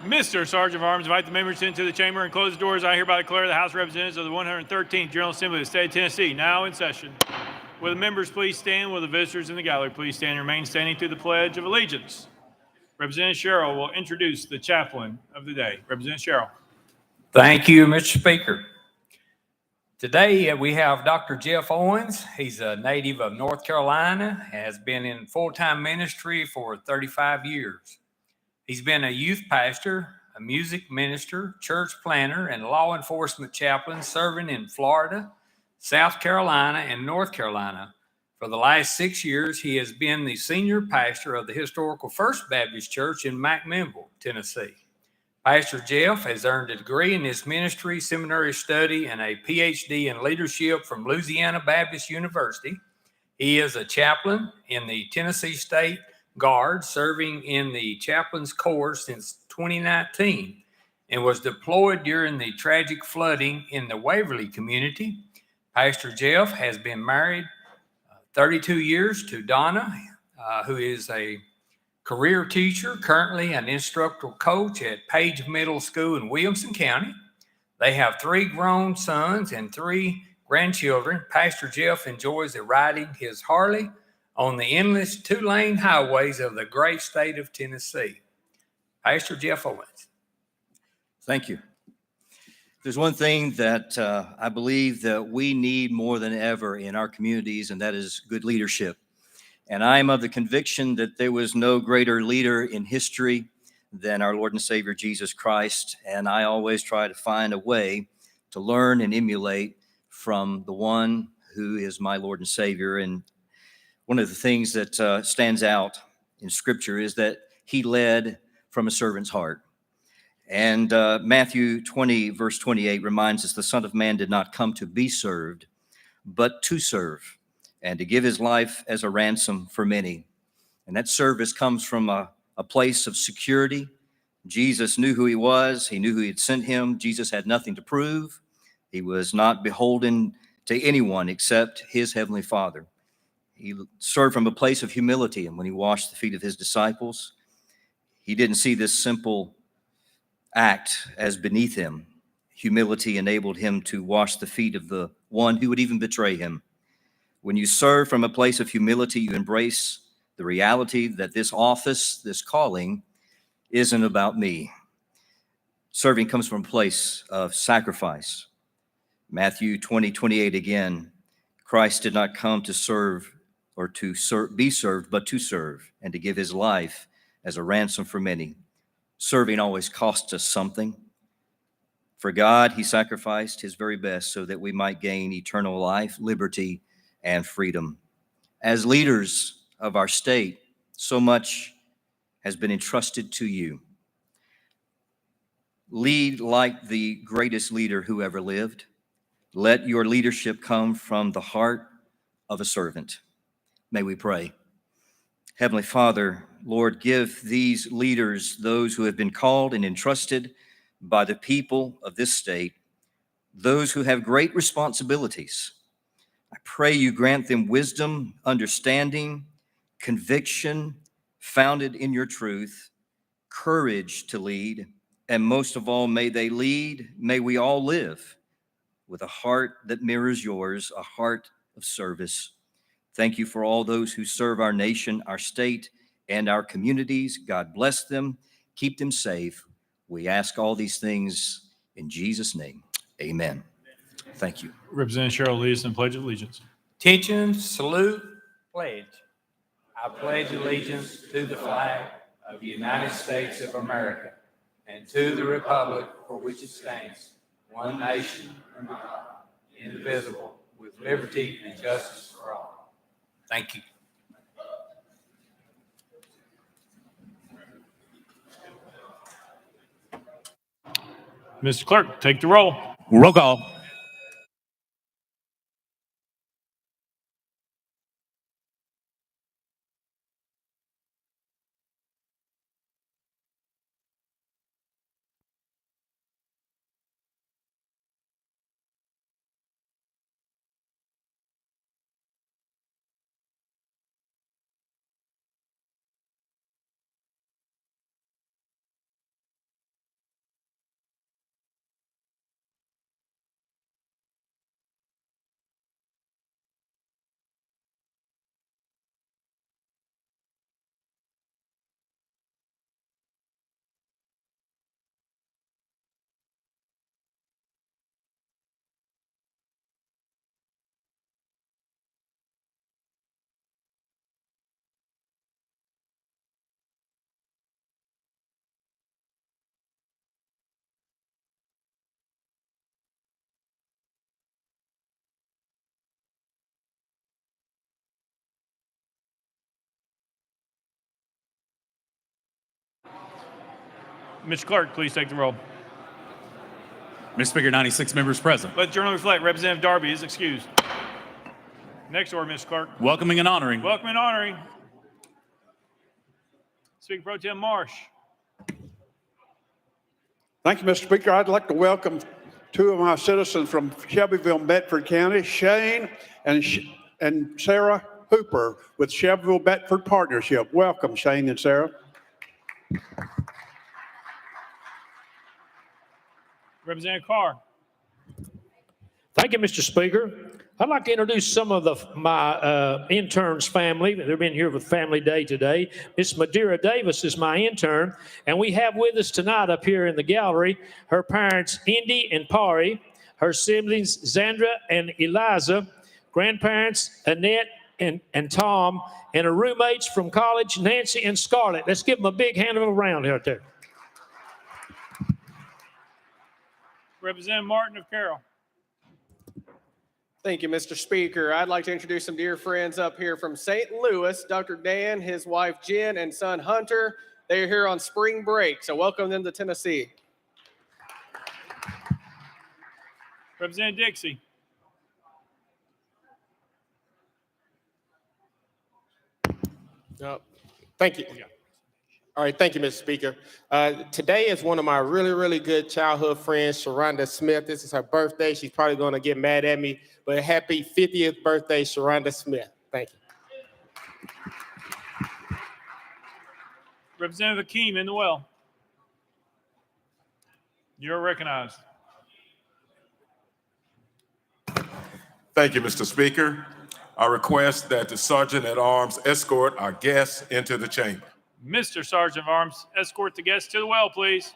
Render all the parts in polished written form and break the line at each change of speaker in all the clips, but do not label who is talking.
Mr. Sergeant of Arms, invite the members into the chamber and close the doors. I hereby declare the House of Representatives of the 113th General Assembly of the State of Tennessee now in session. Will the members please stand? Will the visitors in the gallery please stand and remain standing through the Pledge of Allegiance? Representative Sherrill will introduce the chaplain of the day. Representative Sherrill.
Thank you, Mr. Speaker. Today we have Dr. Jeff Owens. He's a native of North Carolina, has been in full-time ministry for 35 years. He's been a youth pastor, a music minister, church planter, and law enforcement chaplain serving in Florida, South Carolina, and North Carolina. For the last 6 years, he has been the senior pastor of the historical First Baptist Church in McMinnville, Tennessee. Pastor Jeff has earned a degree in his ministry, seminary study, and a PhD in leadership from Louisiana Baptist University. He is a chaplain in the Tennessee State Guard, serving in the chaplain's corps since 2019, and was deployed during the tragic flooding in the Waverly community. Pastor Jeff has been married 32 years to Donna, who is a career teacher, currently an instructional coach at Page Middle School in Williamson County. They have 3 grown sons and 3 grandchildren. Pastor Jeff enjoys riding his Harley on the endless 2-lane highways of the great state of Tennessee. Pastor Jeff Owens.
Thank you. There's one thing that I believe that we need more than ever in our communities, and that is good leadership. And I am of the conviction that there was no greater leader in history than our Lord and Savior, Jesus Christ. And I always try to find a way to learn and emulate from the one who is my Lord and Savior. And one of the things that stands out in Scripture is that he led from a servant's heart. And Matthew 20, verse 28 reminds us the Son of Man did not come to be served, but to serve, and to give his life as a ransom for many. And that service comes from a place of security. Jesus knew who he was. He knew who he had sent him. Jesus had nothing to prove. He was not beholden to anyone except his heavenly Father. He served from a place of humility, and when he washed the feet of his disciples, he didn't see this simple act as beneath him. Humility enabled him to wash the feet of the one who would even betray him. When you serve from a place of humility, you embrace the reality that this office, this calling, isn't about me. Serving comes from a place of sacrifice. Matthew 20, 28 again, Christ did not come to serve or to be served, but to serve and to give his life as a ransom for many. Serving always costs us something. For God, he sacrificed his very best so that we might gain eternal life, liberty, and freedom. As leaders of our state, so much has been entrusted to you. Lead like the greatest leader who ever lived. Let your leadership come from the heart of a servant. May we pray. Heavenly Father, Lord, give these leaders, those who have been called and entrusted by the people of this state, those who have great responsibilities. I pray you grant them wisdom, understanding, conviction founded in your truth, courage to lead, and most of all, may they lead, may we all live with a heart that mirrors yours, a heart of service. Thank you for all those who serve our nation, our state, and our communities. God bless them. Keep them safe. We ask all these things in Jesus' name. Amen. Thank you.
Representative Sherrill leads in the Pledge of Allegiance.
Attention, salute, pledge. I pledge allegiance to the flag of the United States of America and to the republic for which it stands, one nation, under God, indivisible, with liberty and justice for all. Thank you.
Mr. Clerk, take the roll.
Roll call.
Mr. Clerk, please take the roll.
Mr. Speaker, 96 members present.
Let the journal reflect Representative Darby is excused. Next order, Mr. Clerk.
Welcoming and honoring.
Welcome and honoring. Speaker Pro Tem Marsh.
Thank you, Mr. Speaker. I'd like to welcome two of my citizens from Shelbyville, Bedford County, Shane and Sarah Hooper with Shelbyville Bedford Partnership. Welcome, Shane and Sarah.
Representative Carr.
Thank you, Mr. Speaker. I'd like to introduce some of my interns' family. They've been here with Family Day today. Miss Madeira Davis is my intern, and we have with us tonight up here in the gallery her parents, Indy and Pari, her siblings, Zandra and Eliza, grandparents, Annette and Tom, and her roommates from college, Nancy and Scarlett. Let's give them a big hand of a round out there.
Representative Martin of Carroll.
Thank you, Mr. Speaker. I'd like to introduce some dear friends up here from St. Louis, Dr. Dan, his wife Jen, and son Hunter. They are here on spring break, so welcome them to Tennessee.
Representative Dixie.
Thank you. All right, thank you, Mr. Speaker. Today is one of my really good childhood friends, Sharonda Smith. This is her birthday. She's probably going to get mad at me, but happy 50th birthday, Sharonda Smith. Thank you.
Representative Akeem in the well. You're recognized.
Thank you, Mr. Speaker. I request that the Sergeant at Arms escort our guests into the chamber.
Mr. Sergeant of Arms, escort the guests to the well, please.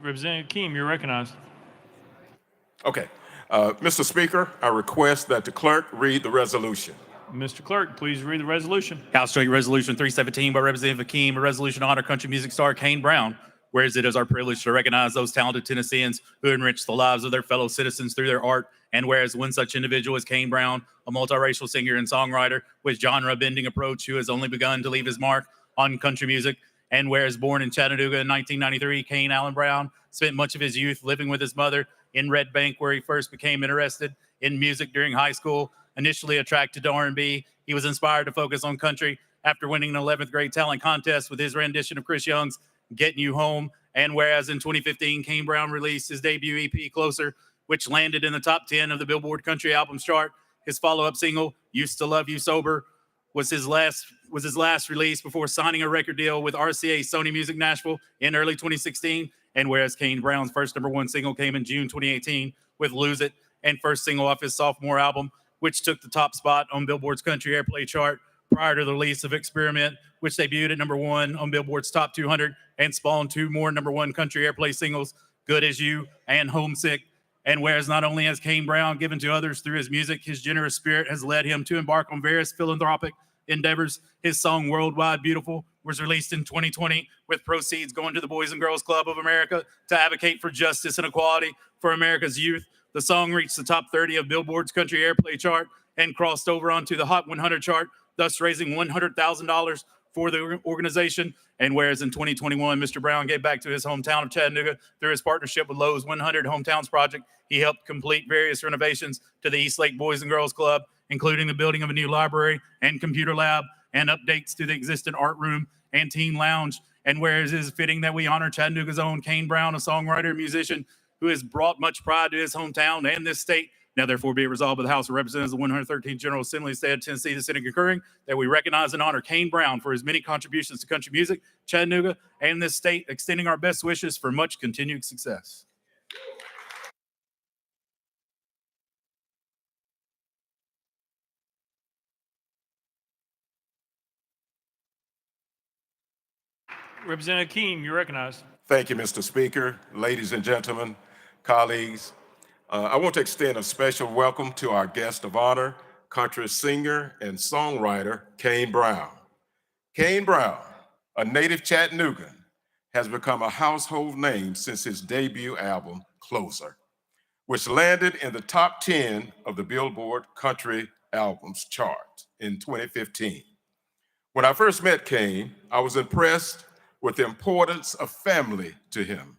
Representative Akeem, you're recognized.
Okay. Mr. Speaker, I request that the clerk read the resolution.
Mr. Clerk, please read the resolution.
House Joint Resolution 317 by Representative Akeem, a resolution to honor country music star Kane Brown. Whereas it is our privilege to recognize those talented Tennesseans who enrich the lives of their fellow citizens through their art. And whereas one such individual is Kane Brown, a multiracial singer and songwriter with genre-bending approach who has only begun to leave his mark on country music. And whereas born in Chattanooga in 1993, Kane Allen Brown spent much of his youth living with his mother in Red Bank, where he first became interested in music during high school. Initially attracted to R&B, he was inspired to focus on country after winning an 11th grade talent contest with his rendition of Chris Young's Getting You Home. And whereas in 2015, Kane Brown released his debut EP, Closer, which landed in the top 10 of the Billboard Country Albums chart. His follow-up single, Used to Love You Sober, was his last release before signing a record deal with RCA Sony Music Nashville in early 2016. And whereas Kane Brown's first #1 single came in June 2018 with Lose It, and first single off his sophomore album, which took the top spot on Billboard's Country Airplay chart prior to the release of Experiment, which debuted at #1 on Billboard's Top 200 and spawned two more #1 Country Airplay singles, Good As You and Homesick. And whereas not only has Kane Brown given to others through his music, his generous spirit has led him to embark on various philanthropic endeavors. His song Worldwide Beautiful was released in 2020 with proceeds going to the Boys and Girls Club of America to advocate for justice and equality for America's youth. The song reached the top 30 of Billboard's Country Airplay chart and crossed over onto the Hot 100 chart, thus raising $100,000 for the organization. And whereas in 2021, Mr. Brown gave back to his hometown of Chattanooga through his partnership with Lowe's 100 Hometowns Project, he helped complete various renovations to the Eastlake Boys and Girls Club, including the building of a new library and computer lab and updates to the existing art room and teen lounge. And whereas it is fitting that we honor Chattanooga's own Kane Brown, a songwriter and musician who has brought much pride to his hometown and this state. Now, therefore, be it resolved by the House of Representatives of the 113th General Assembly of the State of Tennessee, the Senate concurring, that we recognize and honor Kane Brown for his many contributions to country music, Chattanooga, and this state, extending our best wishes for much continued success.
Representative Akeem, you're recognized.
Thank you, Mr. Speaker. Ladies and gentlemen, colleagues, I want to extend a special welcome to our guest of honor, country singer and songwriter Kane Brown. Kane Brown, a native Chattanoogan, has become a household name since his debut album, Closer, which landed in the top 10 of the Billboard Country Albums chart in 2015. When I first met Kane, I was impressed with the importance of family to him,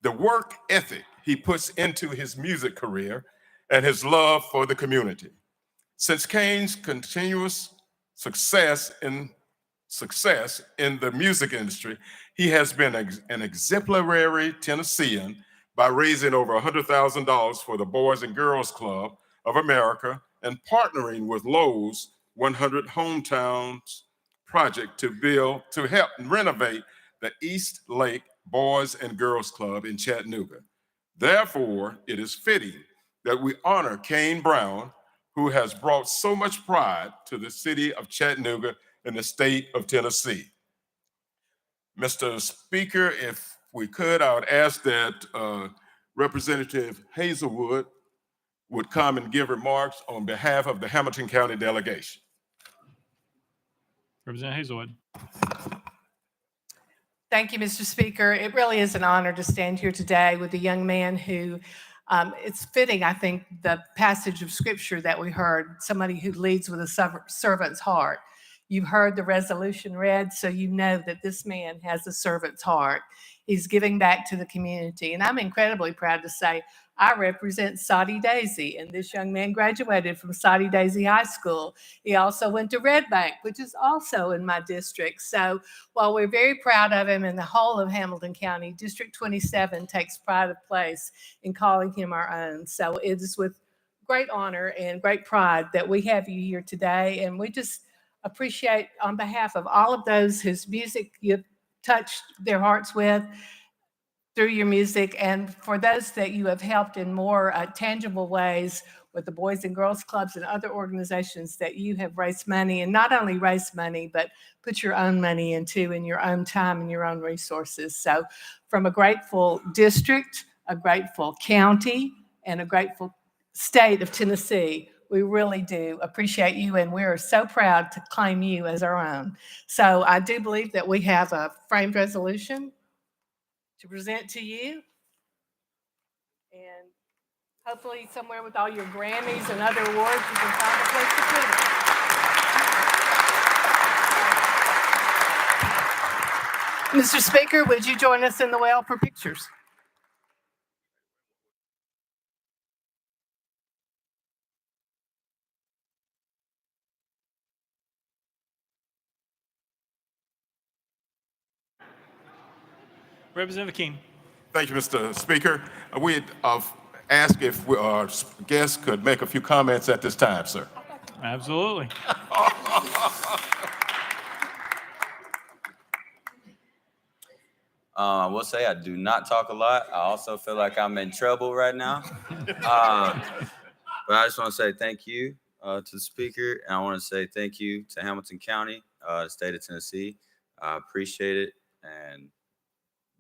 the work ethic he puts into his music career, and his love for the community. Since Kane's continuous success in the music industry, he has been an exemplary Tennessean by raising over $100,000 for the Boys and Girls Club of America and partnering with Lowe's 100 Hometowns project to help renovate the East Lake Boys and Girls Club in Chattanooga. Therefore, it is fitting that we honor Kane Brown, who has brought so much pride to the city of Chattanooga and the state of Tennessee. Mr. Speaker, if we could, I would ask that Representative Hazelwood would come and give remarks on behalf of the Hamilton County delegation.
Representative Hazelwood.
Thank you, Mr. Speaker. It really is an honor to stand here today with a young man who, it's fitting, I think, the passage of scripture that we heard, somebody who leads with a servant's heart. You've heard the resolution read, so you know that this man has a servant's heart. He's giving back to the community. And I'm incredibly proud to say I represent Soddy Daisy, and this young man graduated from Soddy Daisy High School. He also went to Red Bank, which is also in my district. So while we're very proud of him in the whole of Hamilton County, District 27 takes pride of place in calling him our own. So it is with great honor and great pride that we have you here today. And we just appreciate, on behalf of all of those whose music you've touched their hearts with through your music, and for those that you have helped in more tangible ways with the Boys and Girls Clubs and other organizations that you have raised money, and not only raised money, but put your own money into in your own time and your own resources. So from a grateful district, a grateful county, and a grateful state of Tennessee, we really do appreciate you, and we're so proud to claim you as our own. So I do believe that we have a framed resolution to present to you. And hopefully somewhere with all your Grammys and other awards, you can find a place to put it. Mr. Speaker, would you join us in the well for pictures?
Representative King.
Thank you, Mr. Speaker. We'd ask if our guests could make a few comments at this time, sir.
Absolutely.
I will say I do not talk a lot. I also feel like I'm in trouble right now. But I just want to say thank you to the speaker. And I want to say thank you to Hamilton County, the state of Tennessee. I appreciate it. And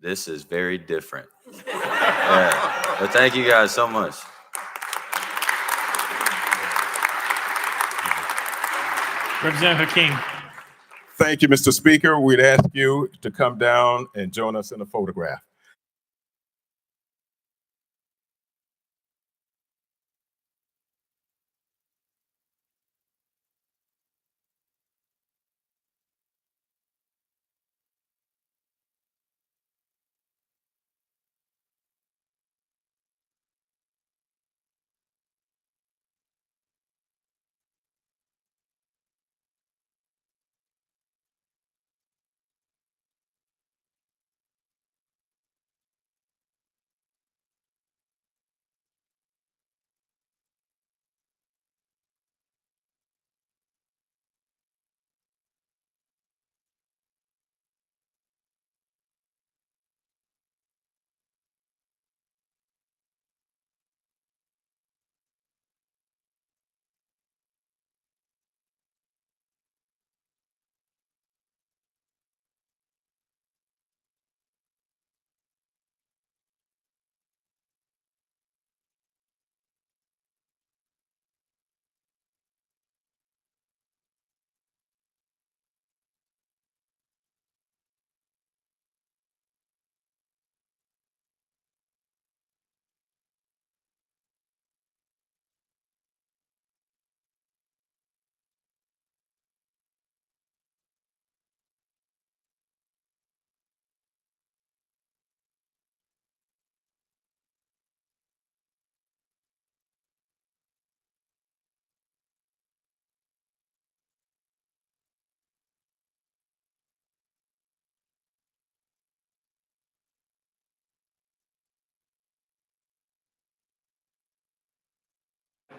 this is very different. Yeah. But thank you guys so much.
Representative King.
Thank you, Mr. Speaker. We'd ask you to come down and join us in a photograph.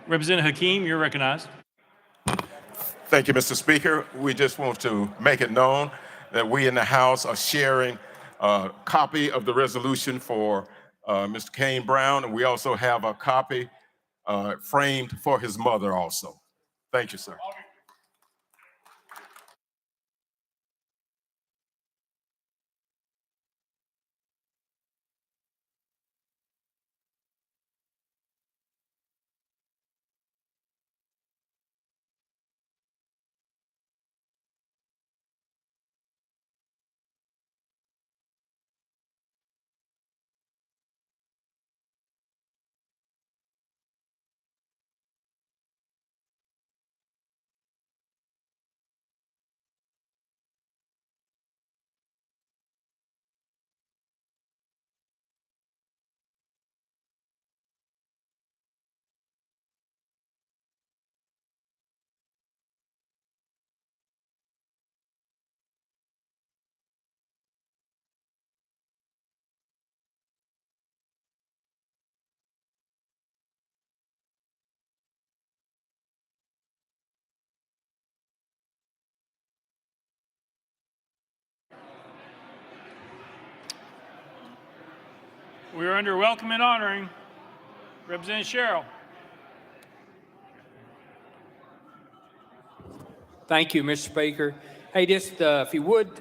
Representative Hakeem, you're recognized.
Thank you, Mr. Speaker. We just want to make it known that we in the House are sharing a copy of the resolution for Mr. Kane Brown, and we also have a copy framed for his mother also. Thank you, sir.
We are under welcome and honoring Representative Sherrill.
Thank you, Mr. Speaker. Hey, just if you would,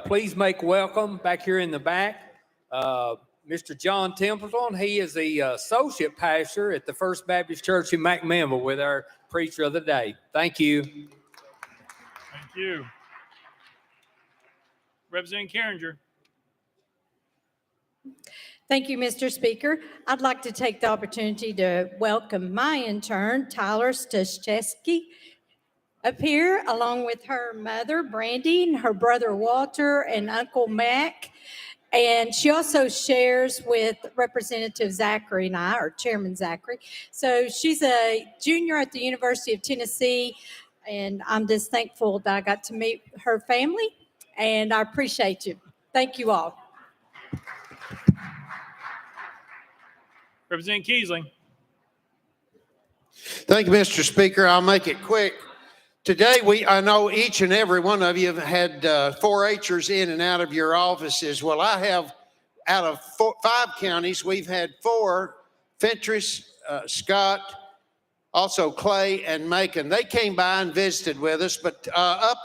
please make welcome back here in the back, Mr. John Templeton. He is the associate pastor at the First Baptist Church in McMinnville with our preacher of the day. Thank you.
Thank you. Representative Carringer.
Thank you, Mr. Speaker. I'd like to take the opportunity to welcome my intern, Tyler Staszewski, up here, along with her mother, Brandy, and her brother, Walter, and Uncle Mac. And she also shares with Representative Zachary and I, or Chairman Zachary. So she's a junior at the University of Tennessee, and I'm just thankful that I got to meet her family, and I appreciate you. Thank you all.
Representative Kiesling.
Thank you, Mr. Speaker. I'll make it quick. Today, I know each and every one of you have had 4-Hers in and out of your offices. Well, I have, out of 5 counties, we've had 4, Fentress, Scott, also Clay and Macon. They came by and visited with us, but up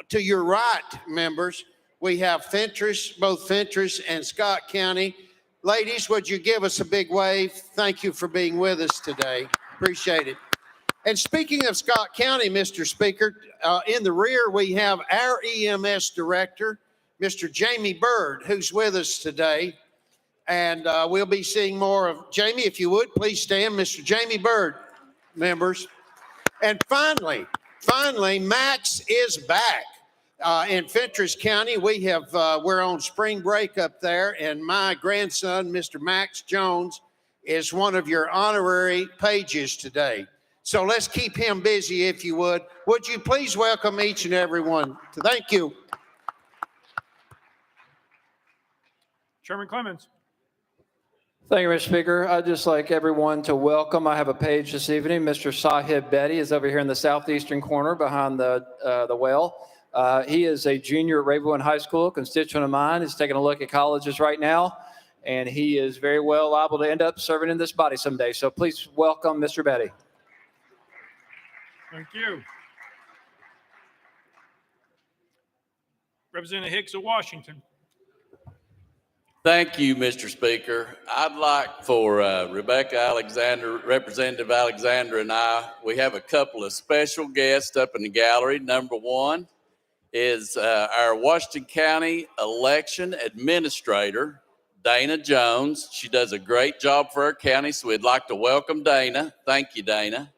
to your right, members, we have Fentress, both Fentress and Scott County. Ladies, would you give us a big wave? Thank you for being with us today. Appreciate it. And speaking of Scott County, Mr. Speaker, in the rear, we have our EMS director, Mr. Jamie Bird, who's with us today. And we'll be seeing more of Jamie. If you would, please stand. Mr. Jamie Bird, members. And finally, Max is back. In Fentress County, we're on spring break up there, and my grandson, Mr. Max Jones, is one of your honorary pages today. So let's keep him busy, if you would. Would you please welcome each and every one? Thank you.
Chairman Clemens.
Thank you, Mr. Speaker. I'd just like everyone to welcome. I have a page this evening. Mr. Sahib Betty is over here in the southeastern corner behind the well. He is a junior at Ravenwood High School, a constituent of mine. He's taking a look at colleges right now, and he is very well liable to end up serving in this body someday. So please welcome Mr. Betty.
Thank you. Representative Hicks of Washington.
Thank you, Mr. Speaker. I'd like for Rebecca Alexander, Representative Alexander, and we have a couple of special guests up in the gallery. Number one is our Washington County election administrator, Dana Jones. She does a great job for our county, so we'd like to welcome Dana. Thank you, Dana.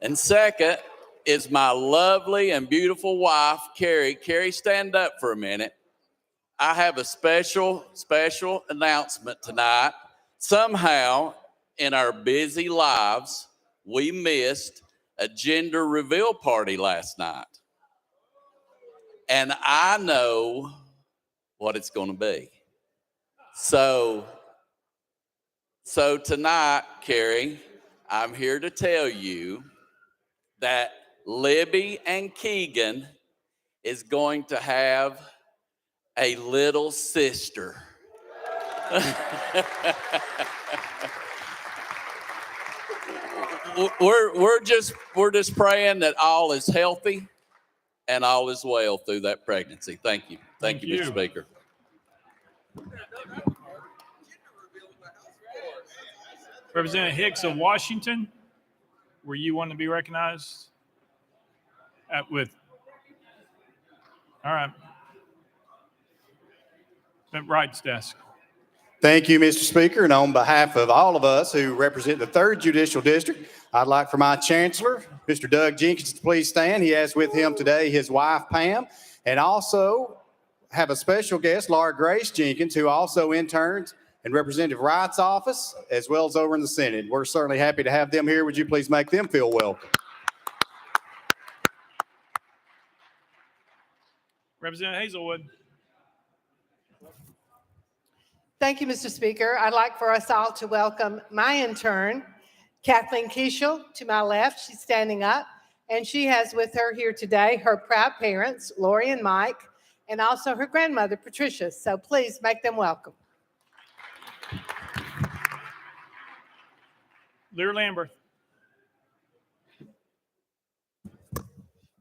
And second is my lovely and beautiful wife, Carrie. Carrie, stand up for a minute. I have a special announcement tonight. Somehow, in our busy lives, we missed a gender reveal party last night. And I know what it's going to be. So tonight, Carrie, I'm here to tell you that Libby and Keegan is going to have a little sister. we're just praying that all is healthy and all is well through that pregnancy. Thank you. Thank you, Mr. Speaker.
Representative Hicks of Washington, were you wanting to be recognized? All right. At Wright's desk.
Thank you, Mr. Speaker. And on behalf of all of us who represent the 3rd Judicial District, I'd like for my Chancellor, Mr. Doug Jenkins, to please stand. He has with him today his wife, Pam, and also have a special guest, Laura Grace Jenkins, who also interns in Representative Wright's office, as well as over in the Senate. We're certainly happy to have them here. Would you please make them feel welcome?
Representative Hazelwood.
Thank you, Mr. Speaker. I'd like for us all to welcome my intern, Kathleen Keishel, to my left. She's standing up, and she has with her here today her proud parents, Lori and Mike, and also her grandmother, Patricia. So please make them welcome.
Lear Lambert.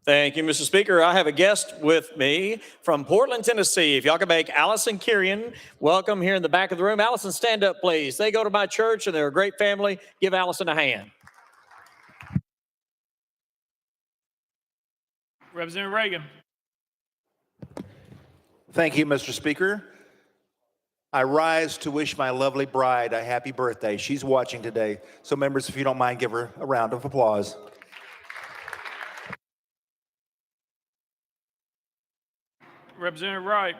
Thank you, Mr. Speaker. I have a guest with me from Portland, Tennessee. If y'all can make Allison Kirian welcome here in the back of the room. Allison, stand up, please. They go to my church, and they're a great family. Give Allison a hand.
Representative Reagan.
Thank you, Mr. Speaker. I rise to wish my lovely bride a happy birthday. She's watching today. So members, if you don't mind, give her a round of applause.
Representative Wright.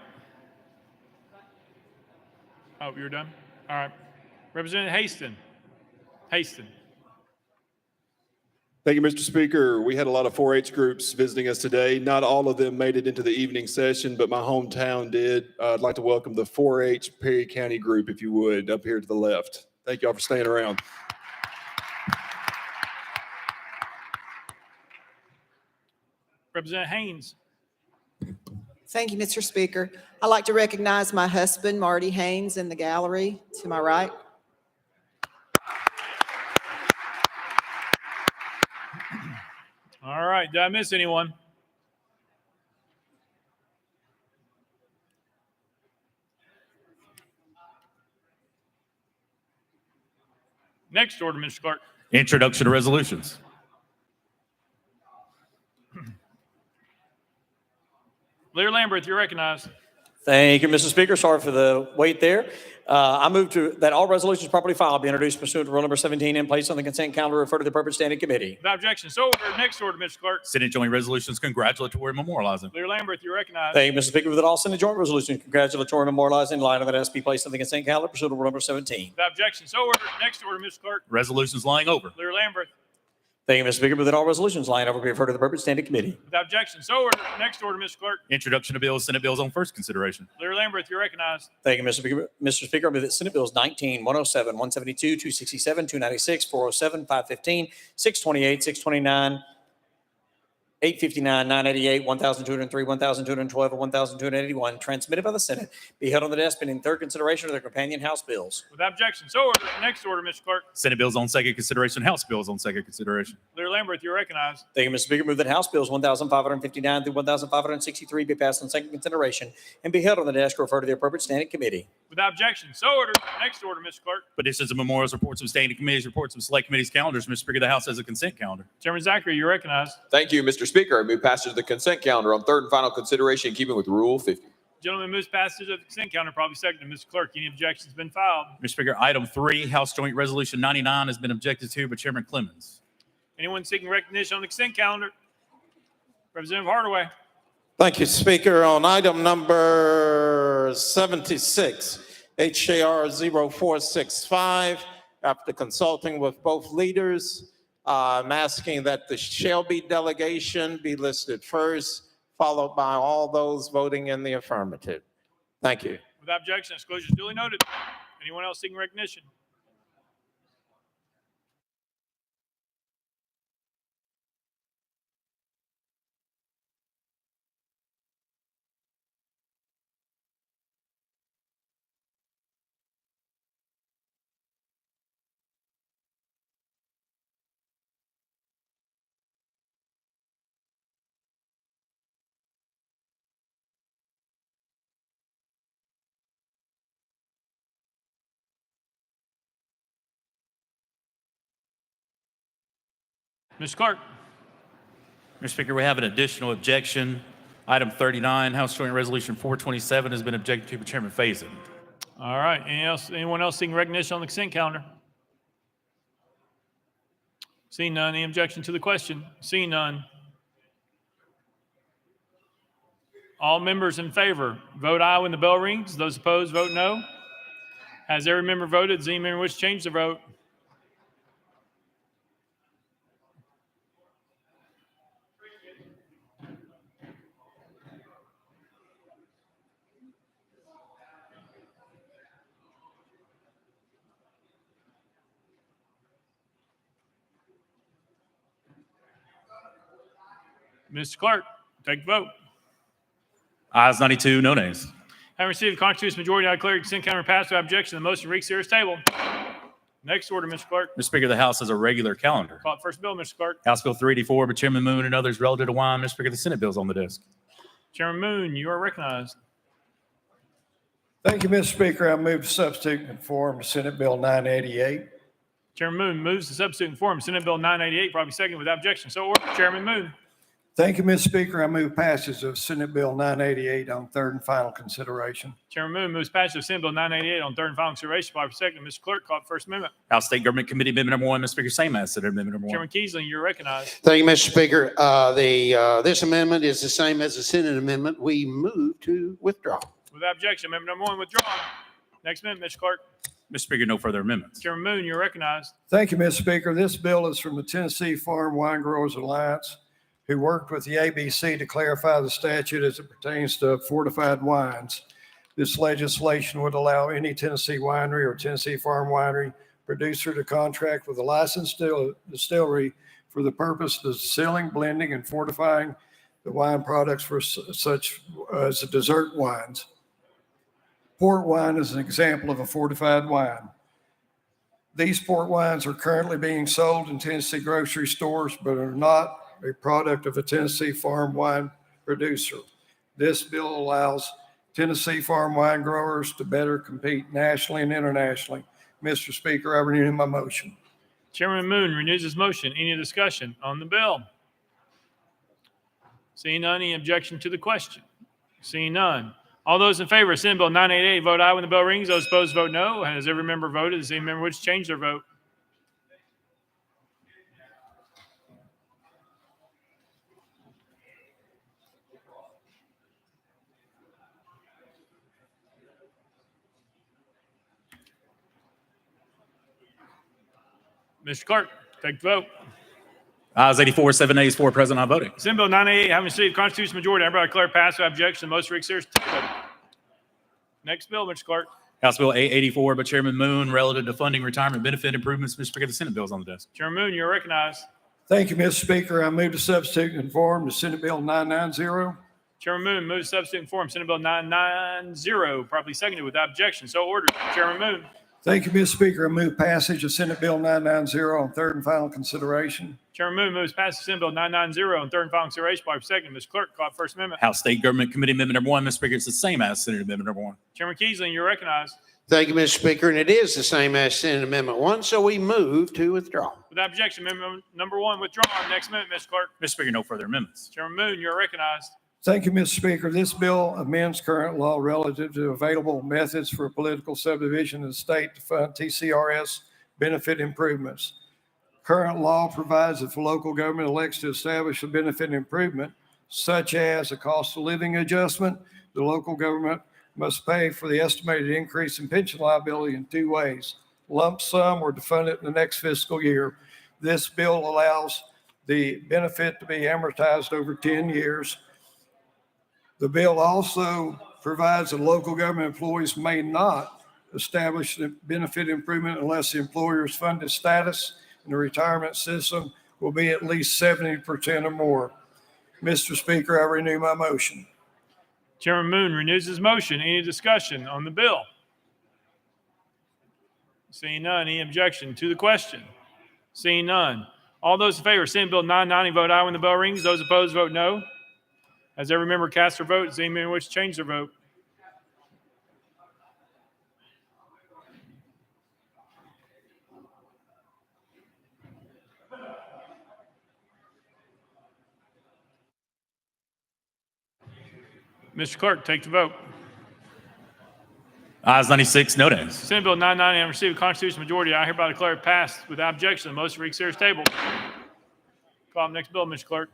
Oh, you're done? All right. Representative Haston.
Thank you, Mr. Speaker. We had a lot of 4-H groups visiting us today. Not all of them made it into the evening session, but my hometown did. I'd like to welcome the 4-H Perry County group, if you would, up here to the left. Thank you all for staying around.
Representative Haynes.
Thank you, Mr. Speaker. I'd like to recognize my husband, Marty Haynes, in the gallery to my right.
All right. Did I miss anyone? Next order, Mr. Clerk.
Introduction to resolutions.
Lear Lambert, you're recognized.
Thank you, Mr. Speaker. Sorry for the wait there. I move that all resolutions properly filed be introduced pursuant to Rule number 17 and placed on the consent calendar, referred to the appropriate standing committee.
Without objection, so ordered. Next order, Mr. Clerk.
Senate Joint Resolutions congratulatory memorializing.
Lear Lambert, you're recognized.
Thank you, Mr. Speaker. That all Senate joint resolutions congratulatory memorializing in light of that be placed on the consent calendar, pursuant to Rule number 17.
Without objection, so ordered. Next order, Mr. Clerk.
Resolutions lying over.
Lear Lambert.
Thank you, Mr. Speaker. That all resolutions lying over be referred to the appropriate standing committee.
Without objection, so ordered. Next order, Mr. Clerk.
Introduction to bills, Senate bills on first consideration.
Lear Lambert, you're recognized.
Thank you, Mr. Speaker. Mr. Speaker, I move that Senate Bills 19, 107, 172, 267, 296, 407, 515, 628, 629, 859, 988, 1,203, 1,212, and 1,281, transmitted by the Senate, be held on the desk pending third consideration of their companion House bills.
Without objection, so ordered. Next order, Mr. Clerk.
Senate bills on second consideration, House bills on second consideration.
Lear Lambert, you're recognized.
Thank you, Mr. Speaker. Move that House Bills 1,559 through 1,563 be passed on second consideration and be held on the desk, referred to the appropriate standing committee.
Without objection, so ordered. Next order, Mr. Clerk.
Petitions and memorials, reports of standing committees, reports of select committees, calendars. Mr. Speaker, the House has a consent calendar.
Chairman Zachary, you're recognized.
Thank you, Mr. Speaker. I move passage of the consent calendar on third and final consideration in keeping with Rule 50.
Gentleman moves passage of the consent calendar, probably seconded. Mr. Clerk, any objections been filed?
Mr. Speaker, item 3, House Joint Resolution 99 has been objected to by Chairman Clemens.
Anyone seeking recognition on the consent calendar? Representative Hardaway.
Thank you, Speaker. On item number 76, HJR 0465, after consulting with both leaders, I'm asking that the Shelby delegation be listed first, followed by all those voting in the affirmative. Thank you.
Without objection, disclosure is duly noted. Anyone else seeking recognition? Mr. Clerk.
Mr. Speaker, we have an additional objection. Item 39, House Joint Resolution 427 has been objected to by Chairman Faison.
All right. Anyone else seeking recognition on the consent calendar? Seeing none. Any objection to the question? Seeing none. All members in favor, vote aye when the bell rings. Those opposed, vote no. Has every member voted? Does any member wish to change the vote? Mr. Clerk, take the vote.
Ayes 92, no nays.
Having received the constitutional majority, I declare the consent calendar passed without objection. The motion to reconsider is tabled. Next order, Mr. Clerk.
Mr. Speaker, the House has a regular calendar.
Call it first bill, Mr. Clerk.
House Bill 384 by Chairman Moon and others relative to wine. Mr. Speaker, the Senate bill is on the desk.
Chairman Moon, you are recognized.
Thank you, Mr. Speaker. I move to substitute and conform to Senate Bill 988.
Chairman Moon moves to substitute and form Senate Bill 988, probably second without objection. So ordered. Chairman Moon.
Thank you, Mr. Speaker. I move passage of Senate Bill 988 on third and final consideration.
Chairman Moon moves passage of Senate Bill 988 on third and final consideration, probably second. Mr. Clerk, call it first amendment.
House State Government Committee Amendment Number 1. Mr. Speaker, same as Senate Amendment Number 1.
Chairman Keesling, you're recognized.
Thank you, Mr. Speaker. This amendment is the same as the Senate amendment. We move to withdraw.
Without objection, amendment number 1 withdrawn. Next amendment, Mr. Clerk.
Mr. Speaker, no further amendments.
Chairman Moon, you're recognized.
Thank you, Mr. Speaker. This bill is from the Tennessee Farm Wine Growers Alliance, who worked with the ABC to clarify the statute as it pertains to fortified wines. This legislation would allow any Tennessee winery or Tennessee Farm Winery producer to contract with a licensed distillery for the purpose of distilling, blending, and fortifying the wine products for such as dessert wines. Port wine is an example of a fortified wine. These port wines are currently being sold in Tennessee grocery stores, but are not a product of a Tennessee farm wine producer. This bill allows Tennessee farm wine growers to better compete nationally and internationally. Mr. Speaker, I renew my motion.
Chairman Moon renews his motion. Any discussion on the bill? Seeing none, any objection to the question? Seeing none. All those in favor of Senate Bill 988, vote aye when the bell rings. Those opposed, vote no. Has every member voted? Does any member wish to change their vote? Mr. Clerk, take the vote.
Ayes 84, 7 nays, 4 present, not voting.
Senate Bill 988, having received constitutional majority, I declare passed without objection. The motion to reconsider is tabled. Next bill, Mr. Clerk.
House Bill 884 by Chairman Moon relative to funding retirement benefit improvements. Mr. Speaker, the Senate bill is on the desk.
Chairman Moon, you're recognized.
Thank you, Mr. Speaker. I move to substitute and conform to Senate Bill 990.
Chairman Moon moves to substitute and form Senate Bill 990, properly seconded without objection. So ordered. Chairman Moon.
Thank you, Mr. Speaker. I move passage of Senate Bill 990 on third and final consideration.
Chairman Moon moves passage of Senate Bill 990 on third and final consideration, properly seconded. Mr. Clerk, call it first amendment.
House State Government Committee Amendment Number 1. Mr. Speaker, it's the same as Senate Amendment Number 1.
Chairman Keesling, you're recognized.
Thank you, Mr. Speaker, and it is the same as Senate Amendment 1, so we move to withdraw.
Without objection, amendment number 1 withdrawn. Next amendment, Mr. Clerk.
Mr. Speaker, no further amendments.
Chairman Moon, you're recognized.
Thank you, Mr. Speaker. This bill amends current law relative to available methods for political subdivision in the state to fund TCRS benefit improvements. Current law provides that if a local government elects to establish a benefit improvement, such as a cost of living adjustment, the local government must pay for the estimated increase in pension liability in 2 ways: lump sum or to fund it in the next fiscal year. This bill allows the benefit to be amortized over 10 years. The bill also provides that local government employees may not establish the benefit improvement unless the employer's funded status in the retirement system will be at least 70% or more. Mr. Speaker, I renew my motion.
Chairman Moon renews his motion. Any discussion on the bill? Seeing none, any objection to the question? Seeing none. All those in favor of Senate Bill 990, vote aye when the bell rings. Those opposed, vote no. Has every member cast their vote? Does any member wish to change their vote? Mr. Clerk, take the vote.
Ayes 96, no nays.
Senate Bill 990 having received a constitutional majority, I hereby declare it passed without objection. The motion for reconsider is tabled. Call the next bill, Mr. Clerk.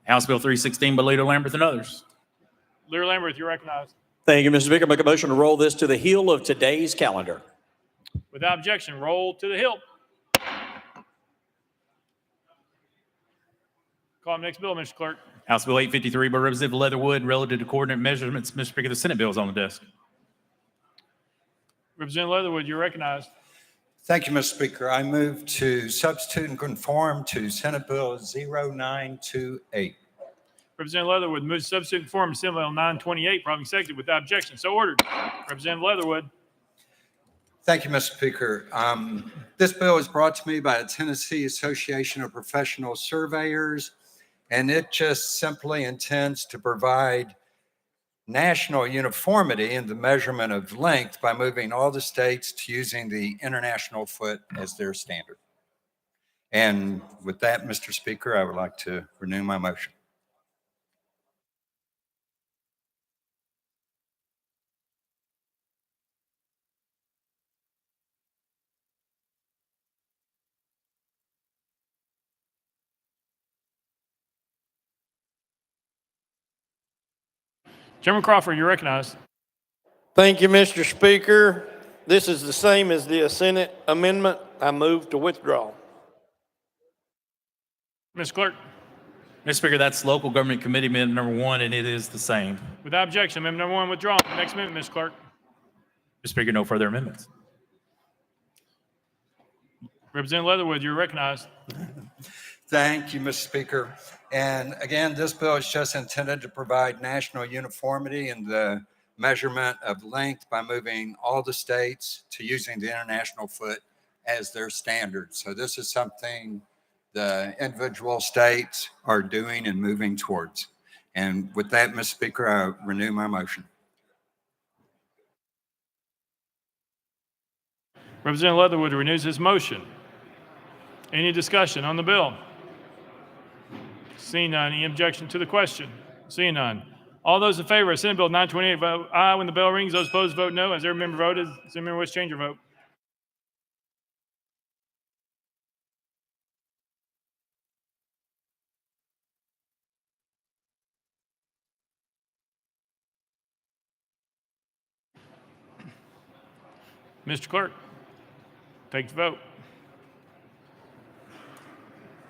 House Bill 316 by Leader Lamberth and others.
Leader Lamberth, you're recognized.
Thank you, Mr. Speaker. Make a motion to roll this to the heel of today's calendar.
Without objection, roll to the hilt. Call the next bill, Mr. Clerk.
House Bill 853 by Representative Leatherwood relative to coordinate measurements. Mr. Speaker, the Senate bill is on the desk.
Representative Leatherwood, you're recognized.
Thank you, Mr. Speaker. I move to substitute and conform to Senate Bill 0928.
Representative Leatherwood moves to substitute and conform to Senate Bill 928, probably seconded without objection. So ordered. Representative Leatherwood.
Thank you, Mr. Speaker. This bill is brought to me by the Tennessee Association of Professional Surveyors, and it just simply intends to provide national uniformity in the measurement of length by moving all the states to using the international foot as their standard. And with that, Mr. Speaker, I would like to renew my motion.
Chairman Crawford, you're recognized.
Thank you, Mr. Speaker. This is the same as the Senate amendment. I move to withdraw.
Mr. Clerk.
Mr. Speaker, that's Local Government Committee Amendment number 1, and it is the same.
Without objection, amendment number 1 withdrawn. Next amendment, Mr. Clerk.
Mr. Speaker, no further amendments.
Representative Leatherwood, you're recognized.
Thank you, Mr. Speaker. And again, this bill is just intended to provide national uniformity in the measurement of length by moving all the states to using the international foot as their standard. So this is something the individual states are doing and moving towards. And with that, Mr. Speaker, I renew my motion.
Representative Leatherwood renews his motion. Any discussion on the bill? Seeing none. Any objection to the question? Seeing none. All those in favor of Senate Bill 928 vote aye when the bell rings. Those opposed vote no. As every member voted, does every member wish to change your vote? Mr. Clerk, take the vote.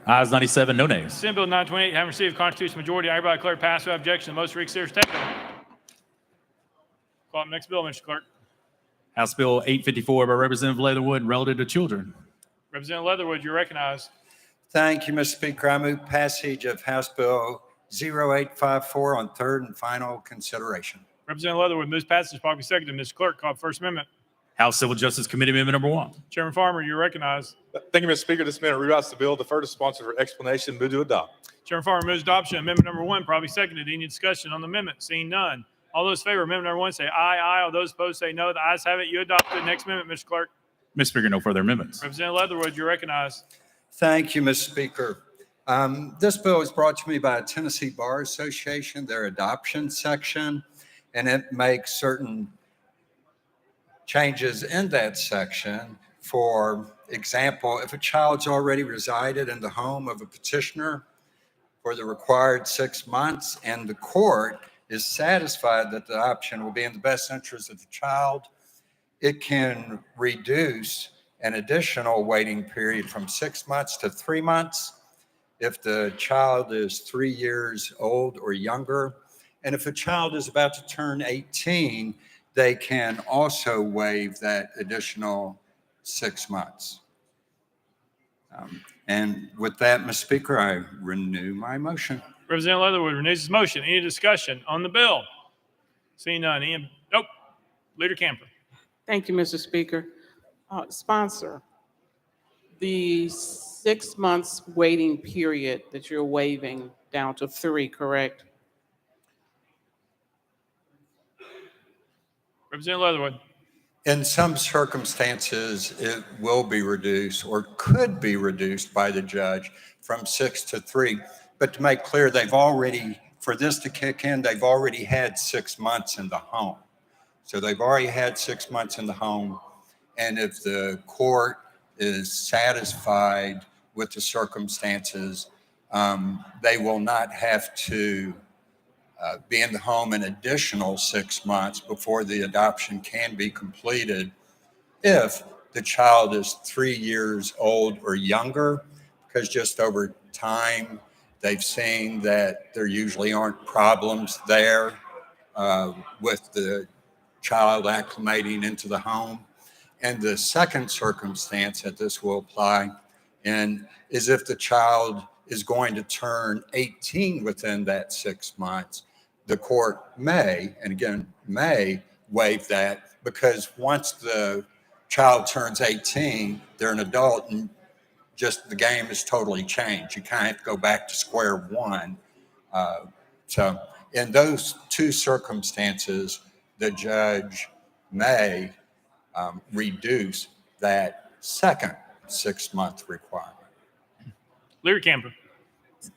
Ayes 97, no nays.
Senate Bill 928 having received a constitutional majority, I hereby declare passed without objection. The motion for reconsider is taken. Call the next bill, Mr. Clerk.
House Bill 854 by Representative Leatherwood relative to children.
Representative Leatherwood, you're recognized.
Thank you, Mr. Speaker. I move passage of House Bill 0854 on third and final consideration.
Representative Leatherwood moves passage, properly seconded. Mr. Clerk, call the first amendment.
House Civil Justice Committee Amendment number 1.
Chairman Farmer, you're recognized.
Thank you, Mr. Speaker. This amendment rewrites the bill. Defer to sponsor for explanation. Move to adopt.
Chairman Farmer moves adoption. Amendment number 1, probably seconded. Any discussion on the amendment? Seeing none. All those in favor of amendment number 1 say aye, aye. All those opposed say no. The ayes have it. You adopt the next amendment, Mr. Clerk.
Mr. Speaker, no further amendments.
Representative Leatherwood, you're recognized.
Thank you, Mr. Speaker. This bill was brought to me by the Tennessee Bar Association, their adoption section, and it makes certain changes in that section. For example, if a child's already resided in the home of a petitioner for the required 6 months and the court is satisfied that the adoption will be in the best interest of the child, it can reduce an additional waiting period from 6 months to 3 months if the child is 3 years old or younger. And if a child is about to turn 18, they can also waive that additional 6 months. And with that, Mr. Speaker, I renew my motion.
Representative Leatherwood renews his motion. Any discussion on the bill? Seeing none. Nope. Leader Camper.
Thank you, Mr. Speaker. Sponsor, the 6 months waiting period that you're waiving down to 3, correct?
Representative Leatherwood.
In some circumstances, it will be reduced or could be reduced by the judge from 6 to 3. But to make clear, they've already for this to kick in, they've already had 6 months in the home. So they've already had 6 months in the home. And if the court is satisfied with the circumstances, they will not have to be in the home an additional 6 months before the adoption can be completed if the child is 3 years old or younger, because just over time, they've seen that there usually aren't problems there with the child acclimating into the home. And the second circumstance that this will apply in is if the child is going to turn 18 within that 6 months, the court may, and again, may waive that, because once the child turns 18, they're an adult and just the game is totally changed. You kind of have to go back to square one. So in those two circumstances, the judge may reduce that second 6 month requirement.
Leary Camper.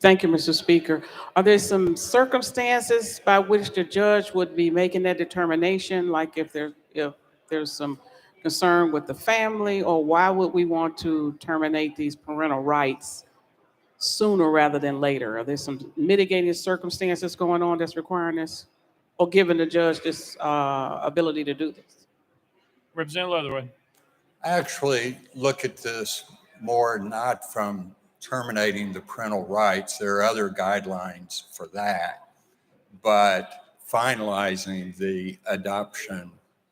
Thank you, Mr. Speaker. Are there some circumstances by which the judge would be making that determination, like if there's some concern with the family, or why would we want to terminate these parental rights sooner rather than later? Are there some mitigating circumstances going on that's requiring this, or giving the judge this ability to do this?
Representative Leatherwood.
I actually look at this more not from terminating the parental rights. There are other guidelines for that, but finalizing the adoption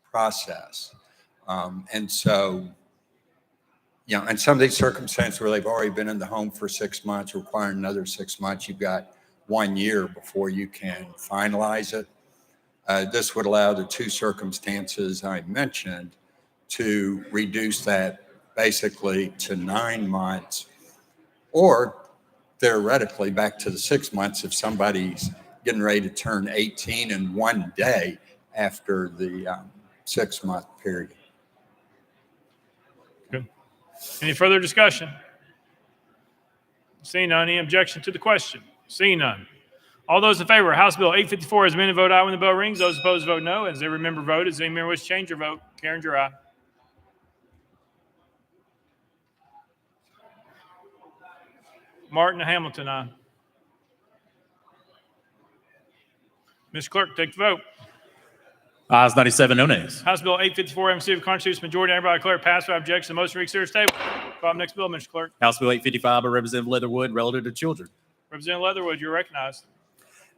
process. And so, you know, in some of these circumstances where they've already been in the home for 6 months, requiring another 6 months, you've got 1 year before you can finalize it. This would allow the two circumstances I mentioned to reduce that basically to 9 months, or theoretically back to the 6 months if somebody's getting ready to turn 18 in 1 day after the 6 month period.
Good. Any further discussion? Seeing none, any objection to the question? Seeing none. All those in favor of House Bill 854 as amended, vote aye when the bell rings. Those opposed, vote no. As every member voted, does any member wish to change your vote? Karen, your aye. Martin Hamilton, aye. Ms. Clerk, take the vote.
Ayes 97, no nays.
House Bill 854, having received a constitutional majority, everybody declare passed without objection. The motion reconsider is tabled. Call up next bill, Mr. Clerk.
House Bill 855 by Representative Leatherwood, relative to children.
Representative Leatherwood, you're recognized.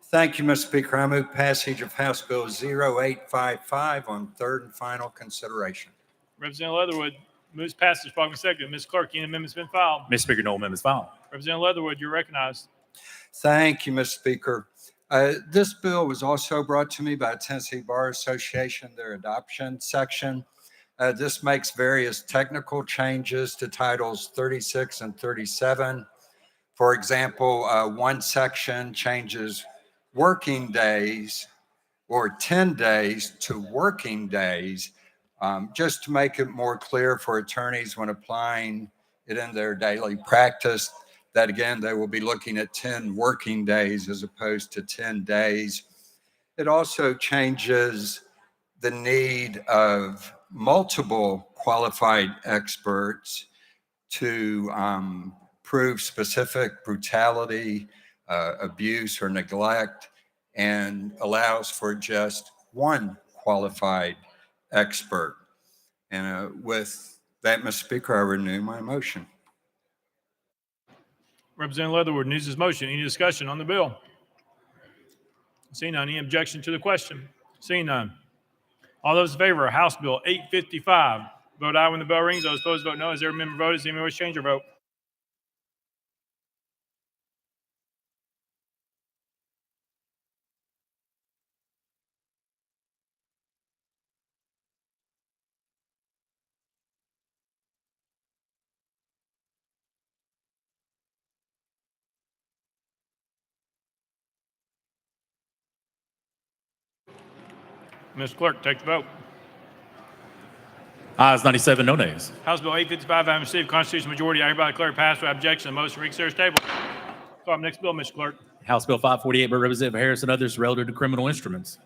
Thank you, Mr. Speaker. I move passage of House Bill 0855 on third and final consideration.
Representative Leatherwood moves passage. Following second. Ms. Clerk, any amendments been filed?
Mr. Speaker, no amendments filed.
Representative Leatherwood, you're recognized.
Thank you, Mr. Speaker. This bill was also brought to me by Tennessee Bar Association, their adoption section. This makes various technical changes to Titles 36 and 37. For example, one section changes working days or 10 days to working days, just to make it more clear for attorneys when applying it in their daily practice, that again, they will be looking at 10 working days as opposed to 10 days. It also changes the need of multiple qualified experts to prove specific brutality, abuse, or neglect, and allows for just one qualified expert. And with that, Mr. Speaker, I renew my motion.
Representative Leatherwood renews his motion. Any discussion on the bill? Seeing none. Any objection to the question? Seeing none. All those in favor of House Bill 855, vote aye when the bell rings. Those opposed, vote no. As every member voted, does anyone wish to change their vote? Mr. Clerk, take the vote.
Ayes 97, no nays.
House Bill 855, having received constitutional majority, I hereby declare passed without objection. The motion reconsider is tabled. Call up next bill, Mr. Clerk.
House Bill 548 by Representative Harris and others relative to criminal instruments.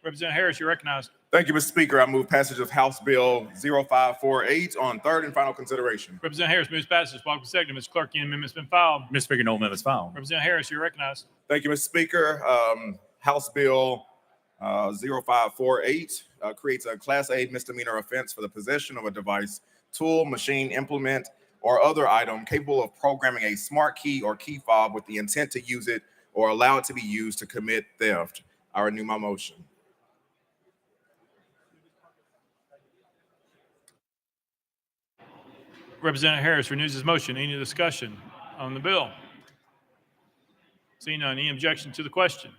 Representative Harris, you're recognized.
Thank you, Mr. Speaker. I move passage of House Bill 0548 on third and final consideration.
Representative Harris moves passage. Block with second. Mr. Clerk, any amendment's been filed.
Mr. Speaker, no amendments filed.
Representative Harris, you're recognized.
Thank you, Mr. Speaker. House Bill 0548 creates a Class A misdemeanor offense for the possession of a device, tool, machine, implement, or other item capable of programming a smart key or key fob with the intent to use it or allow it to be used to commit theft. I renew my motion.
Representative Harris renews his motion. Any discussion on the bill? Seeing none. Any objection to the question?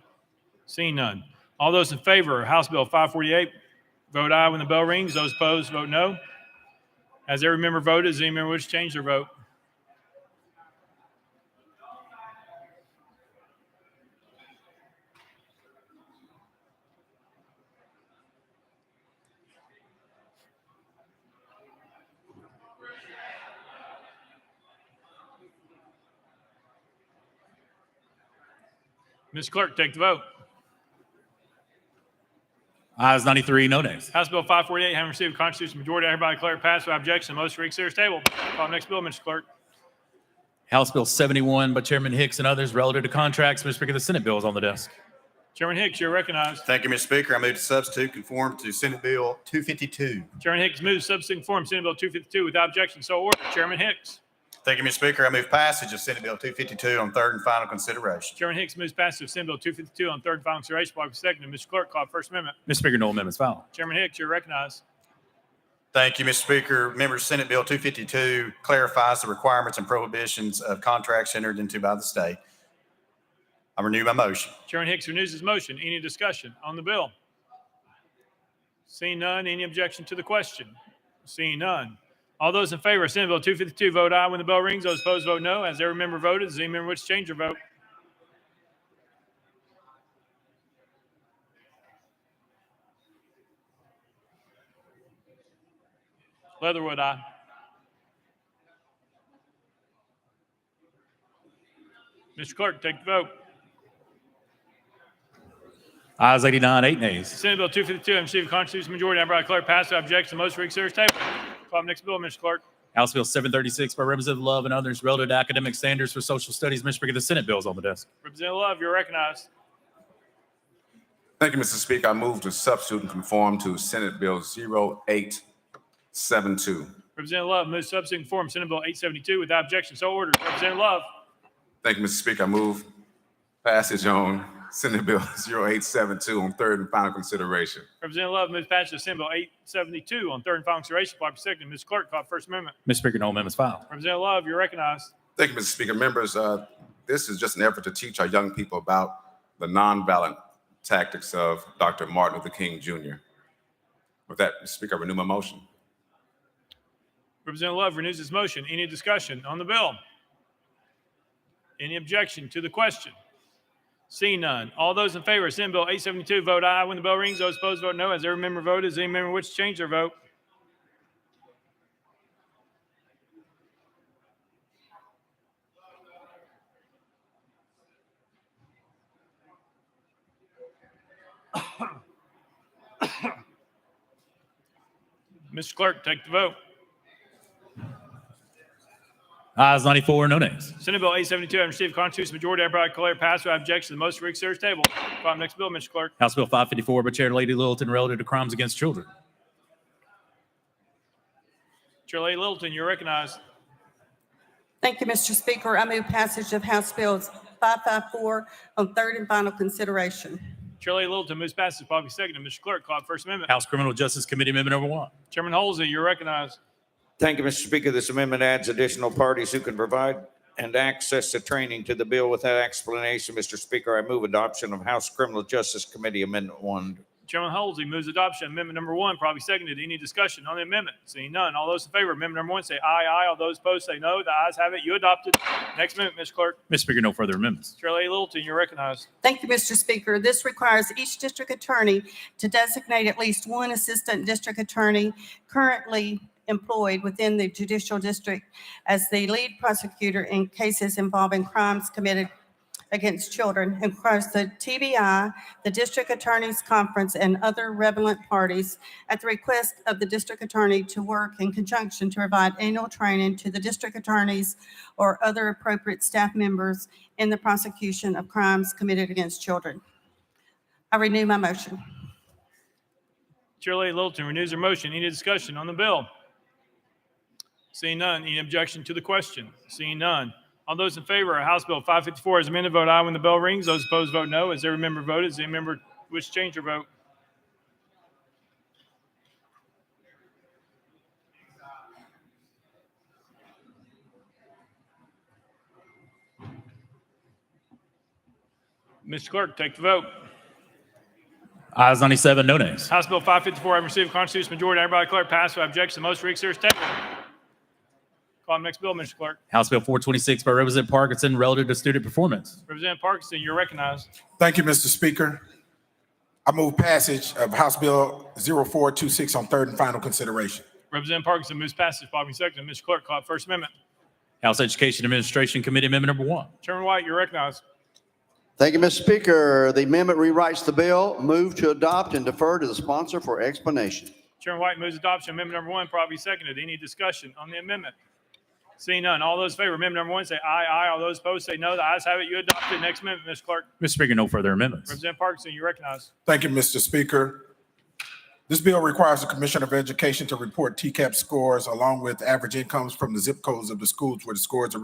Seeing none. All those in favor of House Bill 548, vote aye when the bell rings. Those opposed, vote no. Has every member voted? Does any member wish to change their vote? Ms. Clerk, take the vote.
Ayes 93, no nays.
House Bill 548, having received a constitutional majority, I hereby declare it passed without objection. The motion for reconsider is tabled. Call the next bill, Mr. Clerk.
House Bill 71 by Chairman Hicks and others relative to contracts. Mr. Speaker, the Senate bill is on the desk.
Chairman Hicks, you're recognized.
Thank you, Mr. Speaker. I move to substitute conform to Senate Bill 252.
Chairman Hicks moves substitute form Senate Bill 252 without objection. So ordered. Chairman Hicks.
Thank you, Mr. Speaker. I move passage of Senate Bill 252 on third and final consideration.
Chairman Hicks moves passage of Senate Bill 252 on third and final consideration. Block second. Mr. Clerk, call First Amendment.
Mr. Speaker, no amendments filed.
Chairman Hicks, you're recognized.
Thank you, Mr. Speaker. Members, Senate Bill 252 clarifies the requirements and prohibitions of contracts entered into by the state. I renew my motion.
Chairman Hicks renews his motion. Any discussion on the bill? Seeing none. Any objection to the question? Seeing none. All those in favor of Senate Bill 252, vote aye when the bell rings. Those opposed, vote no. Has every member voted? Does any member wish to change their vote? Leatherwood, aye. Mr. Clerk, take the vote.
Ayes 89, 8 nays.
Senate Bill 252, having received a constitutional majority, I hereby declare passed without objection. The motion for reconsider is tabled. Call the next bill, Mr. Clerk.
House Bill 736 by Representative Love and others relative to academic standards for social studies. Mr. Speaker, the Senate bill is on the desk.
Representative Love, you're recognized.
Thank you, Mr. Speaker. I move to substitute and conform to Senate Bill 0872.
Representative Love moves substitute form Senate Bill 872 without objection. So ordered. Representative Love.
Thank you, Mr. Speaker. I move passage on Senate Bill 0872 on third and final consideration.
Representative Love moves passage of Senate Bill 872 on third and final consideration. Block second. Ms. Clerk, call First Amendment.
Mr. Speaker, no amendments filed.
Representative Love, you're recognized.
Thank you, Mr. Speaker. Members, this is just an effort to teach our young people about the nonviolent tactics of Dr. Martin Luther King, Jr. With that, Mr. Speaker, I renew my motion.
Representative Love renews his motion. Any discussion on the bill? Any objection to the question? Seeing none. All those in favor of Senate Bill 872, vote aye when the bell rings. Those opposed, vote no. Has every member voted? Does any member wish to change their vote? Mr. Clerk, take the vote.
Ayes 94, no nays.
Senate Bill 872, having received a constitutional majority, I hereby declare passed without objection. The motion for reconsider is tabled. Call the next bill, Mr. Clerk.
House Bill 554 by Chair Lady Littleton relative to crimes against children.
Chair Lady Littleton, you're recognized.
Thank you, Mr. Speaker. I move passage of House Bills 554 on third and final consideration.
Chair Lady Littleton moves passage. Probably second. Mr. Clerk, call the First Amendment.
House Criminal Justice Committee Amendment number 1.
Chairman Holsey, you're recognized.
Thank you, Mr. Speaker. This amendment adds additional parties who can provide and access to training to the bill without explanation. Mr. Speaker, I move adoption of House Criminal Justice Committee Amendment 1.
Chairman Holsey moves adoption. Amendment number 1, probably seconded. Any discussion on the amendment? Seeing none. All those in favor of amendment number 1 say aye, aye. All those opposed say no. The ayes have it. You adopted. Next amendment, Mr. Clerk.
Mr. Speaker, no further amendments.
Chair Lady Littleton, you're recognized.
Thank you, Mr. Speaker. This requires each district attorney to designate at least one assistant district attorney currently employed within the judicial district as the lead prosecutor in cases involving crimes committed against children and requires the TBI, the District Attorney's Conference, and other relevant parties at the request of the District Attorney to work in conjunction to provide annual training to the District Attorneys or other appropriate staff members in the prosecution of crimes committed against children. I renew my motion.
Chair Lady Littleton renews her motion. Any discussion on the bill? Seeing none. Any objection to the question? Seeing none. All those in favor of House Bill 554 as amended, vote aye when the bell rings. Those opposed, vote no. As every member voted, does any member wish to change their vote? Mr. Clerk, take the vote.
Ayes 97, no nays.
House Bill 554 having received a constitutional majority, everybody declare passed without objection. The motion reads here is tabled. Call the next bill, Mr. Clerk.
House Bill 426 by Representative Parkinson relative to student performance.
Representative Parkinson, you're recognized.
Thank you, Mr. Speaker. I move passage of House Bill 0426 on third and final consideration.
Representative Parkinson moves passage. Bobby second. Mr. Clerk, call the First Amendment.
House Education Administration Committee Amendment number 1.
Chairman White, you're recognized.
Thank you, Mr. Speaker. The amendment rewrites the bill. Move to adopt and defer to the sponsor for explanation.
Chairman White moves adoption. Amendment number 1, probably seconded. Any discussion on the amendment? Seeing none. All those in favor of amendment number 1 say aye, aye. All those opposed say no. The ayes have it. You adopted. Next amendment, Mr. Clerk.
Mr. Speaker, no further amendments.
Representative Parkinson, you recognize.
Thank you, Mr. Speaker. This bill requires the Commissioner of Education to report TCAP scores along with average incomes from the zip codes of the schools where the scores are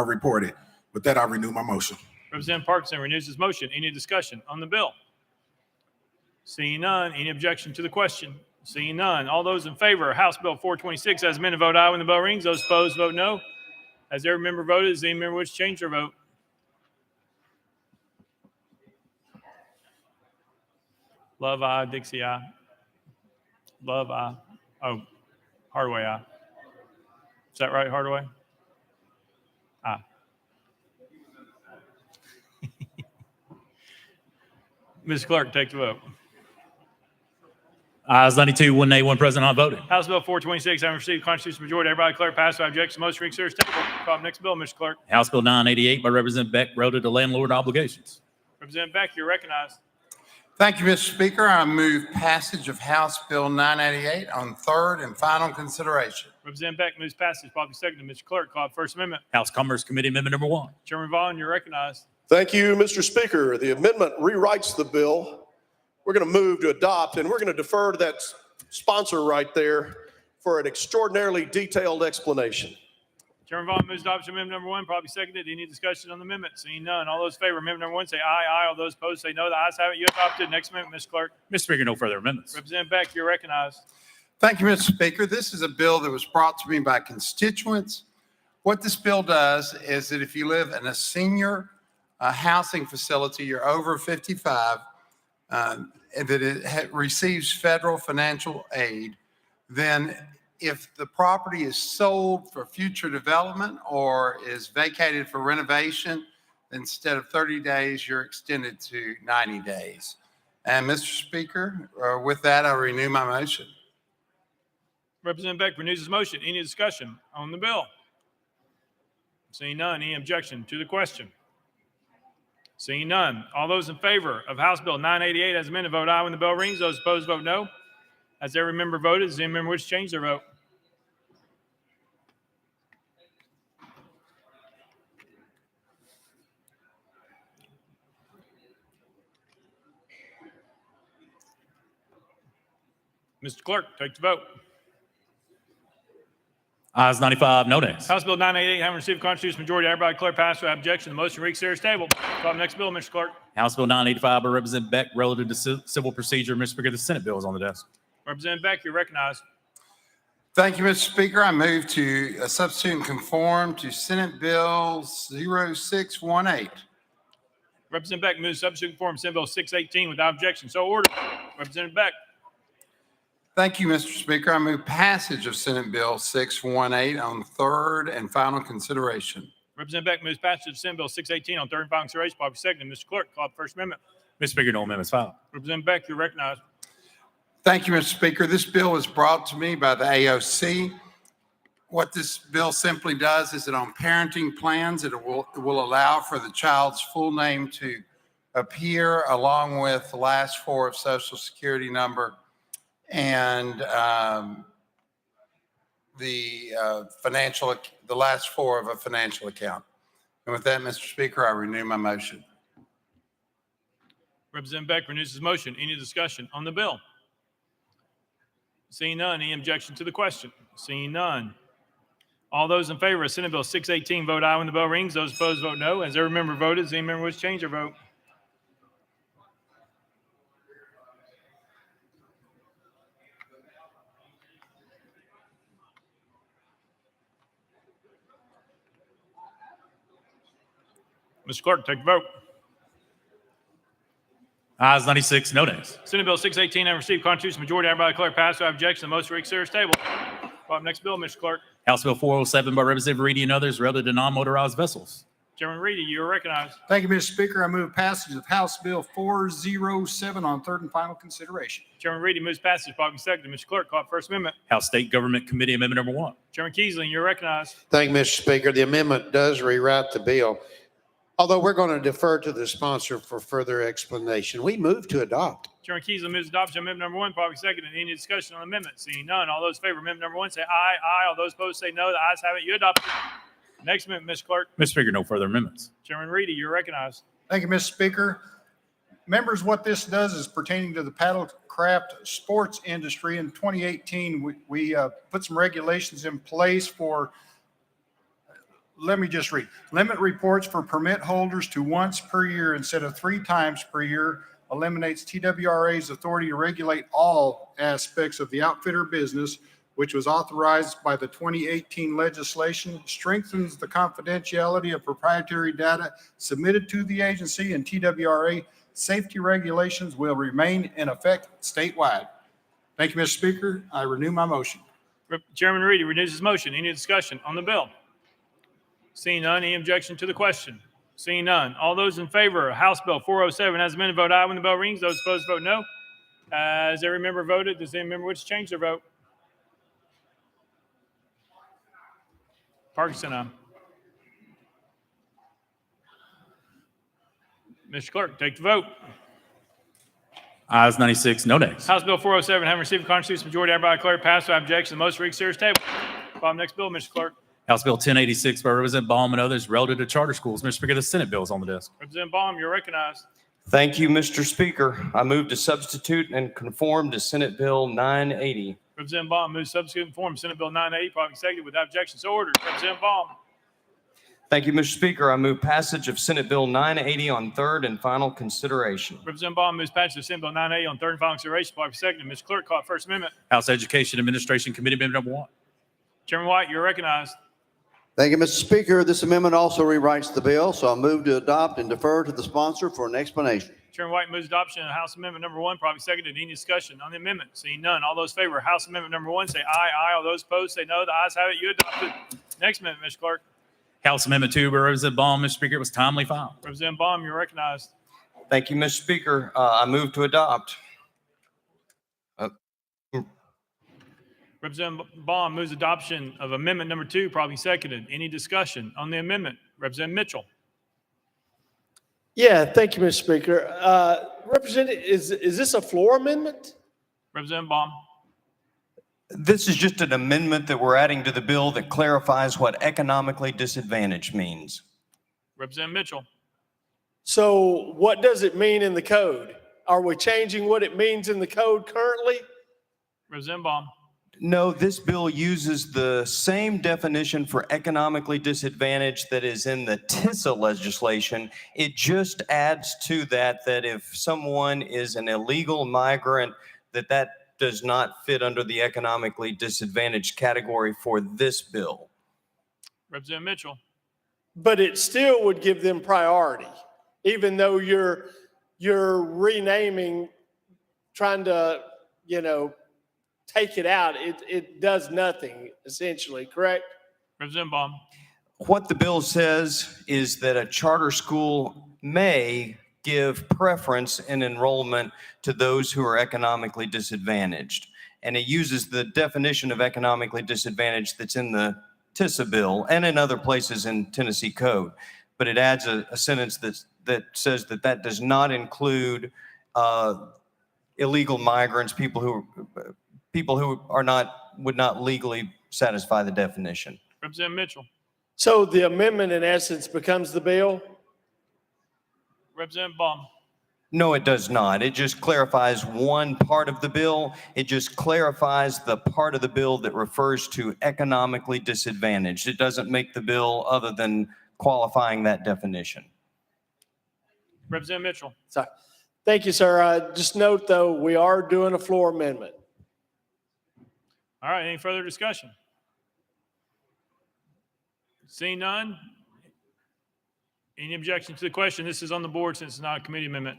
reported. With that, I renew my motion.
Representative Parkinson renews his motion. Any discussion on the bill? Seeing none. Any objection to the question? Seeing none. All those in favor of House Bill 426 as amended, vote aye when the bell rings. Those opposed, vote no. As every member voted, does any member wish to change their vote? Love aye. Dixie aye. Love aye. Oh, Hardaway aye. Is that right, Hardaway? Aye. Ms. Clerk, take the vote.
Ayes 92, 1 nay, 1 present, not voting.
House Bill 426, having received constitutional majority, everybody declare passed without objection. Motion reads here is tabled. Call the next bill, Mr. Clerk.
House Bill 988 by Representative Beck relative to landlord obligations.
Representative Beck, you're recognized.
Thank you, Mr. Speaker. I move passage of House Bill 988 on third and final consideration.
Representative Beck moves passage. Bobby seconded. Mr. Clerk, call the First Amendment.
House Commerce Committee Amendment number 1.
Chairman Vaughn, you're recognized.
Thank you, Mr. Speaker. The amendment rewrites the bill. We're going to move to adopt, and we're going to defer to that sponsor right there for an extraordinarily detailed explanation.
Chairman Vaughn moves adoption amendment number 1, probably seconded. Any discussion on the amendment? Seeing none. All those in favor of amendment number 1 say aye, aye. All those opposed say no. The ayes have it. You adopted. Next amendment, Mr. Clerk.
Mr. Speaker, no further amendments.
Representative Beck, you're recognized.
Thank you, Mr. Speaker. This is a bill that was brought to me by constituents. What this bill does is that if you live in a senior housing facility, you're over 55, and that it receives federal financial aid, then if the property is sold for future development or is vacated for renovation, instead of 30 days, you're extended to 90 days. And Mr. Speaker, with that, I renew my motion.
Representative Beck renews his motion. Any discussion on the bill? Seeing none. Any objection to the question? Seeing none. All those in favor of House Bill 988 as amended, vote aye when the bell rings. Those opposed, vote no. As every member voted, does any member wish to change their vote? Mr. Clerk, take the vote.
Ayes 95, no nays.
House Bill 988, having received constitutional majority, everybody declare passed without objection. The motion reads here is tabled. Call the next bill, Mr. Clerk.
House Bill 985 by Representative Beck relative to civil procedure. Mr. Speaker, the Senate bill is on the desk.
Representative Beck, you're recognized.
Thank you, Mr. Speaker. I move to substitute and conform to Senate Bill 0618.
Representative Beck moves substitute form Senate Bill 618 without objection. So ordered. Representative Beck.
Thank you, Mr. Speaker. I move passage of Senate Bill 618 on third and final consideration.
Representative Beck moves passage of Senate Bill 618 on third and final consideration. Bobby seconded. Mr. Clerk, call the First Amendment.
Mr. Speaker, no amendments filed.
Representative Beck, you're recognized.
Thank you, Mr. Speaker. This bill was brought to me by the AOC. What this bill simply does is that on parenting plans, it will allow for the child's full name to appear along with the last four of social security number and the last four of a financial account. And with that, Mr. Speaker, I renew my motion.
Representative Beck renews his motion. Any discussion on the bill? Seeing none, any objection to the question? Seeing none. All those in favor of Senate Bill 618 vote aye when the bell rings. Those opposed vote no. As every member voted, does any member wish to change their vote? Mr. Clerk, take the vote.
Ayes 96, no nays.
Senate Bill 618 having received constitutional majority, I hereby declare passed without objection. The motion reconsider is tabled. Next bill, Mr. Clerk.
House Bill 407 by Representative Reedy and others related to non-motorized vessels.
Chairman Reedy, you are recognized.
Thank you, Mr. Speaker. I move passage of House Bill 407 on third and final consideration.
Chairman Reedy moves passage. Properly seconded. Mr. Clerk, call for First Amendment.
House State Government Committee Amendment number 1.
Chairman Keesling, you're recognized.
Thank you, Mr. Speaker. The amendment does rewrite the bill. Although we're going to defer to the sponsor for further explanation. We move to adopt.
Chairman Keesling moves adoption of amendment number 1. Properly seconded. Any discussion on the amendment? Seeing none. All those in favor of amendment number 1 say aye. Aye. All those opposed say no. The ayes have it. You adopt it. Next amendment, Mr. Clerk.
Mr. Speaker, no further amendments.
Chairman Reedy, you're recognized.
Thank you, Mr. Speaker. Members, what this does is pertaining to the paddlecraft sports industry. In 2018, we put some regulations in place for, let me just read. Limit reports for permit holders to once per year instead of 3 times per year. Eliminates TWRA's authority to regulate all aspects of the outfitter business, which was authorized by the 2018 legislation, strengthens the confidentiality of proprietary data submitted to the agency, and TWRA safety regulations will remain in effect statewide. Thank you, Mr. Speaker. I renew my motion.
Chairman Reedy renews his motion. Any discussion on the bill? Seeing none, any objection to the question? Seeing none. All those in favor of House Bill 407 as amended vote aye when the bell rings. Those opposed vote no. As every member voted, does any member wish to change their vote? Parkinson, aye. Mr. Clerk, take the vote.
Ayes 96, no nays.
House Bill 407 having received a constitutional majority, I hereby declare passed without objection. The motion reconsider is tabled. Next bill, Mr. Clerk.
House Bill 1086 by Representative Baum and others relative to charter schools. Mr. Speaker, the Senate bill is on the desk.
Representative Baum, you're recognized.
Thank you, Mr. Speaker. I move to substitute and conform to Senate Bill 980.
Representative Baum moves substitute and form Senate Bill 980, properly seconded without objection. So ordered. Representative Baum.
Thank you, Mr. Speaker. I move passage of Senate Bill 980 on third and final consideration.
Representative Baum moves passage of Senate Bill 980 on third and final consideration, properly seconded. Mr. Clerk, call First Amendment.
House Education Administration Committee Amendment number 1.
Chairman White, you're recognized.
Thank you, Mr. Speaker. This amendment also rewrites the bill, so I move to adopt and defer to the sponsor for an explanation.
Chairman White moves adoption of House Amendment number 1, properly seconded. Any discussion on the amendment? Seeing none. All those in favor of House Amendment number 1 say aye. Aye. All those opposed say no. The ayes have it. You adopted. Next amendment, Mr. Clerk.
House Amendment 2 by Representative Baum. Mr. Speaker, it was timely filed.
Representative Baum, you're recognized.
Thank you, Mr. Speaker. I move to adopt.
Representative Baum moves adoption of amendment number 2, probably seconded. Any discussion on the amendment? Representative Mitchell.
Yeah, thank you, Mr. Speaker. Representative, is this a floor amendment?
Representative Baum.
This is just an amendment that we're adding to the bill that clarifies what economically disadvantaged means.
Representative Mitchell.
So what does it mean in the code? Are we changing what it means in the code currently?
Representative Baum.
No, this bill uses the same definition for economically disadvantaged that is in the TISA legislation. It just adds to that if someone is an illegal migrant, that does not fit under the economically disadvantaged category for this bill.
Representative Mitchell.
But it still would give them priority, even though you're renaming, trying to, take it out. It does nothing, essentially, correct?
Representative Baum.
What the bill says is that a charter school may give preference in enrollment to those who are economically disadvantaged. and it uses the definition of economically disadvantaged that's in the TISA bill and in other places in Tennessee code. But it adds a sentence that says that does not include illegal migrants, people who would not legally satisfy the definition.
Representative Mitchell.
So the amendment in essence becomes the bill?
Representative Baum.
No, it does not. It just clarifies one part of the bill. It just clarifies the part of the bill that refers to economically disadvantaged. It doesn't make the bill other than qualifying that definition.
Representative Mitchell.
Sorry. Thank you, sir. Just note, though, we are doing a floor amendment.
All right, any further discussion? Seeing none? Any objection to the question? This is on the board since it's not a committee amendment.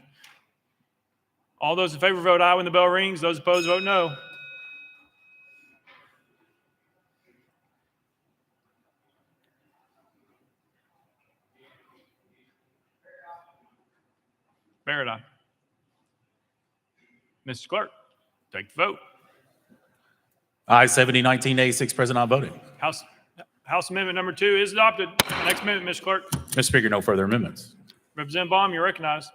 All those in favor vote aye when the bell rings. Those opposed vote no. Barrett, aye. Mr. Clerk, take the vote.
I 70-19-86 present not voting.
House Amendment number 2 is adopted. Next amendment, Mr. Clerk.
Mr. Speaker, no further amendments.
Representative Baum, you're recognized.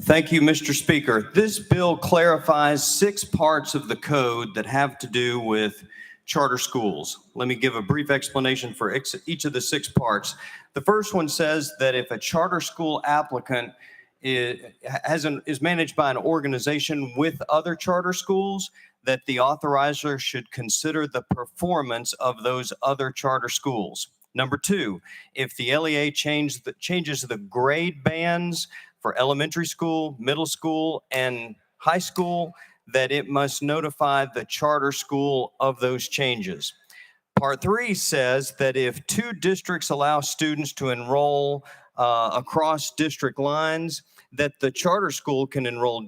Thank you, Mr. Speaker. This bill clarifies 6 parts of the code that have to do with charter schools. Let me give a brief explanation for each of the 6 parts. The first one says that if a charter school applicant is managed by an organization with other charter schools, that the authorizer should consider the performance of those other charter schools. Number 2, if the LEA changes the grade bands for elementary school, middle school, and high school, that it must notify the charter school of those changes. Part 3 says that if 2 districts allow students to enroll across district lines, that the charter school can enroll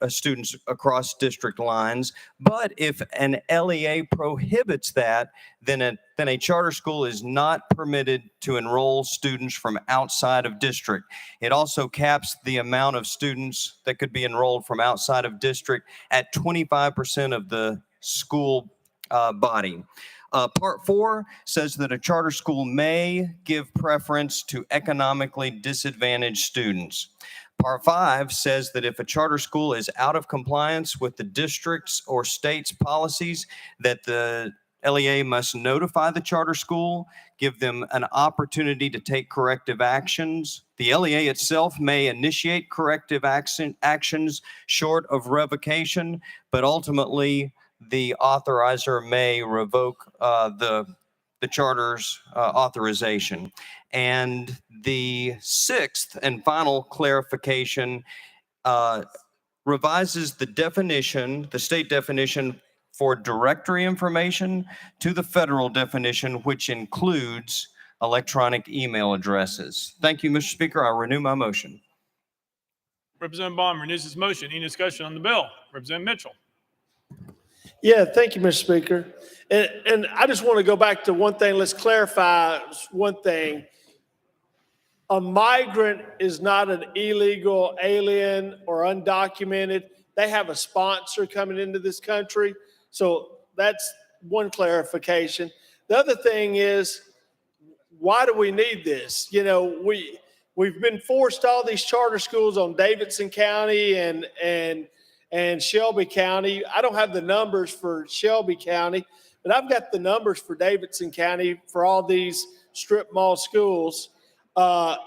students across district lines. But if an LEA prohibits that, then a charter school is not permitted to enroll students from outside of district. It also caps the amount of students that could be enrolled from outside of district at 25% of the school body. Part 4 says that a charter school may give preference to economically disadvantaged students. Part 5 says that if a charter school is out of compliance with the district's or state's policies, that the LEA must notify the charter school, give them an opportunity to take corrective actions. The LEA itself may initiate corrective actions short of revocation, but ultimately the authorizer may revoke the charter's authorization. And the 6th and final clarification revises the definition, the state definition for directory information to the federal definition, which includes electronic email addresses. Thank you, Mr. Speaker. I renew my motion.
Representative Baum renews his motion. Any discussion on the bill? Representative Mitchell.
Yeah, thank you, Mr. Speaker. And I just want to go back to one thing. Let's clarify one thing. A migrant is not an illegal alien or undocumented. They have a sponsor coming into this country. So that's one clarification. The other thing is, why do we need this? You know, we've been forced all these charter schools on Davidson County and Shelby County. I don't have the numbers for Shelby County, but I've got the numbers for Davidson County for all these strip mall schools. I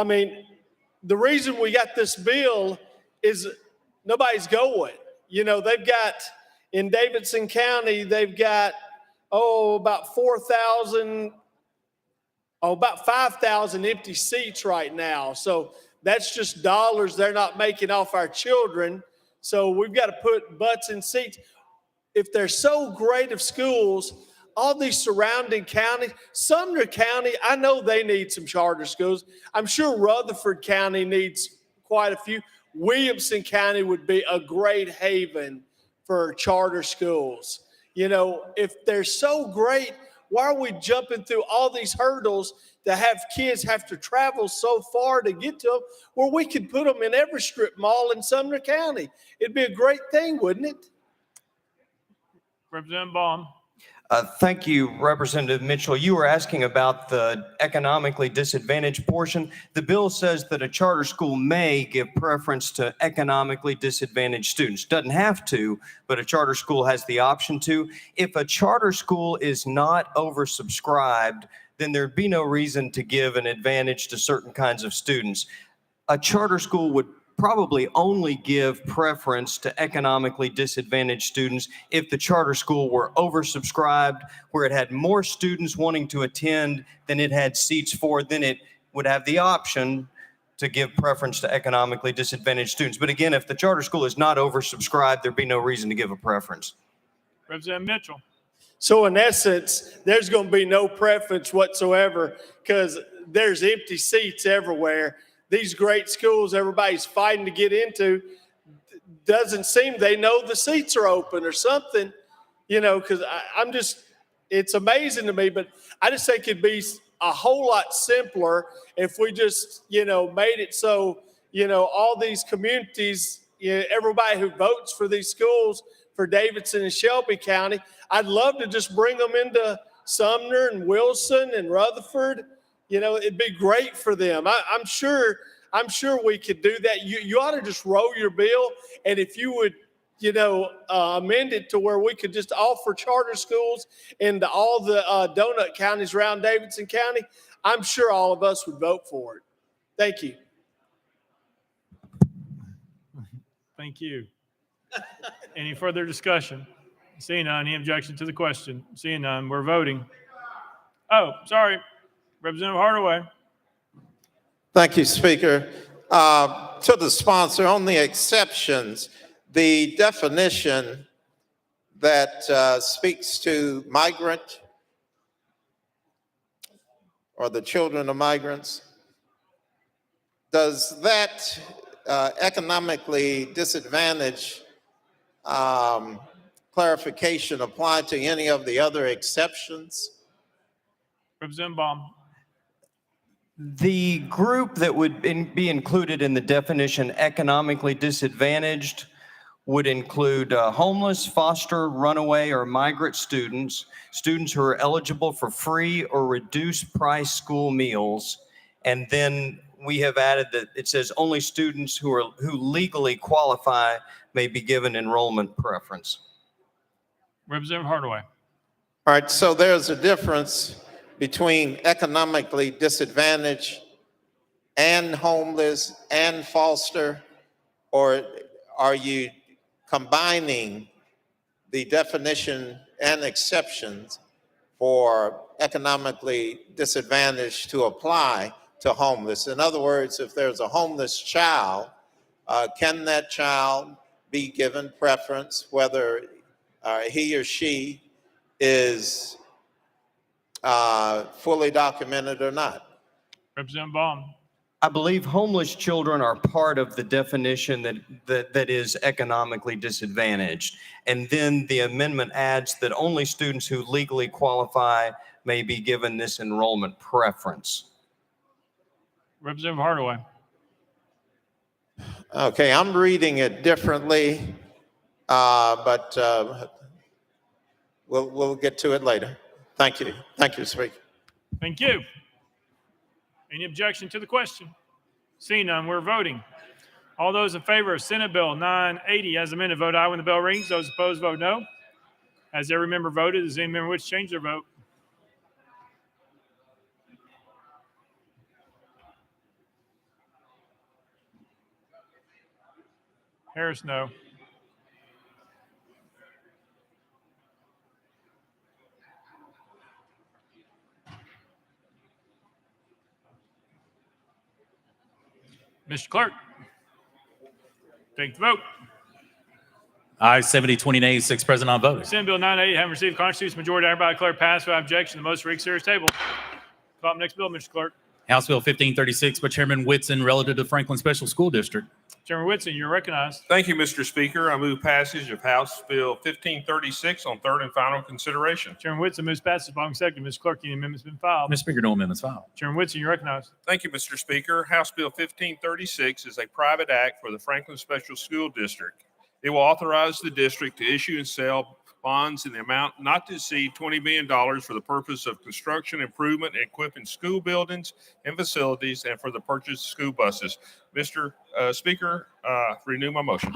mean, the reason we got this bill is nobody's going. You know, they've got, in Davidson County, they've got, about 5,000 empty seats right now. So that's just dollars they're not making off our children. So we've got to put butts in seats. If they're so great of schools, all these surrounding counties, Sumner County, I know they need some charter schools. I'm sure Rutherford County needs quite a few. Williamson County would be a great haven for charter schools. You know, if they're so great, why are we jumping through all these hurdles to have kids have to travel so far to get to them, where we could put them in every strip mall in Sumner County? It'd be a great thing, wouldn't it?
Representative Baum.
Thank you, Representative Mitchell. You were asking about the economically disadvantaged portion. The bill says that a charter school may give preference to economically disadvantaged students. Doesn't have to, but a charter school has the option to. If a charter school is not oversubscribed, then there'd be no reason to give an advantage to certain kinds of students. A charter school would probably only give preference to economically disadvantaged students if the charter school were oversubscribed, where it had more students wanting to attend than it had seats for, then it would have the option to give preference to economically disadvantaged students. But again, if the charter school is not oversubscribed, there'd be no reason to give a preference.
Representative Mitchell.
So in essence, there's going to be no preference whatsoever because there's empty seats everywhere. These great schools everybody's fighting to get into, doesn't seem they know the seats are open or something, because I'm just, it's amazing to me, but I just think it'd be a whole lot simpler if we just, made it so, all these communities, everybody who votes for these schools for Davidson and Shelby County, I'd love to just bring them into Sumner and Wilson and Rutherford. It'd be great for them. I'm sure we could do that. You ought to just roll your bill. And if you would, amend it to where we could just offer charter schools into all the donut counties around Davidson County, I'm sure all of us would vote for it. Thank you.
Thank you. Any further discussion? Seeing none, any objection to the question? Seeing none, we're voting. Oh, sorry. Representative Hardaway.
Thank you, Speaker. To the sponsor, on the exceptions, the definition that speaks to migrant or the children of migrants, does that economically disadvantaged clarification apply to any of the other exceptions?
Representative Baum.
The group that would be included in the definition economically disadvantaged would include homeless, foster, runaway, or migrant students, students who are eligible for free or reduced price school meals. And then we have added that it says only students who legally qualify may be given enrollment preference.
Representative Hardaway.
All right, so there's a difference between economically disadvantaged and homeless and foster, or are you combining the definition and exceptions for economically disadvantaged to apply to homeless? In other words, if there's a homeless child, can that child be given preference whether he or she is fully documented or not?
Representative Baum.
I believe homeless children are part of the definition that is economically disadvantaged. And then the amendment adds that only students who legally qualify may be given this enrollment preference.
Representative Hardaway.
Okay, I'm reading it differently, but we'll get to it later. Thank you. Thank you, Speaker.
Thank you. Any objection to the question? Seeing none, we're voting. All those in favor of Senate Bill 980 as amended, vote aye when the bell rings. Those opposed, vote no. Has every member voted? Does any member wish to change their vote? Harris, no. Mr. Clerk, take the vote.
Ayes 70, 20 nays, 6 present, not voting.
Senate Bill 980 having received constitutional majority, I hereby declare passed without objection. The most read series table. Call up next bill, Mr. Clerk.
House Bill 1536 by Chairman Whitson relative to Franklin Special School District.
Chairman Whitson, you're recognized.
Thank you, Mr. Speaker. I move passage of House Bill 1536 on third and final consideration.
Chairman Whitson moves passage following second. Mr. Clerk, any amendments been filed?
Mr. Speaker, no amendments filed.
Chairman Whitson, you're recognized.
Thank you, Mr. Speaker. House Bill 1536 is a private act for the Franklin Special School District. It will authorize the district to issue and sell bonds in the amount not to exceed $20 million for the purpose of construction, improvement, and equipping school buildings and facilities and for the purchase of school buses. Mr. Speaker, renew my motion.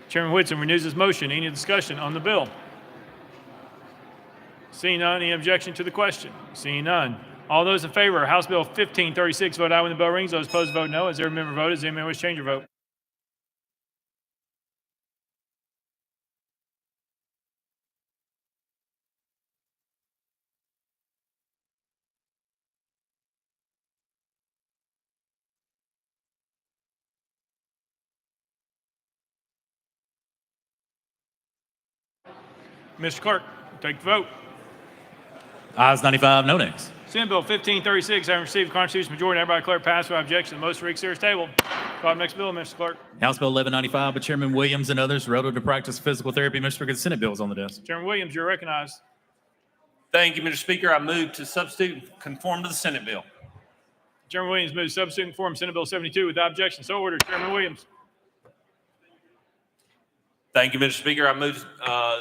Chairman Whitson renews his motion. Any discussion on the bill? Seeing none, any objection to the question? Seeing none. All those in favor of House Bill 1536, vote aye when the bell rings. Those opposed, vote no. As every member voted, does any member wish to change your vote? Mr. Clerk, take the vote.
Ayes 95, no nays.
Senate Bill 1536, having received a constitutional majority, everybody declare passed without objection. The motion reeks series table. Call the next bill, Mr. Clerk.
House Bill 1195 by Chairman Williams and others, relative to practice physical therapy. Mr. Speaker, the Senate bill is on the desk.
Chairman Williams, you're recognized.
Thank you, Mr. Speaker. I move to substitute and conform to the Senate bill.
Chairman Williams moves substitute and conform Senate Bill 72 without objection. So ordered. Chairman Williams.
Thank you, Mr. Speaker. I move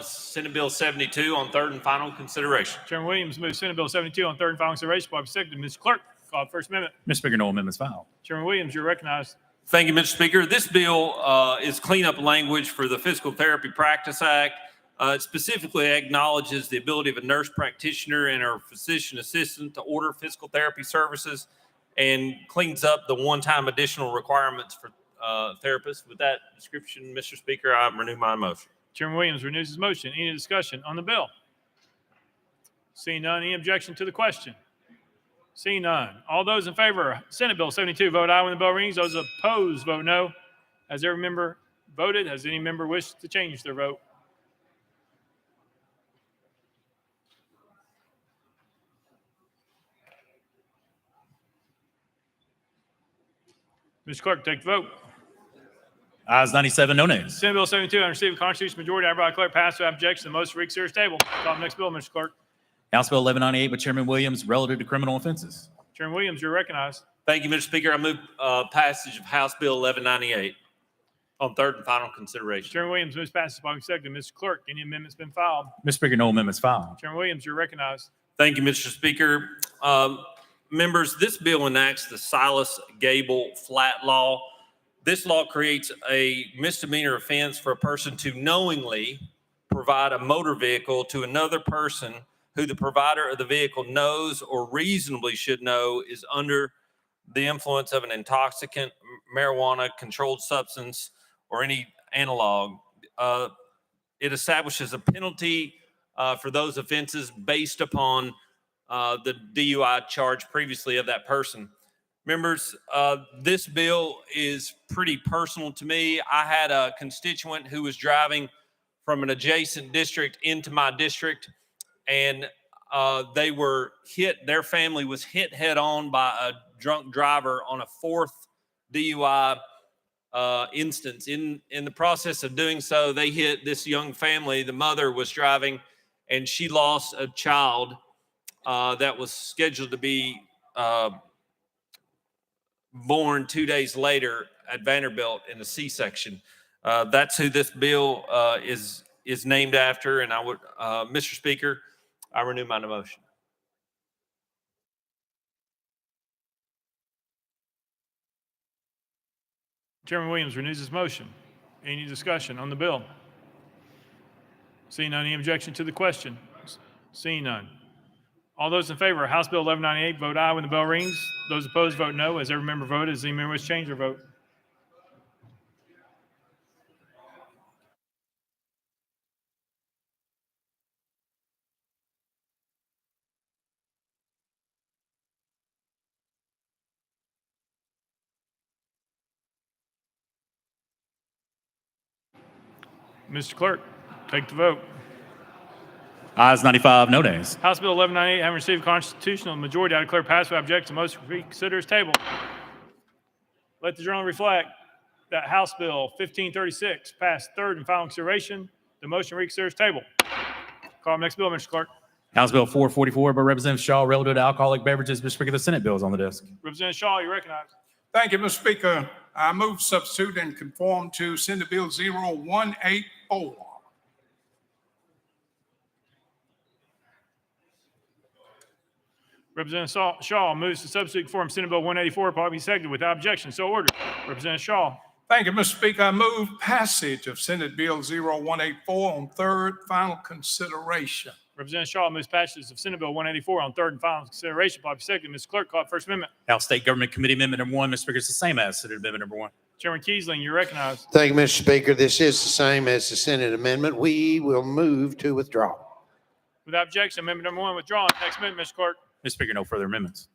Senate Bill 72 on third and final consideration.
Chairman Williams moves Senate Bill 72 on third and final consideration. Probably seconded. Mr. Clerk, call the First Amendment.
Mr. Speaker, no amendments filed.
Chairman Williams, you're recognized.
Thank you, Mr. Speaker. This bill is cleanup language for the Physical Therapy Practice Act. It specifically acknowledges the ability of a nurse practitioner and her physician assistant to order physical therapy services and cleans up the one-time additional requirements for therapists. With that description, Mr. Speaker, I renew my motion.
Chairman Williams renews his motion. Any discussion on the bill? Seeing none, any objection to the question? Seeing none. All those in favor of Senate Bill 72, vote aye when the bell rings. Those opposed, vote no. Has every member voted? Has any member wished to change their vote? Mr. Clerk, take the vote.
Ayes 97, no nays.
Senate Bill 72, having received a constitutional majority, I hereby declare passed without objection. The motion reeks series table. Call the next bill, Mr. Clerk.
House Bill 1198 by Chairman Williams, relative to criminal offenses.
Chairman Williams, you're recognized.
Thank you, Mr. Speaker. I move passage of House Bill 1198 on third and final consideration.
Chairman Williams moves passage by second. Mr. Clerk, any amendments been filed?
Mr. Speaker, no amendments filed.
Chairman Williams, you're recognized.
Thank you, Mr. Speaker. Members, this bill enacts the Silas Gable Flat Law. This law creates a misdemeanor offense for a person to knowingly provide a motor vehicle to another person who the provider of the vehicle knows or reasonably should know is under the influence of an intoxicant, marijuana, controlled substance, or any analog. It establishes a penalty for those offenses based upon the DUI charge previously of that person. Members, this bill is pretty personal to me. I had a constituent who was driving from an adjacent district into my district, and they were hit. Their family was hit head on by a drunk driver on a fourth DUI instance. In the process of doing so, they hit this young family. The mother was driving, and she lost a child that was scheduled to be born 2 days later at Vanderbilt in a C-section. That's who this bill is named after. And I would, Mr. Speaker, I renew my motion.
Chairman Williams renews his motion. Any discussion on the bill? Seeing none, any objection to the question? Seeing none. All those in favor of House Bill 1198, vote aye when the bell rings. Those opposed, vote no. As every member voted, does any member wish to change their vote? Mr. Clerk, take the vote.
Ayes 95, no nays.
House Bill 1198, having received a constitutional majority, I declare passed without objection. The motion reconsider is tabled. Let the journal reflect that House Bill 1536 passed third and final consideration. The motion reconsider is tabled. Call the next bill, Mr. Clerk.
House Bill 444 by Representative Shaw, relative to alcoholic beverages. Mr. Speaker, the Senate bill is on the desk.
Representative Shaw, you recognize.
Thank you, Mr. Speaker. I move substitute and conform to Senate Bill 0184.
Representative Shaw moves to substitute conform Senate Bill 184, probably seconded without objection. So ordered. Representative Shaw.
Thank you, Mr. Speaker. I move passage of Senate Bill 0184 on third final consideration.
Representative Shaw moves passage of Senate Bill 184 on third and final consideration, probably seconded. Mr. Clerk, call First Amendment.
House State Government Committee Amendment number 1, Mr. Speaker, it's the same as Senate Amendment number 1.
Chairman Kiesling, you're recognized.
Thank you, Mr. Speaker. This is the same as the Senate amendment. We will move to withdraw.
Without objection, amendment number 1 withdrawn. Next amendment, Mr. Clerk.
Mr. Speaker, no further amendments.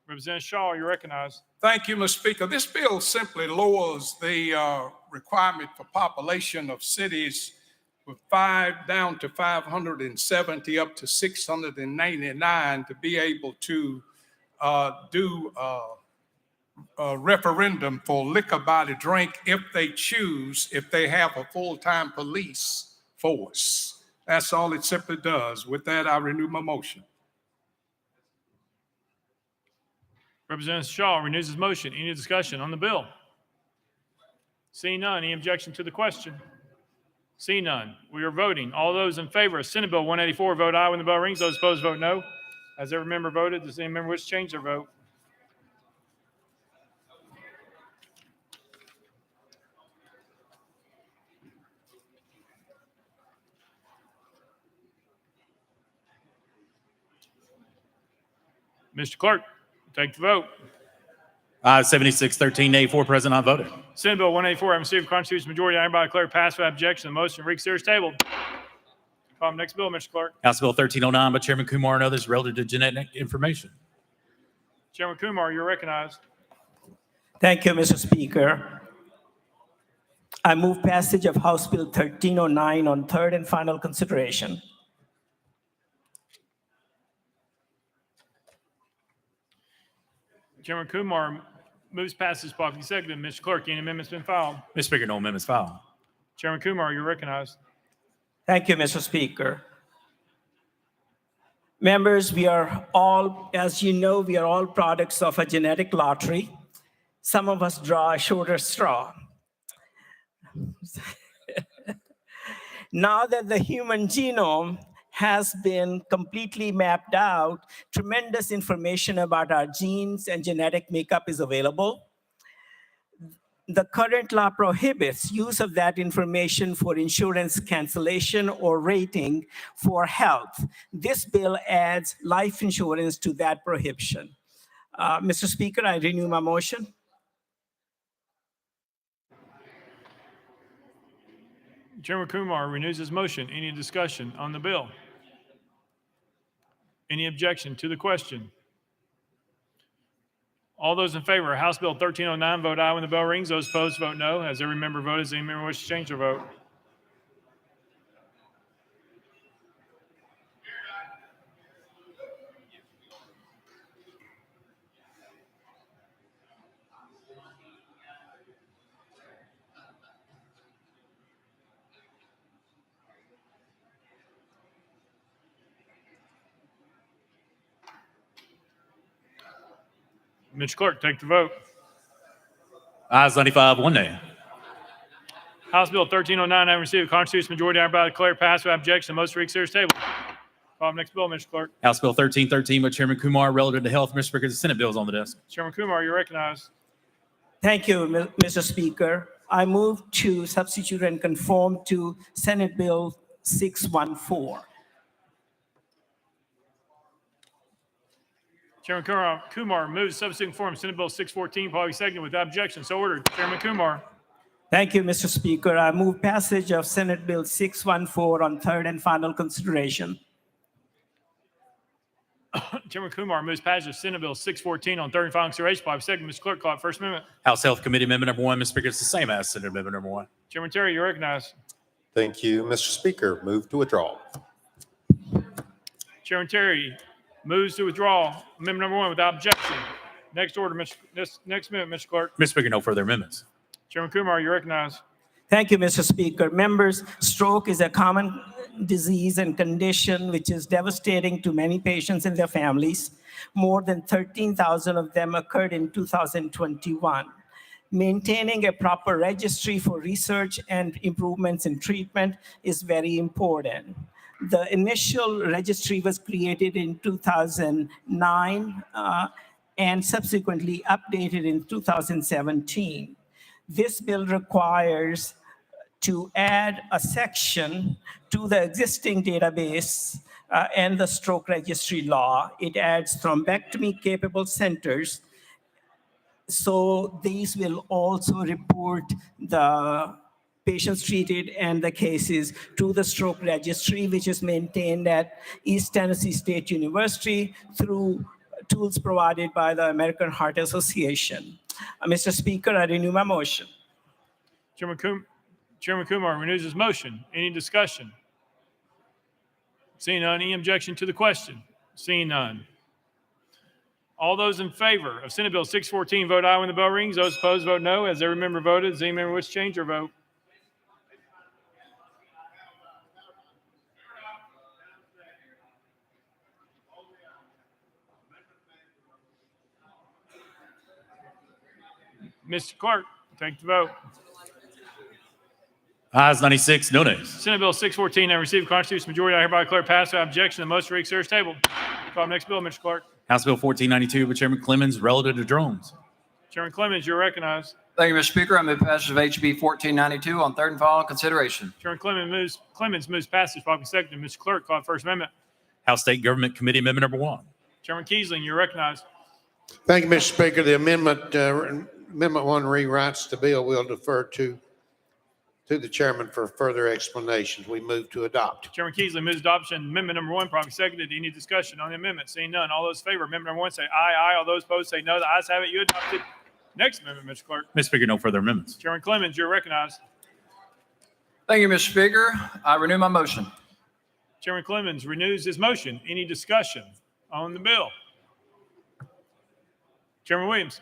Representative Shaw, you're recognized.
Thank you, Mr. Speaker. This bill simply lowers the requirement for population of cities with 5 down to 570 up to 699 to be able to do a referendum for liquor by the drink if they choose, if they have a full-time police force. That's all it simply does. With that, I renew my motion.
Representative Shaw renews his motion. Any discussion on the bill? Seeing none, any objection to the question? Seeing none, we are voting. All those in favor of Senate Bill 184 vote aye when the bell rings. Those opposed vote no. Has every member voted? Does any member wish to change their vote? Mr. Clerk, take the vote.
Ayes 76-13, nay 4 present, not voted.
Senate Bill 184 having received a constitutional majority, I hereby declare passed without objection. The motion to reconsider is tabled. Call the next bill, Mr. Clerk.
House Bill 1309 by Chairman Kumar and others relative to genetic information.
Chairman Kumar, you're recognized.
Thank you, Mr. Speaker. I move passage of House Bill 1309 on third and final consideration.
Chairman Kumar moves passage, properly seconded. Mr. Clerk, any amendments been filed?
Mr. Speaker, no amendments filed.
Chairman Kumar, you're recognized.
Thank you, Mr. Speaker. Members, we are all, as you know, we are all products of a genetic lottery. Some of us draw a shorter straw. Now that the human genome has been completely mapped out, tremendous information about our genes and genetic makeup is available. The current law prohibits use of that information for insurance cancellation or rating for health. This bill adds life insurance to that prohibition. Mr. Speaker, I renew my motion.
Chairman Kumar renews his motion. Any discussion on the bill? Any objection to the question? All those in favor of House Bill 1309 vote aye when the bell rings. Those opposed vote no. Has every member voted? Does any member wish to change their vote? Mr. Clerk, take the vote.
Ayes 95, 1 nay.
House Bill 1309 having received a constitutional majority, I hereby declare passed without objection. The motion reconsider is tabled. Call the next bill, Mr. Clerk.
House Bill 1313 by Chairman Kumar relative to health. Mr. Speaker, the Senate bill is on the desk.
Chairman Kumar, you're recognized.
Thank you, Mr. Speaker. I move to substitute and conform to Senate Bill 614.
Chairman Kumar moves substituting form Senate Bill 614, probably seconded without objection. So ordered. Chairman Kumar.
Thank you, Mr. Speaker. I move passage of Senate Bill 614 on third and final consideration.
Chairman Kumar moves passage of Senate Bill 614 on third and final consideration, probably seconded. Mr. Clerk, call it First Amendment.
House Health Committee Amendment number 1, Mr. Speaker, it's the same as Senate Amendment number 1.
Chairman Terry, you're recognized.
Thank you, Mr. Speaker. Move to withdraw.
Chairman Terry moves to withdraw amendment number 1 without objection. Next order, next amendment, Mr. Clerk.
Mr. Speaker, no further amendments.
Chairman Kumar, you're recognized.
Thank you, Mr. Speaker. Members, stroke is a common disease and condition which is devastating to many patients and their families. More than 13,000 of them occurred in 2021. Maintaining a proper registry for research and improvements in treatment is very important. The initial registry was created in 2009 and subsequently updated in 2017. This bill requires to add a section to the existing database and the stroke registry law. It adds thrombectomy-capable centers. So these will also report the patients treated and the cases to the stroke registry, which is maintained at East Tennessee State University through tools provided by the American Heart Association. Mr. Speaker, I renew my motion.
Chairman Kumar renews his motion. Any discussion? Seeing none, any objection to the question? Seeing none. All those in favor of Senate Bill 614, vote aye when the bell rings. Those opposed, vote no. As every member voted, does any member wish to change their vote? Mr. Clerk, take the vote.
Ayes 96, no nays.
Senate Bill 614 now received constitutional majority. I hereby declare passed without objection. The motion reconsider is tabled. Call the next bill, Mr. Clerk.
House Bill 1492 by Chairman Clemens relative to drones.
Chairman Clemens, you're recognized.
Thank you, Mr. Speaker. I move passage of HB 1492 on third and final consideration.
Chairman Clemens moves passage. Properly seconded. Mr. Clerk, call the first amendment.
House State Government Committee Amendment number 1.
Chairman Keesling, you're recognized.
Thank you, Mr. Speaker. The Amendment 1 rewrites the bill. We'll defer to the chairman for further explanations. We move to adopt.
Chairman Keesling moves adoption. Amendment number 1, properly seconded. Any discussion on the amendment? Seeing none. All those in favor of amendment number 1 say aye, aye. All those opposed say no. The ayes have it. You adopted. Next amendment, Mr. Clerk.
Mr. Speaker, no further amendments.
Chairman Clemens, you're recognized.
Thank you, Mr. Speaker. I renew my motion.
Chairman Clemens renews his motion. Any discussion on the bill? Chairman Williams.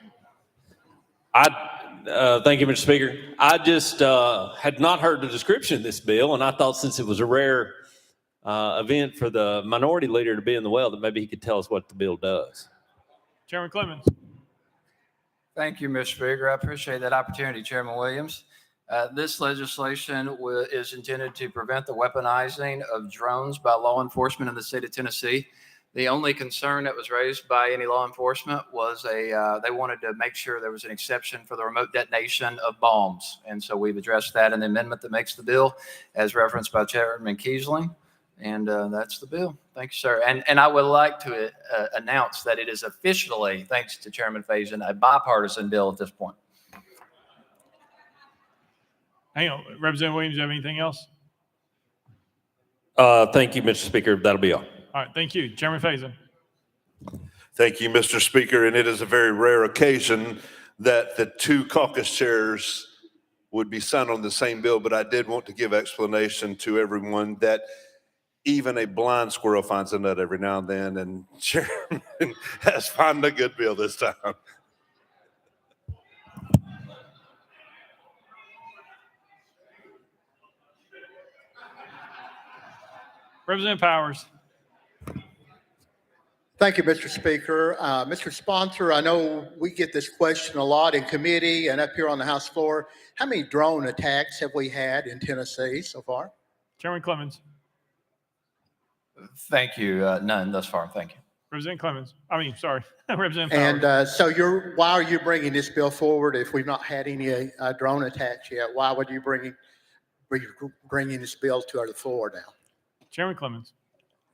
Thank you, Mr. Speaker. I just had not heard the description of this bill, and I thought since it was a rare event for the minority leader to be in the well, that maybe he could tell us what the bill does.
Chairman Clemens.
Thank you, Mr. Speaker. I appreciate that opportunity, Chairman Williams. This legislation is intended to prevent the weaponizing of drones by law enforcement in the state of Tennessee. The only concern that was raised by any law enforcement was they wanted to make sure there was an exception for the remote detonation of bombs. And so we've addressed that in the amendment that makes the bill as referenced by Chairman Keesling. And that's the bill. Thank you, sir. And I would like to announce that it is officially, thanks to Chairman Faison, a bipartisan bill at this point.
Hang on. Representative Williams, do you have anything else?
Thank you, Mr. Speaker. That'll be all.
All right. Thank you. Chairman Faison.
Thank you, Mr. Speaker. And it is a very rare occasion that the two caucus chairs would be signed on the same bill, but I did want to give explanation to everyone that even a blind squirrel finds a nut every now and then, and Chairman has found a good bill this time.
Representative Powers.
Thank you, Mr. Speaker. Mr. Sponsor, I know we get this question a lot in committee and up here on the House floor. How many drone attacks have we had in Tennessee so far?
Chairman Clemens.
Thank you. None thus far. Thank you.
Representative Clemens. Representative Powers.
And so why are you bringing this bill forward if we've not had any drone attacks yet? Why would you bringing this bill to the floor now?
Chairman Clemens.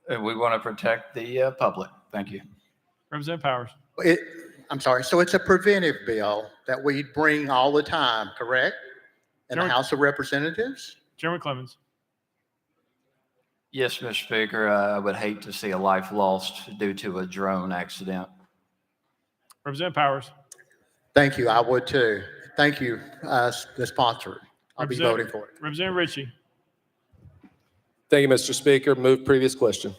We want to protect the public. Thank you.
Representative Powers.
I'm sorry. So it's a preventive bill that we bring all the time, correct? In the House of Representatives?
Chairman Clemens.
Yes, Mr. Speaker. I would hate to see a life lost due to a drone accident.
Representative Powers.
Thank you. I would too. Thank you, the sponsor. I'll be voting for it.
Representative Ritchie.
Thank you, Mr. Speaker. Move previous question.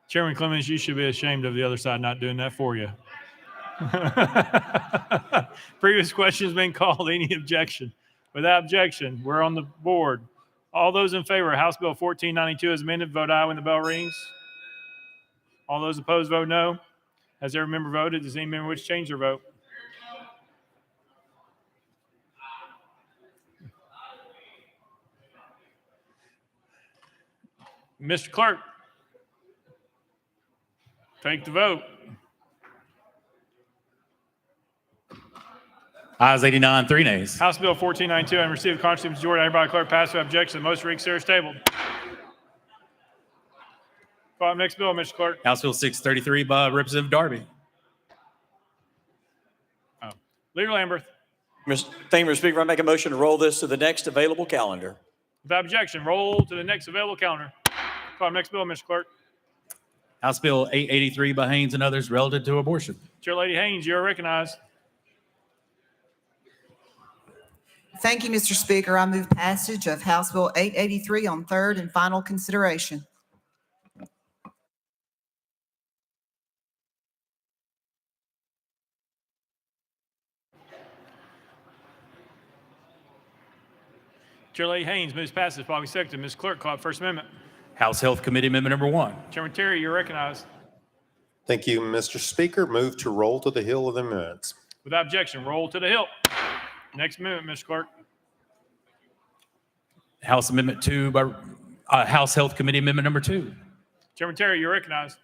Chairman Clemens, you should be ashamed of the other side not doing that for you. Previous question's been called. Any objection? Without objection, we're on the board. All those in favor of House Bill 1492 as amended, vote aye when the bell rings. All those opposed, vote no. Has every member voted? Does any member wish to change their vote? Mr. Clerk, take the vote.
Ayes 89, 3 nays.
House Bill 1492 and received a contrary majority. I hereby declare passed without objection. The motion reconsider is tabled. Call up next bill, Mr. Clerk.
House Bill 633 by Representative Darby.
Leader Lamberth.
Thank you, Mr. Speaker. I make a motion to roll this to the next available calendar.
Without objection, roll to the next available calendar. Call up next bill, Mr. Clerk.
House Bill 883 by Haynes and others relative to abortion.
Chair Lady Haynes, you are recognized.
Thank you, Mr. Speaker. I move passage of House Bill 883 on third and final consideration.
Chair Lady Haynes moves passage. Following second, Ms. Clerk, call up First Amendment.
House Health Committee Amendment Number 1.
Chairman Terry, you're recognized.
Thank you, Mr. Speaker. Move to roll to the hill of the amendments.
Without objection, roll to the hill. Next amendment, Mr. Clerk.
House Amendment 2 by House Health Committee Amendment Number 2.
Chairman Terry, you're recognized.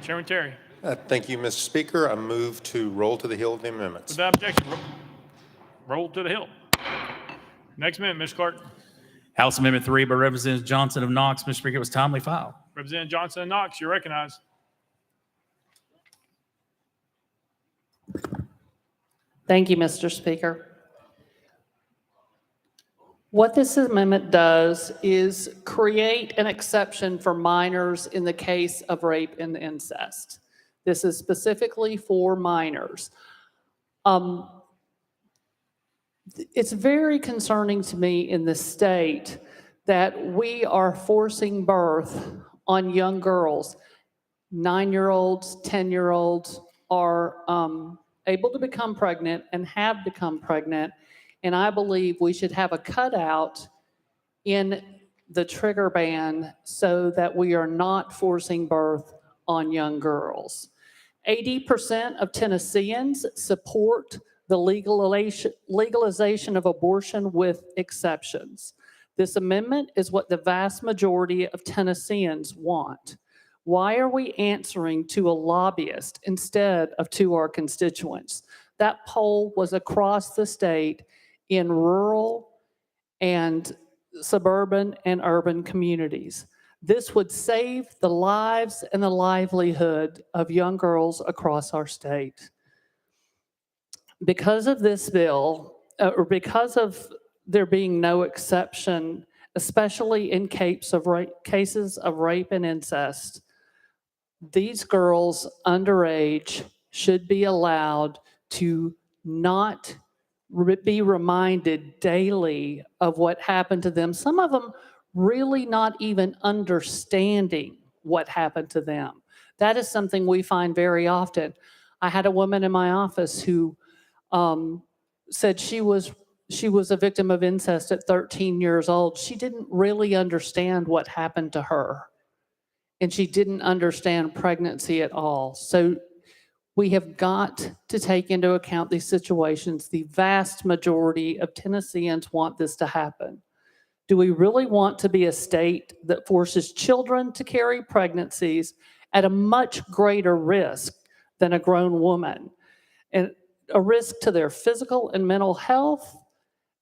Chairman Terry.
Thank you, Mr. Speaker. I move to roll to the hill of the amendments.
Without objection, roll to the hill. Next amendment, Mr. Clerk.
House Amendment 3 by Representative Johnson of Knox. Mr. Speaker, it was timely filed.
Representative Johnson and Knox, you're recognized.
Thank you, Mr. Speaker. What this amendment does is create an exception for minors in the case of rape and incest. This is specifically for minors. It's very concerning to me in this state that we are forcing birth on young girls. 9-year-olds, 10-year-olds are able to become pregnant and have become pregnant. And I believe we should have a cutout in the trigger ban so that we are not forcing birth on young girls. 80% of Tennesseans support the legalization of abortion with exceptions. This amendment is what the vast majority of Tennesseans want. Why are we answering to a lobbyist instead of to our constituents? That poll was across the state in rural and suburban and urban communities. This would save the lives and the livelihood of young girls across our state. Because of this bill, or because of there being no exception, especially in cases of rape and incest, these girls underage should be allowed to not be reminded daily of what happened to them. Some of them really not even understanding what happened to them. That is something we find very often. I had a woman in my office who said she was a victim of incest at 13 years old. She didn't really understand what happened to her, and she didn't understand pregnancy at all. So we have got to take into account these situations. The vast majority of Tennesseans want this to happen. Do we really want to be a state that forces children to carry pregnancies at a much greater risk than a grown woman? And a risk to their physical and mental health,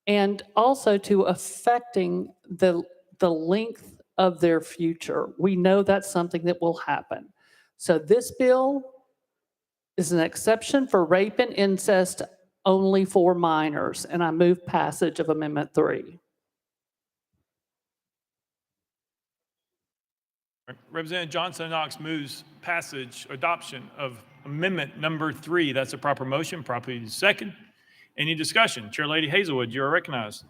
and also to affecting the length of their future. We know that's something that will happen. So this bill is an exception for rape and incest only for minors, and I move passage of Amendment 3.
Representative Johnson Knox moves passage, adoption of amendment number 3. That's a proper motion, properly second. Any discussion? Chair Lady Hazelwood, you are recognized.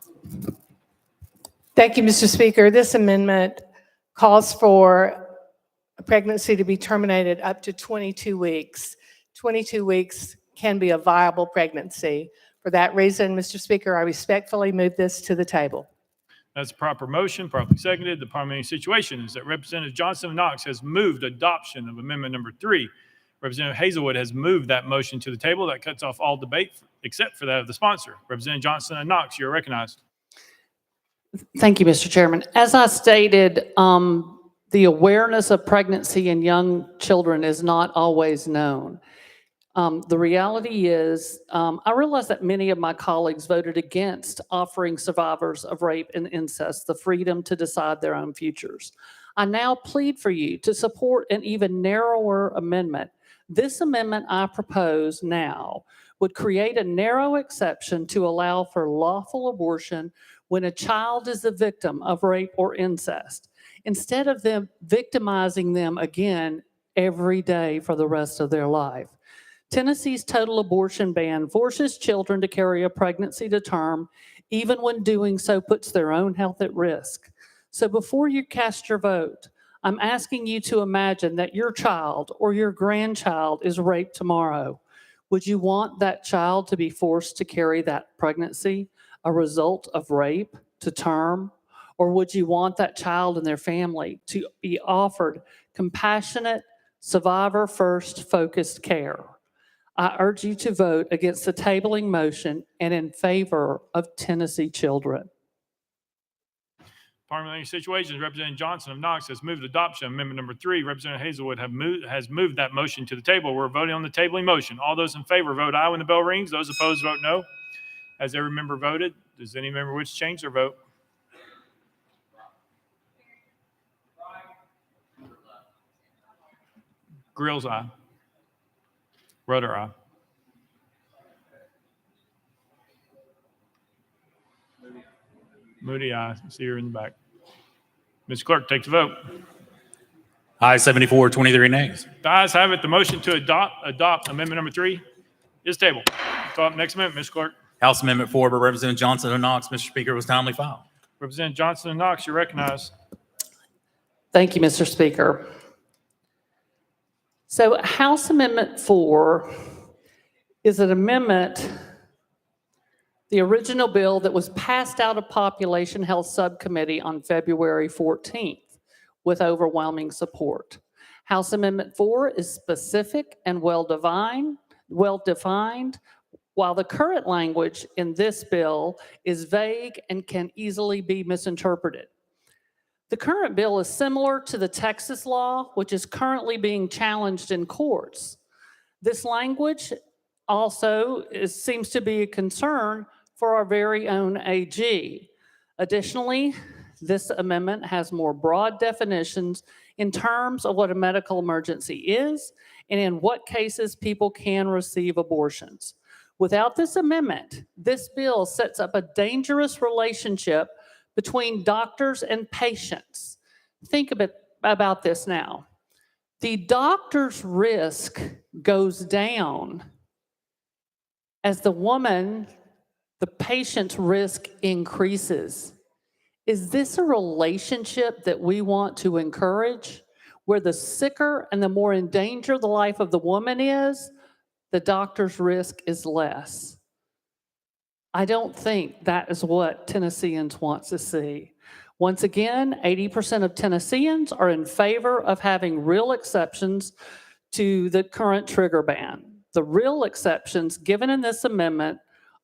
Thank you, Mr. Speaker. This amendment calls for a pregnancy to be terminated up to 22 weeks. 22 weeks can be a viable pregnancy. For that reason, Mr. Speaker, I respectfully move this to the table.
That's a proper motion, properly seconded. The parliamentary situation is that Representative Johnson Knox has moved adoption of amendment number 3. Representative Hazelwood has moved that motion to the table. That cuts off all debate except for that of the sponsor. Representative Johnson and Knox, you are recognized.
Thank you, Mr. Chairman. As I stated, the awareness of pregnancy in young children is not always known. The reality is, I realize that many of my colleagues voted against offering survivors of rape and incest the freedom to decide their own futures. I now plead for you to support an even narrower amendment. This amendment I propose now would create a narrow exception to allow for lawful abortion when a child is the victim of rape or incest, instead of them victimizing them again every day for the rest of their life. Tennessee's total abortion ban forces children to carry a pregnancy to term, even when doing so puts their own health at risk. So before you cast your vote, I'm asking you to imagine that your child or your grandchild is raped tomorrow. Would you want that child to be forced to carry that pregnancy, a result of rape, to term? Or would you want that child and their family to be offered compassionate, survivor-first focused care? I urge you to vote against the tabling motion and in favor of Tennessee children.
Parliamentary situations, Representative Johnson of Knox has moved adoption of amendment number 3. Representative Hazelwood has moved that motion to the table. We're voting on the tabling motion. All those in favor vote aye when the bell rings. Those opposed vote no. Has every member voted? Does any member wish to change their vote? Grills aye. Rudder aye. Moody aye. See her in the back. Ms. Clerk, take the vote.
Aye 74, 23 nays.
The ayes have it. The motion to adopt amendment number 3 is tabled. Call up next amendment, Ms. Clerk.
House Amendment 4 by Representative Johnson and Knox, Mr. Speaker, was timely filed.
Representative Johnson and Knox, you're recognized.
Thank you, Mr. Speaker. So House Amendment 4 is an amendment, the original bill that was passed out of Population Health Subcommittee on February 14th with overwhelming support. House Amendment 4 is specific and well-defined, while the current language in this bill is vague and can easily be misinterpreted. The current bill is similar to the Texas law, which is currently being challenged in courts. This language also seems to be a concern for our very own AG. Additionally, this amendment has more broad definitions in terms of what a medical emergency is and in what cases people can receive abortions. Without this amendment, this bill sets up a dangerous relationship between doctors and patients. Think about this now. The doctor's risk goes down as the patient's risk increases. Is this a relationship that we want to encourage, where the sicker and the more in danger the life of the woman is, the doctor's risk is less? I don't think that is what Tennesseans want to see. Once again, 80% of Tennesseans are in favor of having real exceptions to the current trigger ban. The real exceptions given in this amendment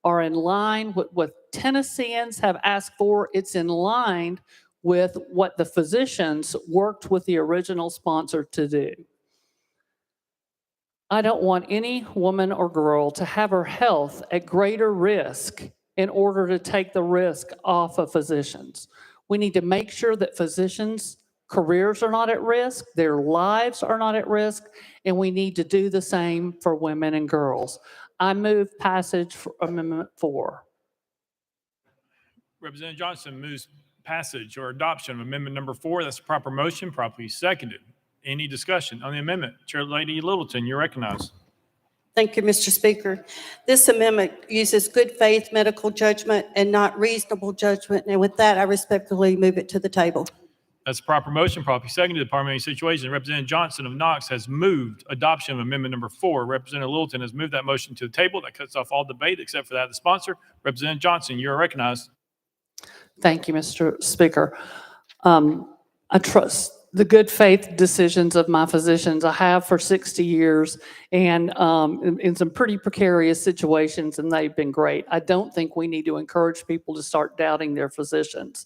are in line with what Tennesseans have asked for. It's in line with what the physicians worked with the original sponsor to do. I don't want any woman or girl to have her health at greater risk in order to take the risk off of physicians. We need to make sure that physicians' careers are not at risk, their lives are not at risk, and we need to do the same for women and girls. I move passage for Amendment 4.
Representative Johnson moves passage or adoption of amendment number 4. That's a proper motion, properly seconded. Any discussion on the amendment? Chair Lady Littleton, you're recognized.
Thank you, Mr. Speaker. This amendment uses good faith medical judgment and not reasonable judgment. And with that, I respectfully move it to the table.
That's a proper motion, properly seconded. The Parliamentary Situation. Representative Johnson of Knox has moved adoption of amendment number 4. Representative Littleton has moved that motion to the table. That cuts off all debate except for that of the sponsor. Representative Johnson, you are recognized.
Thank you, Mr. Speaker. I trust the good faith decisions of my physicians. I have for 60 years and in some pretty precarious situations, and they've been great. I don't think we need to encourage people to start doubting their physicians.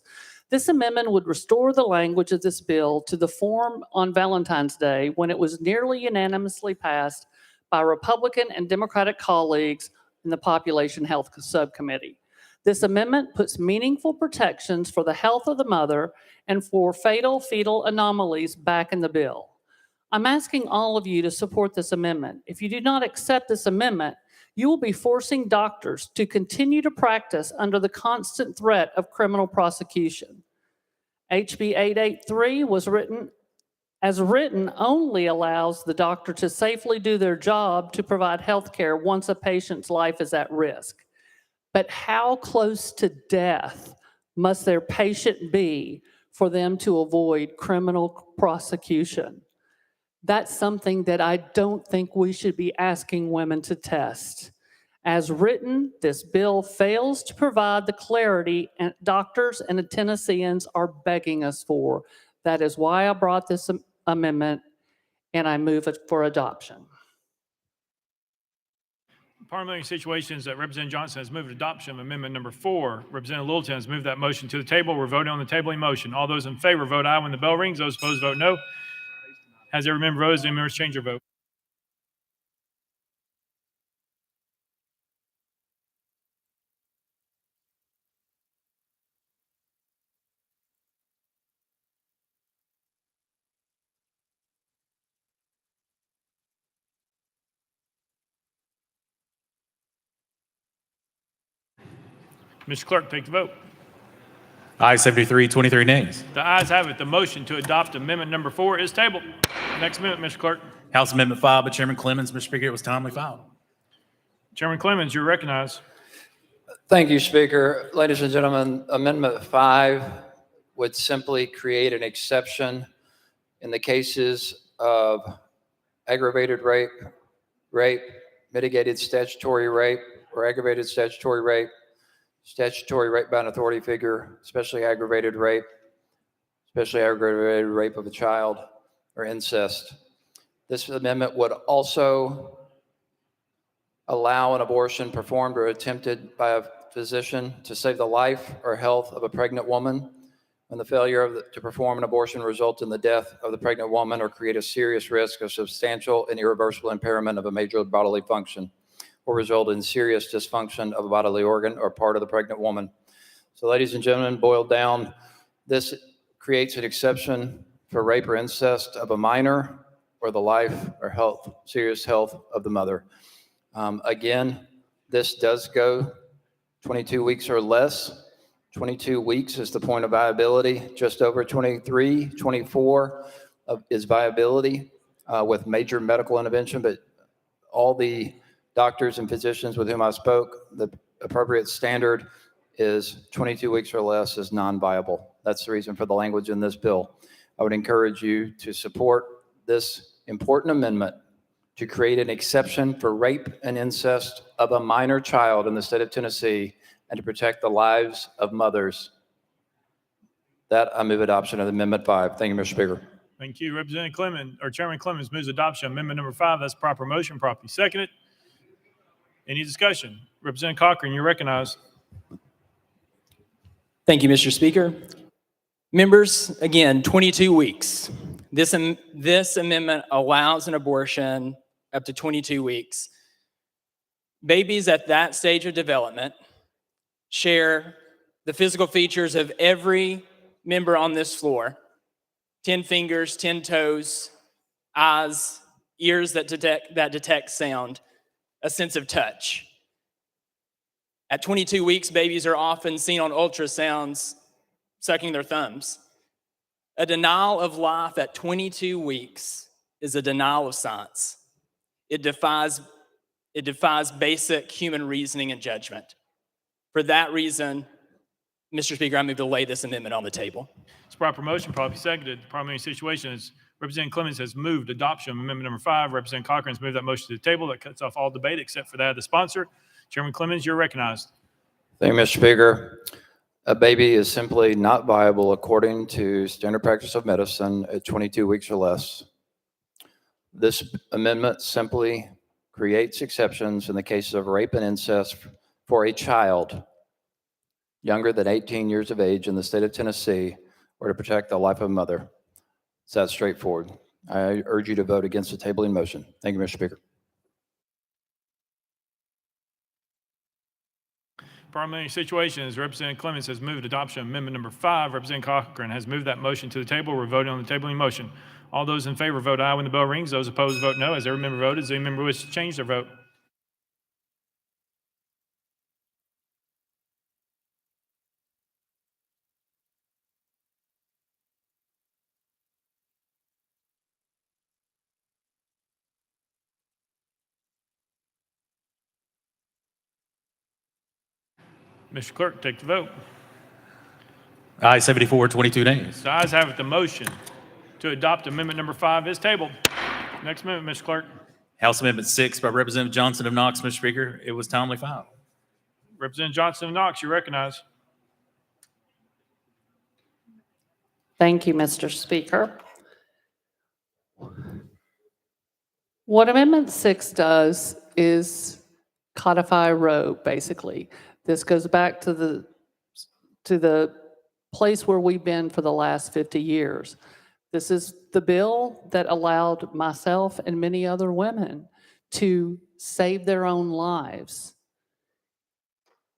This amendment would restore the language of this bill to the form on Valentine's Day when it was nearly unanimously passed by Republican and Democratic colleagues in the Population Health Subcommittee. This amendment puts meaningful protections for the health of the mother and for fatal fetal anomalies back in the bill. I'm asking all of you to support this amendment. If you do not accept this amendment, you will be forcing doctors to continue to practice under the constant threat of criminal prosecution. HB 883 was written only allows the doctor to safely do their job to provide health care once a patient's life is at risk. But how close to death must their patient be for them to avoid criminal prosecution? That's something that I don't think we should be asking women to test. As written, this bill fails to provide the clarity and doctors and Tennesseans are begging us for. That is why I brought this amendment, and I move it for adoption.
Parliamentary Situations that Representative Johnson has moved adoption of amendment number 4. Representative Littleton has moved that motion to the table. We're voting on the tabling motion. All those in favor vote aye when the bell rings. Those opposed vote no. Has every member voted? Does any members change their vote? Mr. Clerk, take the vote.
Ayes 73, 23 nays.
The ayes have it. The motion to adopt amendment number 4 is tabled. Next amendment, Mr. Clerk.
House Amendment 5 by Chairman Clemens. Mr. Speaker, it was timely filed.
Chairman Clemens, you're recognized.
Thank you, Speaker. Ladies and gentlemen, Amendment 5 would simply create an exception in the cases of aggravated rape, mitigated statutory rape, or aggravated statutory rape by an authority figure, especially aggravated rape of a child, or incest. This amendment would also allow an abortion performed or attempted by a physician to save the life or health of a pregnant woman when the failure to perform an abortion results in the death of the pregnant woman or create a serious risk of substantial and irreversible impairment of a major bodily function, or result in serious dysfunction of a bodily organ or part of the pregnant woman. So, ladies and gentlemen, boiled down, this creates an exception for rape or incest of a minor or the life or serious health of the mother. Again, this does go 22 weeks or less. 22 weeks is the point of viability. Just over 23, 24 is viability with major medical intervention, but all the doctors and physicians with whom I spoke, the appropriate standard is 22 weeks or less is non-viable. That's the reason for the language in this bill. I would encourage you to support this important amendment to create an exception for rape and incest of a minor child in the state of Tennessee and to protect the lives of mothers. That I move adoption of Amendment 5. Thank you, Mr. Speaker.
Thank you. Representative Clemens, or Chairman Clemens moves adoption of amendment number 5. That's proper motion, properly seconded. Any discussion? Representative Cochran, you're recognized.
Thank you, Mr. Speaker. Members, again, 22 weeks. This amendment allows an abortion up to 22 weeks. Babies at that stage of development share the physical features of every member on this floor: 10 fingers, 10 toes, eyes, ears that detect sound, a sense of touch. At 22 weeks, babies are often seen on ultrasounds sucking their thumbs. A denial of life at 22 weeks is a denial of science. It defies basic human reasoning and judgment. For that reason, Mr. Speaker, I move to lay this amendment on the table.
It's proper motion, properly seconded. The parliamentary situation is Representative Clemens has moved adoption of amendment number 5. Representative Cochran has moved that motion to the table. That cuts off all debate except for that of the sponsor. Chairman Clemens, you're recognized.
Thank you, Mr. Speaker. A baby is simply not viable according to standard practice of medicine at 22 weeks or less. This amendment simply creates exceptions in the cases of rape and incest for a child younger than 18 years of age in the state of Tennessee, or to protect the life of a mother. It's that straightforward. I urge you to vote against the tabling motion. Thank you, Mr. Speaker.
Parliamentary situation is Representative Clemens has moved adoption of amendment number 5. Representative Cochran has moved that motion to the table. We're voting on the tabling motion. All those in favor vote aye when the bell rings. Those opposed vote no. As every member voted, does any member wish to change their vote? Mr. Clerk, take the vote.
Aye, 74, 22 nays.
The ayes have it. The motion to adopt amendment number 5 is tabled. Next amendment, Mr. Clerk.
House Amendment 6 by Representative Johnson of Knox, Mr. Speaker. It was timely filed.
Representative Johnson of Knox, you recognize.
Thank you, Mr. Speaker. What Amendment 6 does is codify Roe, basically. This goes back to the place where we've been for the last 50 years. This is the bill that allowed myself and many other women to save their own lives.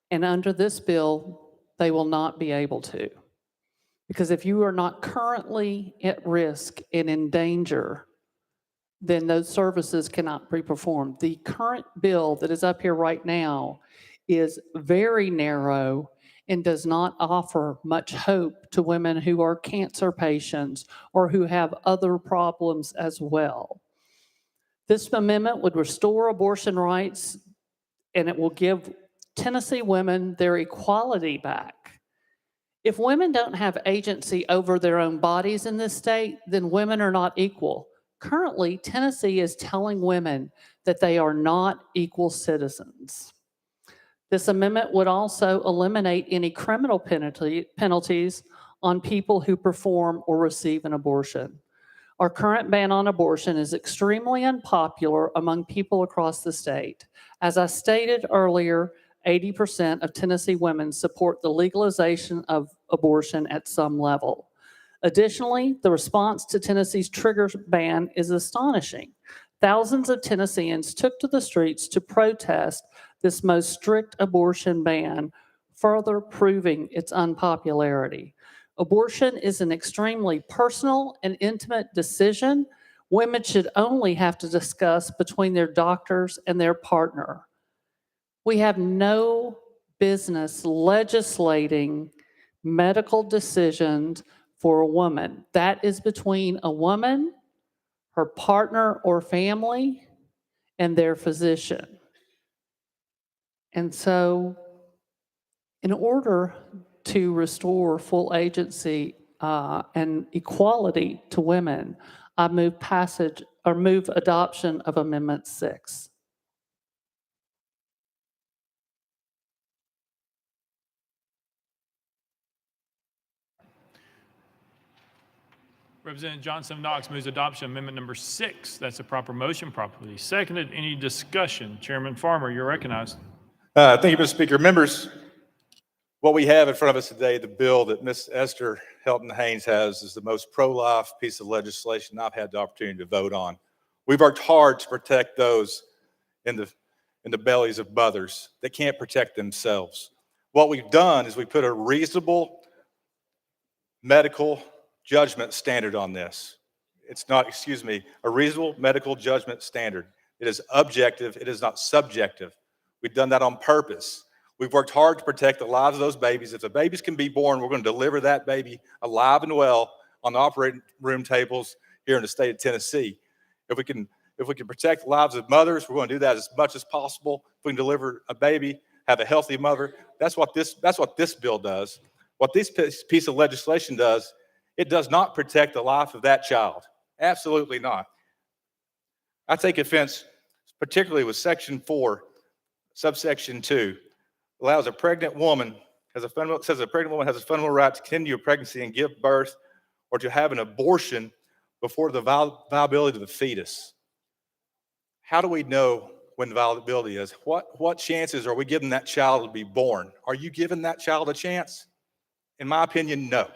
And under this bill, they will not be able to. Because if you are not currently at risk and in danger, then those services cannot be performed. The current bill that is up here right now is very narrow and does not offer much hope to women who are cancer patients or who have other problems as well. This amendment would restore abortion rights, and it will give Tennessee women their equality back. If women don't have agency over their own bodies in this state, then women are not equal. Currently, Tennessee is telling women that they are not equal citizens. This amendment would also eliminate any criminal penalties on people who perform or receive an abortion. Our current ban on abortion is extremely unpopular among people across the state. As I stated earlier, 80% of Tennessee women support the legalization of abortion at some level. Additionally, the response to Tennessee's trigger ban is astonishing. Thousands of Tennesseans took to the streets to protest this most strict abortion ban, further proving its unpopularity. Abortion is an extremely personal and intimate decision women should only have to discuss between their doctors and their partner. We have no business legislating medical decisions for a woman. That is between a woman, her partner or family, and their physician. And so, in order to restore full agency and equality to women, I move adoption of Amendment 6.
Representative Johnson of Knox moves adoption of amendment number 6. That's a proper motion, properly seconded. Any discussion? Chairman Farmer, you're recognized.
Thank you, Mr. Speaker. Members, what we have in front of us today, the bill that Ms. Esther Helton Haynes has, is the most pro-life piece of legislation I've had the opportunity to vote on. We've worked hard to protect those in the bellies of mothers that can't protect themselves. What we've done is we put a reasonable medical judgment standard on this. It's not, a reasonable medical judgment standard. It is objective, it is not subjective. We've done that on purpose. We've worked hard to protect the lives of those babies. If the babies can be born, we're going to deliver that baby alive and well on the operating room tables here in the state of Tennessee. If we can protect the lives of mothers, we're going to do that as much as possible. If we can deliver a baby, have a healthy mother, that's what this bill does. What this piece of legislation does, it does not protect the life of that child. Absolutely not. I take offense particularly with Section 4, subsection 2, allows a pregnant woman, says a pregnant woman has a fundamental right to continue a pregnancy and give birth or to have an abortion before the viability of the fetus. How do we know when the viability is? What chances are we giving that child to be born? Are you giving that child a chance? In my opinion, no.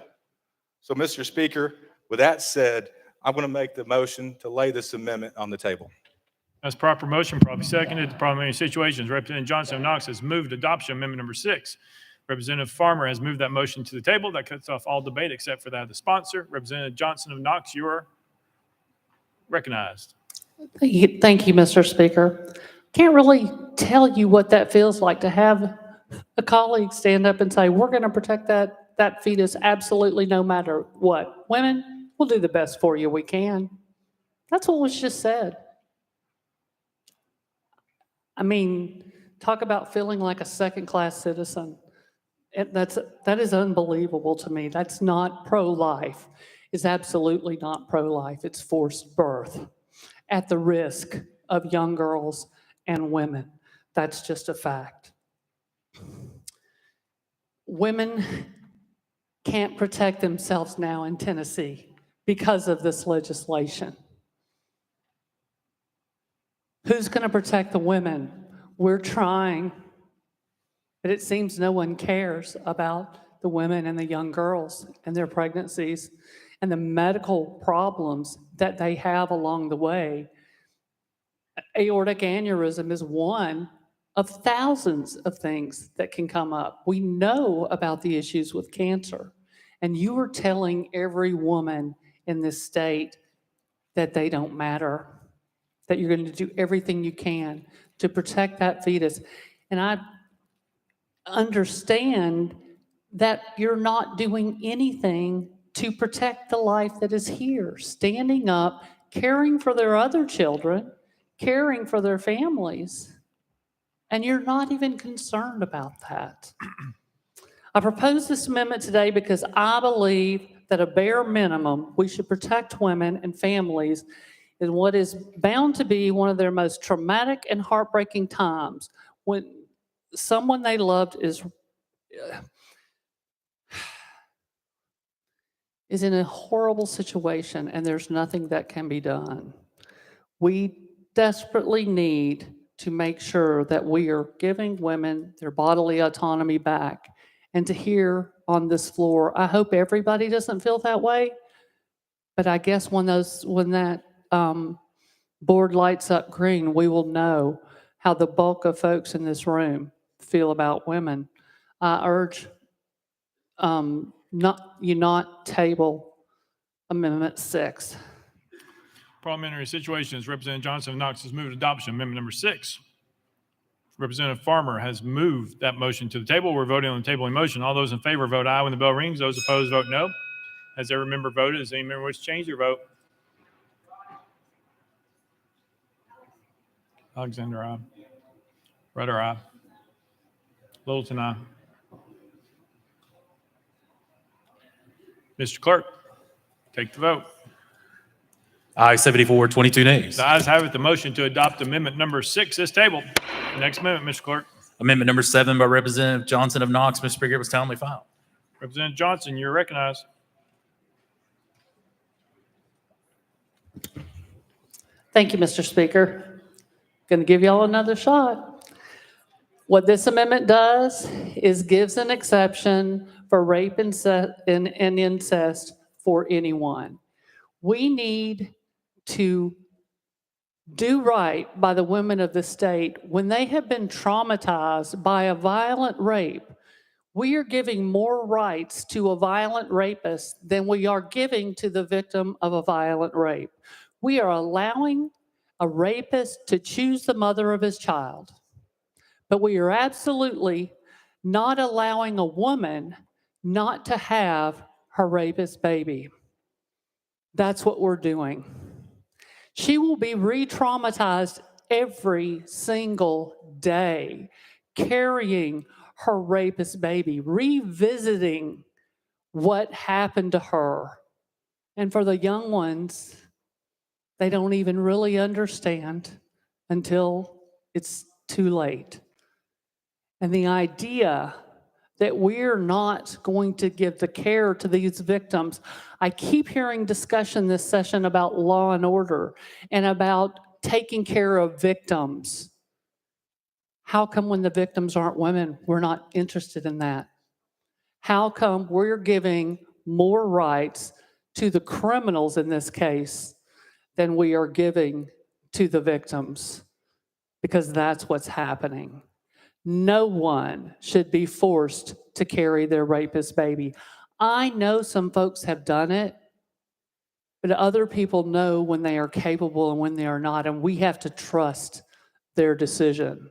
So, Mr. Speaker, with that said, I'm going to make the motion to lay this amendment on the table.
That's proper motion, probably seconded. The parliamentary situations. Representative Johnson of Knox has moved adoption of amendment number 6. Representative Farmer has moved that motion to the table. That cuts off all debate except for that of the sponsor. Representative Johnson of Knox, you are recognized.
Thank you, Mr. Speaker. Can't really tell you what that feels like to have a colleague stand up and say, we're going to protect that fetus absolutely no matter what. Women, we'll do the best for you we can. That's what was just said. I mean, talk about feeling like a second-class citizen. That is unbelievable to me. That's not pro-life. It's absolutely not pro-life. It's forced birth at the risk of young girls and women. That's just a fact. Women can't protect themselves now in Tennessee because of this legislation. Who's going to protect the women? We're trying, but it seems no one cares about the women and the young girls and their pregnancies and the medical problems that they have along the way. Aortic aneurysm is one of thousands of things that can come up. We know about the issues with cancer, and you are telling every woman in this state that they don't matter, that you're going to do everything you can to protect that fetus. And I understand that you're not doing anything to protect the life that is here, standing up, caring for their other children, caring for their families, and you're not even concerned about that. I propose this amendment today because I believe that a bare minimum, we should protect women and families in what is bound to be one of their most traumatic and heartbreaking times when someone they loved is in a horrible situation and there's nothing that can be done. We desperately need to make sure that we are giving women their bodily autonomy back. And to hear on this floor, I hope everybody doesn't feel that way, but I guess when that board lights up green, we will know how the bulk of folks in this room feel about women. I urge not table Amendment 6.
Parliamentary situations. Representative Johnson of Knox has moved adoption of amendment number 6. Representative Farmer has moved that motion to the table. We're voting on the tabling motion. All those in favor vote aye when the bell rings. Those opposed vote no. Has every member voted? Does any member wish to change their vote? Alexander, aye. Rutter, aye. Littleton, aye. Mr. Clerk, take the vote.
Aye, 74, 22 nays.
The ayes have it. The motion to adopt amendment number 6 is tabled. Next amendment, Mr. Clerk.
Amendment number 7 by Representative Johnson of Knox. Mr. Speaker, it was timely filed.
Representative Johnson, you're recognized.
Thank you, Mr. Speaker. Going to give y'all another shot. What this amendment does is gives an exception for rape and incest for anyone. We need to do right by the women of the state when they have been traumatized by a violent rape. We are giving more rights to a violent rapist than we are giving to the victim of a violent rape. We are allowing a rapist to choose the mother of his child, but we are absolutely not allowing a woman not to have her rapist baby. That's what we're doing. She will be re-traumatized every single day, carrying her rapist baby, revisiting what happened to her. And for the young ones, they don't even really understand until it's too late. And the idea that we're not going to give the care to these victims. I keep hearing discussion this session about law and order and about taking care of victims. How come when the victims aren't women, we're not interested in that? How come we're giving more rights to the criminals in this case than we are giving to the victims? Because that's what's happening. No one should be forced to carry their rapist baby. I know some folks have done it, but other people know when they are capable and when they are not, and we have to trust their decision.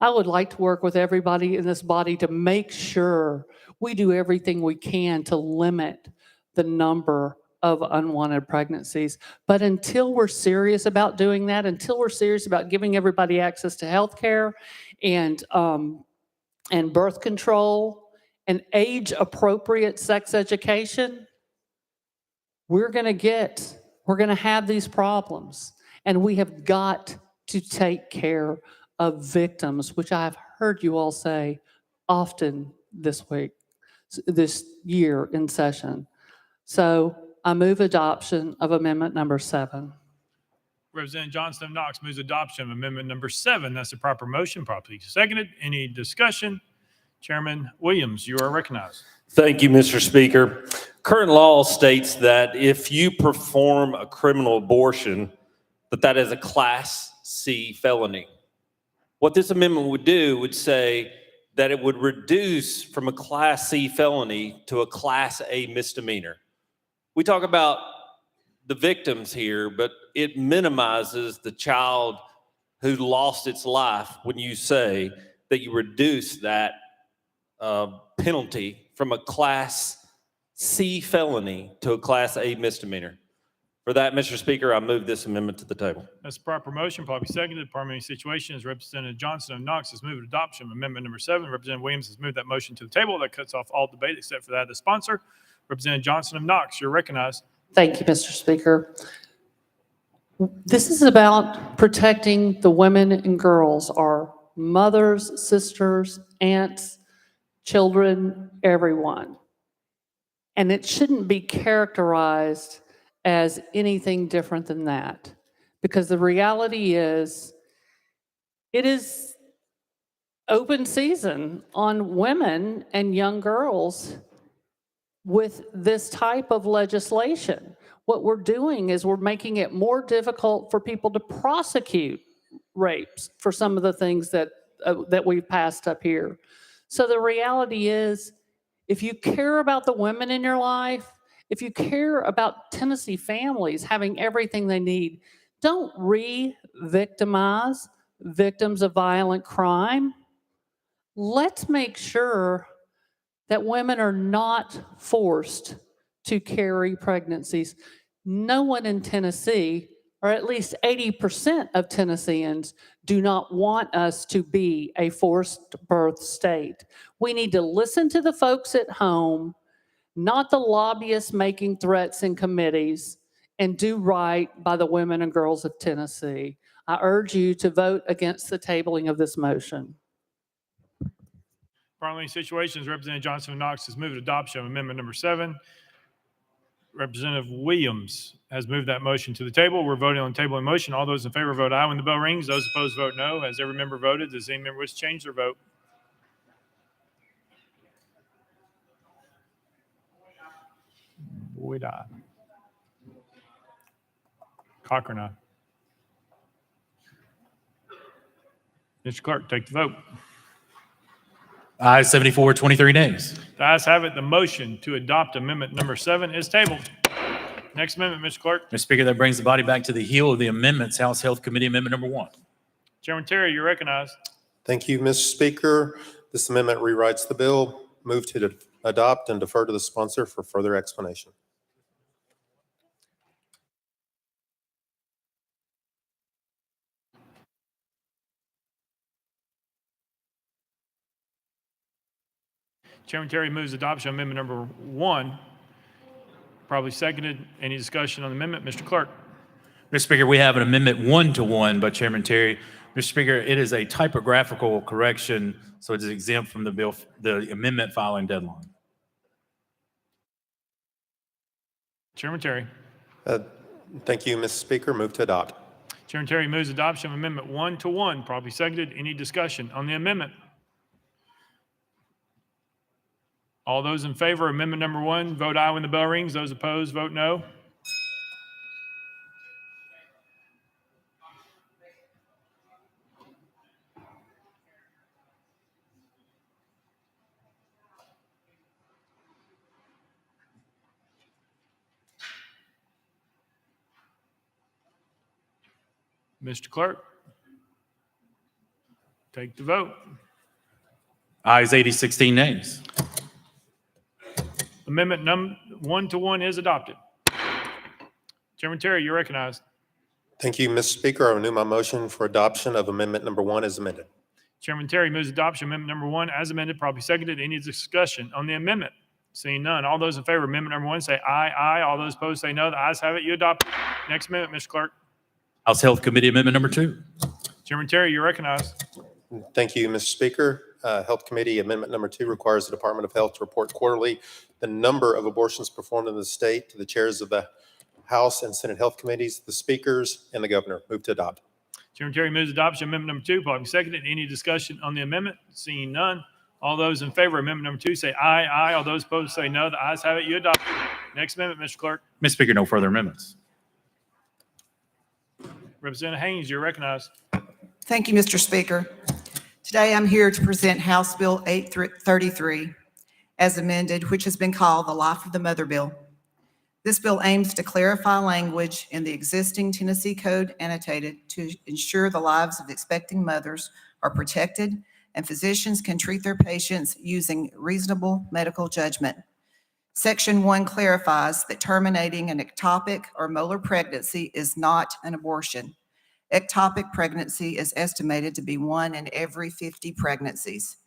I would like to work with everybody in this body to make sure we do everything we can to limit the number of unwanted pregnancies. But until we're serious about doing that, until we're serious about giving everybody access to health care and birth control and age-appropriate sex education, we're going to have these problems. And we have got to take care of victims, which I've heard you all say often this year in session. So I move adoption of amendment number 7.
Representative Johnston of Knox moves adoption of amendment number 7. That's the proper motion, properly seconded. Any discussion? Chairman Williams, you are recognized.
Thank you, Mr. Speaker. Current law states that if you perform a criminal abortion, that is a Class C felony. What this amendment would do would say that it would reduce from a Class C felony to a Class A misdemeanor. We talk about the victims here, but it minimizes the child who lost its life when you say that you reduce that penalty from a Class C felony to a Class A misdemeanor. For that, Mr. Speaker, I move this amendment to the table.
That's the proper motion, properly seconded. Parliamentary Situations, Representative Johnston of Knox has moved adoption of amendment number 7. Representative Williams has moved that motion to the table. That cuts off all debate except for that of the sponsor. Representative Johnston of Knox, you're recognized.
Thank you, Mr. Speaker. This is about protecting the women and girls, our mothers, sisters, aunts, children, everyone. And it shouldn't be characterized as anything different than that. Because the reality is, it is open season on women and young girls with this type of legislation. What we're doing is we're making it more difficult for people to prosecute rapes for some of the things that we've passed up here. So the reality is, if you care about the women in your life, if you care about Tennessee families having everything they need, don't re-victimize victims of violent crime. Let's make sure that women are not forced to carry pregnancies. No one in Tennessee, or at least 80% of Tennesseans, do not want us to be a forced birth state. We need to listen to the folks at home, not the lobbyists making threats in committees, and do right by the women and girls of Tennessee. I urge you to vote against the tabling of this motion.
Parliamentary Situations, Representative Johnston of Knox has moved adoption of amendment number 7. Representative Williams has moved that motion to the table. We're voting on the table in motion. All those in favor vote aye when the bell rings. Those opposed vote no. Has every member voted? Does any member wish to change their vote? Boyd, aye. Cochran, aye. Mr. Clerk, take the vote.
Ayes 74, 23 nays.
The ayes have it. The motion to adopt amendment number 7 is tabled. Next amendment, Mr. Clerk.
Mr. Speaker, that brings the body back to the heel of the amendments. House Health Committee Amendment number 1.
Chairman Terry, you're recognized.
Thank you, Mr. Speaker. This amendment rewrites the bill. Move to adopt and defer to the sponsor for further explanation.
Chairman Terry moves adoption of amendment number 1. Probably seconded. Any discussion on the amendment? Mr. Clerk.
Mr. Speaker, we have an amendment 1-to-1 by Chairman Terry. Mr. Speaker, it is a typographical correction, so it is exempt from the amendment filing deadline.
Chairman Terry.
Thank you, Mr. Speaker. Move to adopt.
Chairman Terry moves adoption of amendment 1-to-1. Probably seconded. Any discussion on the amendment? All those in favor of amendment number 1, vote aye when the bell rings. Those opposed, vote no. Mr. Clerk, take the vote.
Ayes 80, 16 nays.
Amendment 1-to-1 is adopted. Chairman Terry, you're recognized.
Thank you, Mr. Speaker. I renew my motion for adoption of amendment number 1 as amended.
Chairman Terry moves adoption of amendment number 1 as amended, probably seconded. Any discussion on the amendment? Seeing none. All those in favor of amendment number 1 say aye, aye. All those opposed say no. The ayes have it. You adopt. Next amendment, Mr. Clerk.
House Health Committee Amendment number 2.
Chairman Terry, you're recognized.
Thank you, Mr. Speaker. Health Committee Amendment number 2 requires the Department of Health to report quarterly the number of abortions performed in the state to the chairs of the House and Senate Health Committees, the speakers, and the governor. Move to adopt.
Chairman Terry moves adoption of amendment number 2, probably seconded. Any discussion on the amendment? Seeing none. All those in favor of amendment number 2 say aye, aye. All those opposed say no. The ayes have it. You adopt. Next amendment, Mr. Clerk.
Mr. Speaker, no further amendments.
Representative Haynes, you're recognized.
Thank you, Mr. Speaker. Today, I'm here to present House Bill 833 as amended, which has been called the Life of the Mother Bill. This bill aims to clarify language in the existing Tennessee Code annotated to ensure the lives of expecting mothers are protected and physicians can treat their patients using reasonable medical judgment. Section 1 clarifies that terminating an ectopic or molar pregnancy is not an abortion. Ectopic pregnancy is estimated to be 1 in every 50 pregnancies.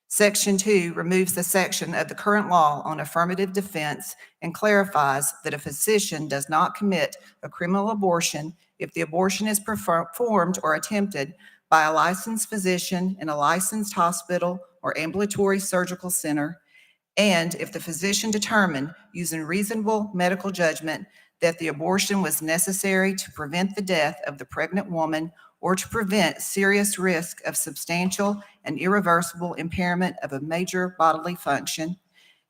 Section 2 removes the section of the current law on affirmative defense and clarifies that a physician does not commit a criminal abortion if the abortion is performed or attempted by a licensed physician in a licensed hospital or ambulatory surgical center, and if the physician determined, using reasonable medical judgment, that the abortion was necessary to prevent the death of the pregnant woman or to prevent serious risk of substantial and irreversible impairment of a major bodily function,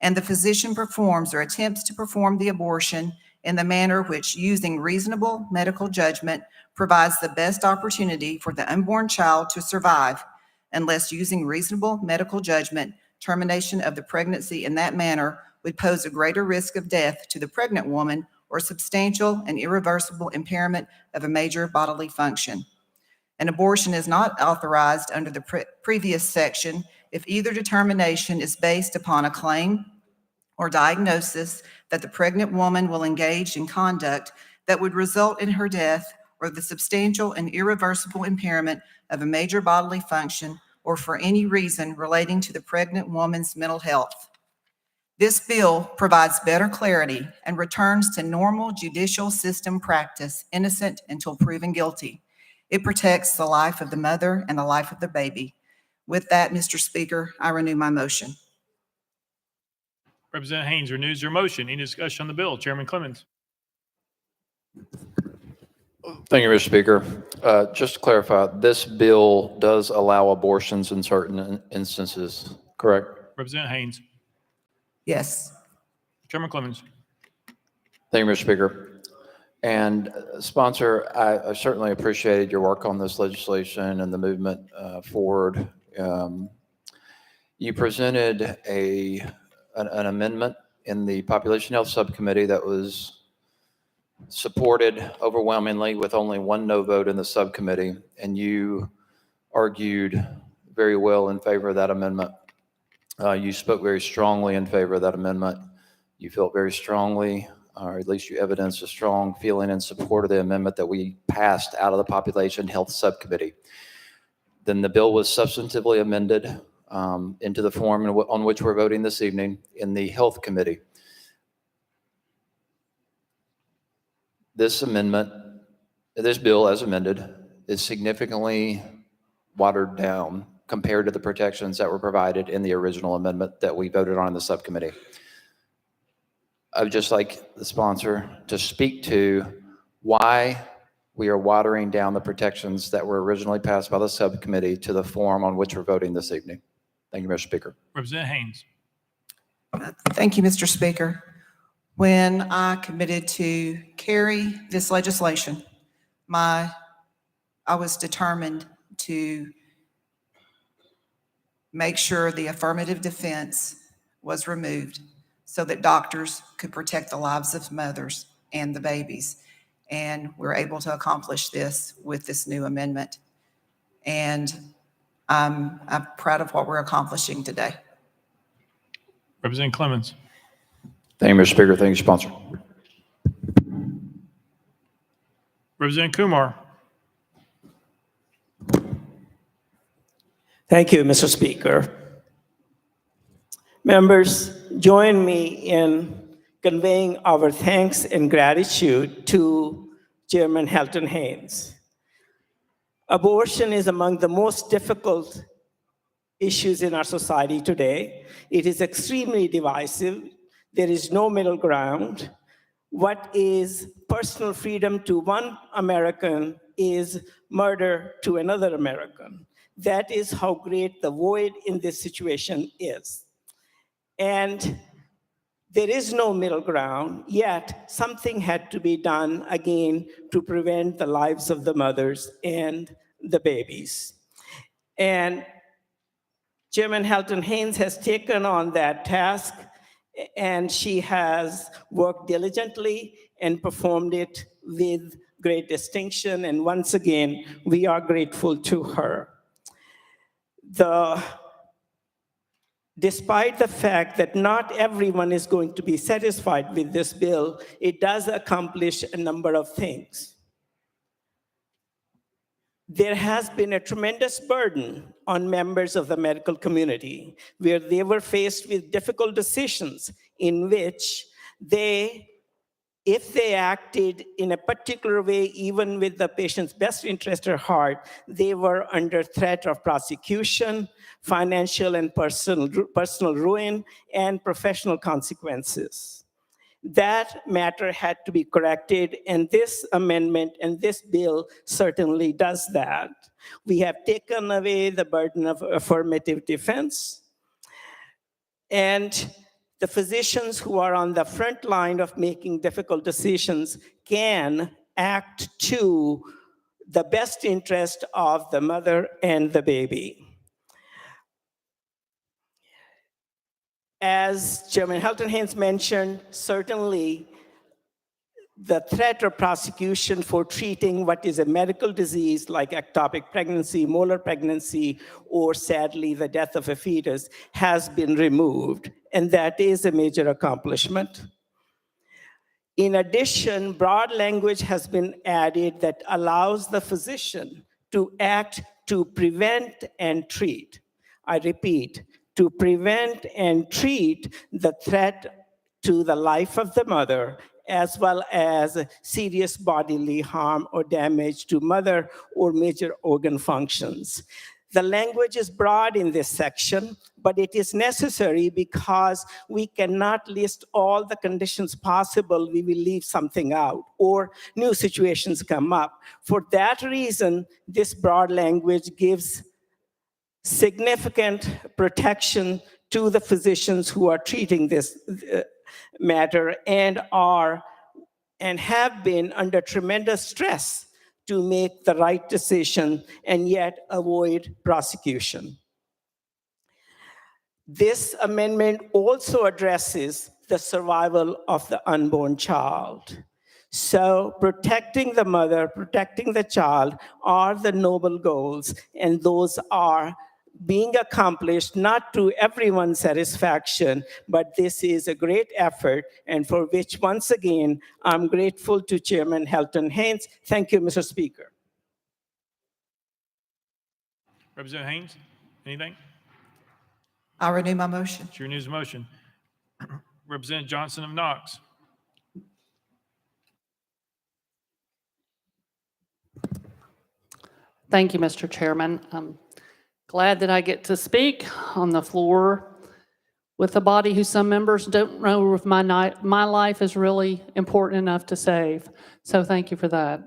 and the physician performs or attempts to perform the abortion in the manner which, using reasonable medical judgment, provides the best opportunity for the unborn child to survive, unless using reasonable medical judgment, termination of the pregnancy in that manner would pose a greater risk of death to the pregnant woman or substantial and irreversible impairment of a major bodily function. An abortion is not authorized under the previous section if either determination is based upon a claim or diagnosis that the pregnant woman will engage in conduct that would result in her death or the substantial and irreversible impairment of a major bodily function or for any reason relating to the pregnant woman's mental health. This bill provides better clarity and returns to normal judicial system practice, innocent until proven guilty. It protects the life of the mother and the life of the baby. With that, Mr. Speaker, I renew my motion.
Representative Haynes renews your motion. Any discussion on the bill? Chairman Clemens.
Thank you, Mr. Speaker. Just to clarify, this bill does allow abortions in certain instances, correct?
Representative Haynes.
Yes.
Chairman Clemens.
Thank you, Mr. Speaker. And sponsor, I certainly appreciated your work on this legislation and the movement forward. You presented an amendment in the Population Health Subcommittee that was supported overwhelmingly with only one no vote in the subcommittee, and you argued very well in favor of that amendment. You spoke very strongly in favor of that amendment. You felt very strongly, or at least you evidenced a strong feeling in support of the amendment that we passed out of the Population Health Subcommittee. Then the bill was substantively amended into the form on which we're voting this evening in the Health Committee. This amendment, this bill as amended, is significantly watered down compared to the protections that were provided in the original amendment that we voted on in the subcommittee. I would just like the sponsor to speak to why we are watering down the protections that were originally passed by the subcommittee to the form on which we're voting this evening. Thank you, Mr. Speaker.
Representative Haynes.
Thank you, Mr. Speaker. When I committed to carry this legislation, I was determined to make sure the affirmative defense was removed so that doctors could protect the lives of mothers and the babies. And we're able to accomplish this with this new amendment. And I'm proud of what we're accomplishing today.
Representative Clemens.
Thank you, Mr. Speaker. Thank you, sponsor.
Representative Kumar.
Thank you, Mr. Speaker. Members, join me in conveying our thanks and gratitude to Chairman Helton Haynes. Abortion is among the most difficult issues in our society today. It is extremely divisive. There is no middle ground. What is personal freedom to one American is murder to another American. That is how great the void in this situation is. And there is no middle ground, yet something had to be done again to prevent the lives of the mothers and the babies. And Chairman Helton Haynes has taken on that task, and she has worked diligently and performed it with great distinction. And once again, we are grateful to her. Despite the fact that not everyone is going to be satisfied with this bill, it does accomplish a number of things. There has been a tremendous burden on members of the medical community where they were faced with difficult decisions in which if they acted in a particular way, even with the patient's best interest at heart, they were under threat of prosecution, financial and personal ruin, and professional consequences. That matter had to be corrected, and this amendment and this bill certainly does that. We have taken away the burden of affirmative defense, and the physicians who are on the front line of making difficult decisions can act to the best interest of the mother and the baby. As Chairman Helton Haynes mentioned, certainly the threat of prosecution for treating what is a medical disease like ectopic pregnancy, molar pregnancy, or sadly the death of a fetus has been removed, and that is a major accomplishment. In addition, broad language has been added that allows the physician to act to prevent and treat. I repeat, to prevent and treat the threat to the life of the mother, as well as serious bodily harm or damage to mother or major organ functions. The language is broad in this section, but it is necessary because we cannot list all the conditions possible. We will leave something out, or new situations come up. For that reason, this broad language gives significant protection to the physicians who are treating this matter and have been under tremendous stress to make the right decision and yet avoid prosecution. This amendment also addresses the survival of the unborn child. So protecting the mother, protecting the child are the noble goals, and those are being accomplished, not to everyone's satisfaction, but this is a great effort, and for which, once again, I'm grateful to Chairman Helton Haynes. Thank you, Mr. Speaker.
Representative Haynes, anything?
I'll renew my motion.
Chair renews the motion. Representative Johnson of Knox.
Thank you, Mr. Chairman. I'm glad that I get to speak on the floor with a body who some members don't know if my life is really important enough to save. So thank you for that.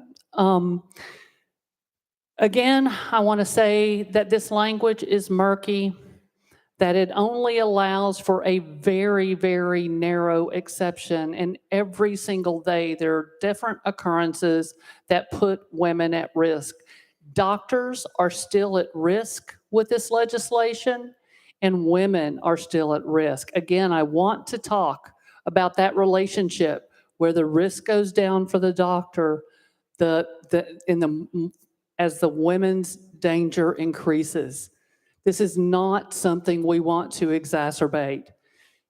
Again, I want to say that this language is murky, that it only allows for a very, very narrow exception. And every single day, there are different occurrences that put women at risk. Doctors are still at risk with this legislation, and women are still at risk. Again, I want to talk about that relationship where the risk goes down for the doctor as the women's danger increases. This is not something we want to exacerbate.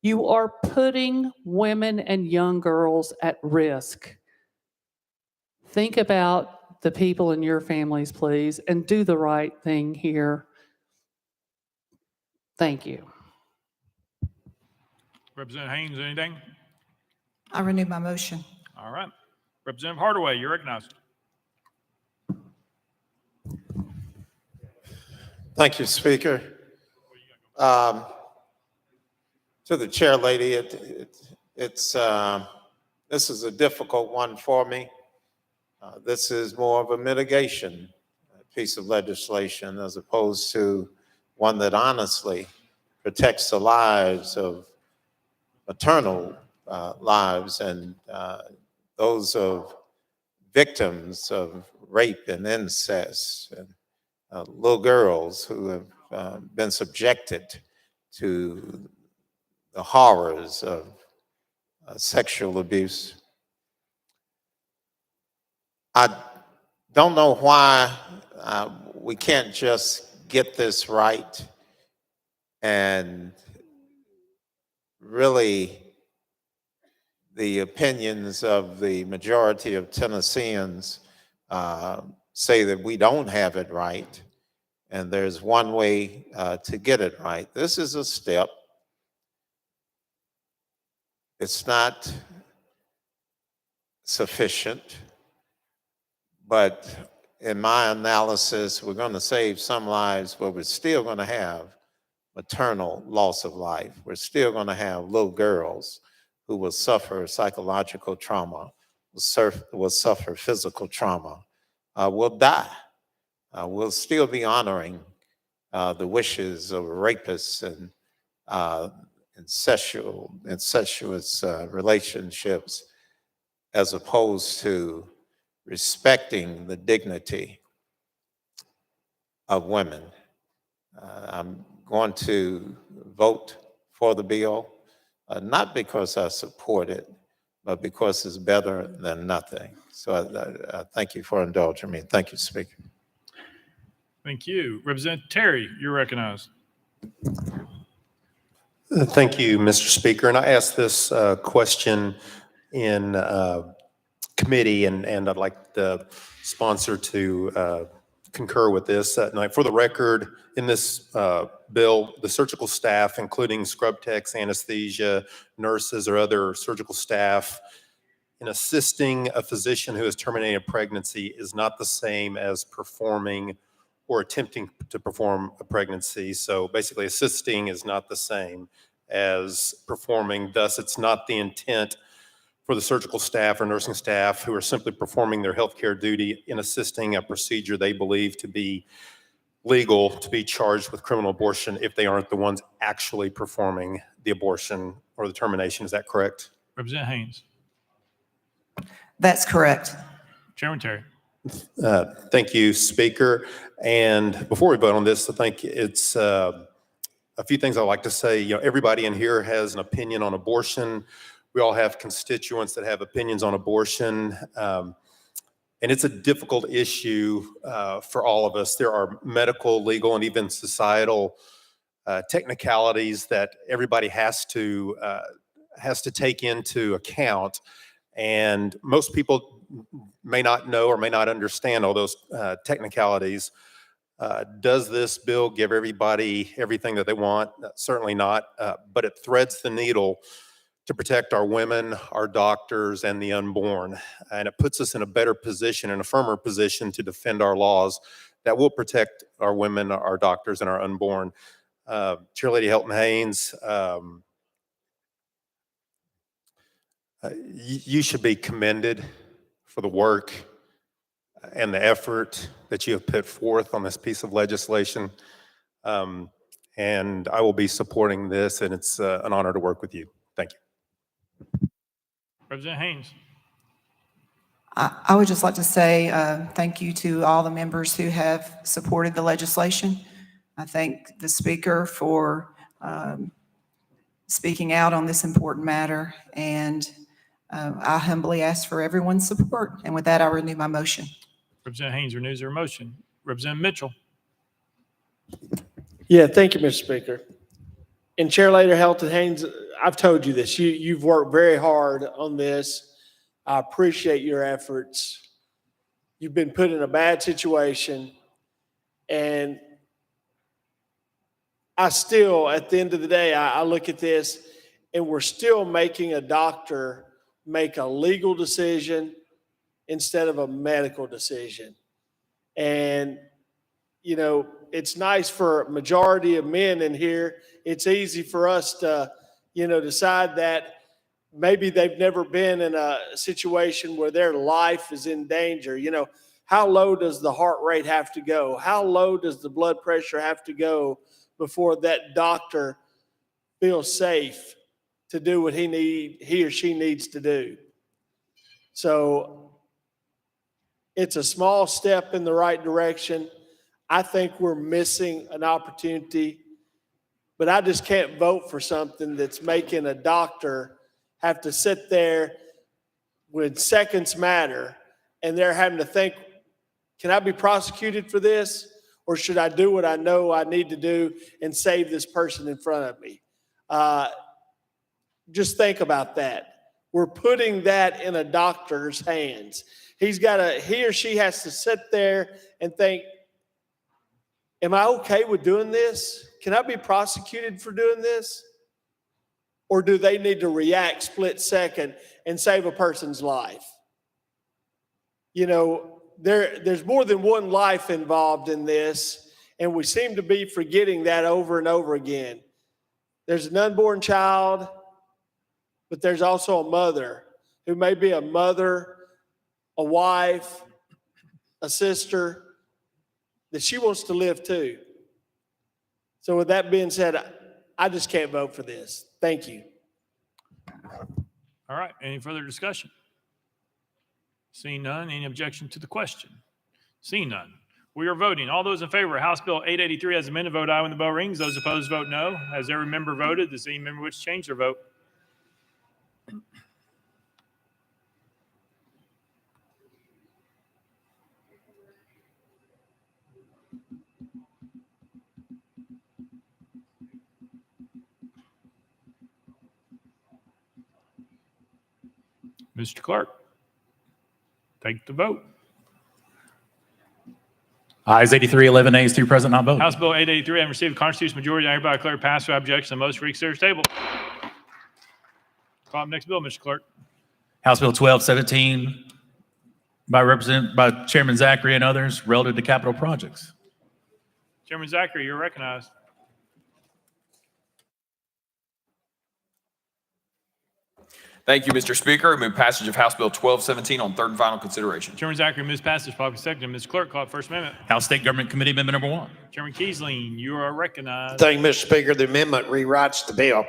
You are putting women and young girls at risk. Think about the people in your families, please, and do the right thing here. Thank you.
Representative Haynes, anything?
I renew my motion.
All right. Representative Hardaway, you're recognized.
Thank you, Speaker. To the chair lady, this is a difficult one for me. This is more of a mitigation piece of legislation as opposed to one that honestly protects the lives of maternal lives and those of victims of rape and incest and little girls who have been subjected to the horrors of sexual abuse. I don't know why we can't just get this right and really the opinions of the majority of Tennesseans say that we don't have it right, and there's one way to get it right. This is a step. It's not sufficient, but in my analysis, we're going to save some lives, but we're still going to have maternal loss of life. We're still going to have little girls who will suffer psychological trauma, will suffer physical trauma, will die. We'll still be honoring the wishes of rapists and incestuous relationships as opposed to respecting the dignity of women. I'm going to vote for the bill, not because I support it, but because it's better than nothing. So I thank you for indulging me. Thank you, Speaker.
Thank you. Representative Terry, you're recognized.
Thank you, Mr. Speaker. And I asked this question in committee, and I'd like the sponsor to concur with this. For the record, in this bill, the surgical staff, including scrub techs, anesthesia, nurses, or other surgical staff, in assisting a physician who has terminated a pregnancy is not the same as performing or attempting to perform a pregnancy. So basically, assisting is not the same as performing. Thus, it's not the intent for the surgical staff or nursing staff who are simply performing their healthcare duty in assisting a procedure they believe to be legal to be charged with criminal abortion if they aren't the ones actually performing the abortion or the termination. Is that correct?
Representative Haynes.
That's correct.
Chairman Terry.
Thank you, Speaker. And before we vote on this, I think it's a few things I'd like to say. You know, everybody in here has an opinion on abortion. We all have constituents that have opinions on abortion. And it's a difficult issue for all of us. There are medical, legal, and even societal technicalities that everybody has to take into account. And most people may not know or may not understand all those technicalities. Does this bill give everybody everything that they want? Certainly not, but it threads the needle to protect our women, our doctors, and the unborn. And it puts us in a better position, in a firmer position to defend our laws that will protect our women, our doctors, and our unborn. Chair Lady Helton Haynes, you should be commended for the work and the effort that you have put forth on this piece of legislation. And I will be supporting this, and it's an honor to work with you. Thank you.
Representative Haynes.
I would just like to say thank you to all the members who have supported the legislation. I thank the speaker for speaking out on this important matter, and I humbly ask for everyone's support. And with that, I renew my motion.
Representative Haynes renews her motion. Representative Mitchell.
Yeah, thank you, Mr. Speaker. And Chair Lady Helton Haynes, I've told you this. You've worked very hard on this. I appreciate your efforts. You've been put in a bad situation, and I still, at the end of the day, I look at this, and we're still making a doctor make a legal decision instead of a medical decision. And, you know, it's nice for a majority of men in here. It's easy for us to, you know, decide that maybe they've never been in a situation where their life is in danger. You know, how low does the heart rate have to go? How low does the blood pressure have to go before that doctor feels safe to do what he or she needs to do? So it's a small step in the right direction. I think we're missing an opportunity, but I just can't vote for something that's making a doctor have to sit there when seconds matter and they're having to think, can I be prosecuted for this? Or should I do what I know I need to do and save this person in front of me? Just think about that. We're putting that in a doctor's hands. He or she has to sit there and think, am I okay with doing this? Can I be prosecuted for doing this? Or do they need to react split second and save a person's life? You know, there's more than one life involved in this, and we seem to be forgetting that over and over again. There's an unborn child, but there's also a mother who may be a mother, a wife, a sister, that she wants to live too. So with that being said, I just can't vote for this. Thank you.
All right. Any further discussion? Seeing none, any objection to the question? Seeing none, we are voting. All those in favor of House Bill 883 as amended, vote aye when the bell rings. Those opposed, vote no. Has every member voted? Does any member wish to change their vote? Mr. Clerk, take the vote.
Ayes 83, 11 nays, 2 present, not voting.
House Bill 883 having received a constitutional majority, I hereby declare passed without objection. The motion for reconsider is tabled. Call up next bill, Mr. Clerk.
House Bill 1217 by Chairman Zachary and others relative to capital projects.
Chairman Zachary, you're recognized.
Thank you, Mr. Speaker. I move passage of House Bill 1217 on third and final consideration.
Chairman Zachary moves passage, properly seconded. Mr. Clerk, call up First Amendment.
House State Government Committee Amendment number 1.
Chairman Kiesling, you are recognized.
Thank you, Mr. Speaker. The amendment rewrites the bill.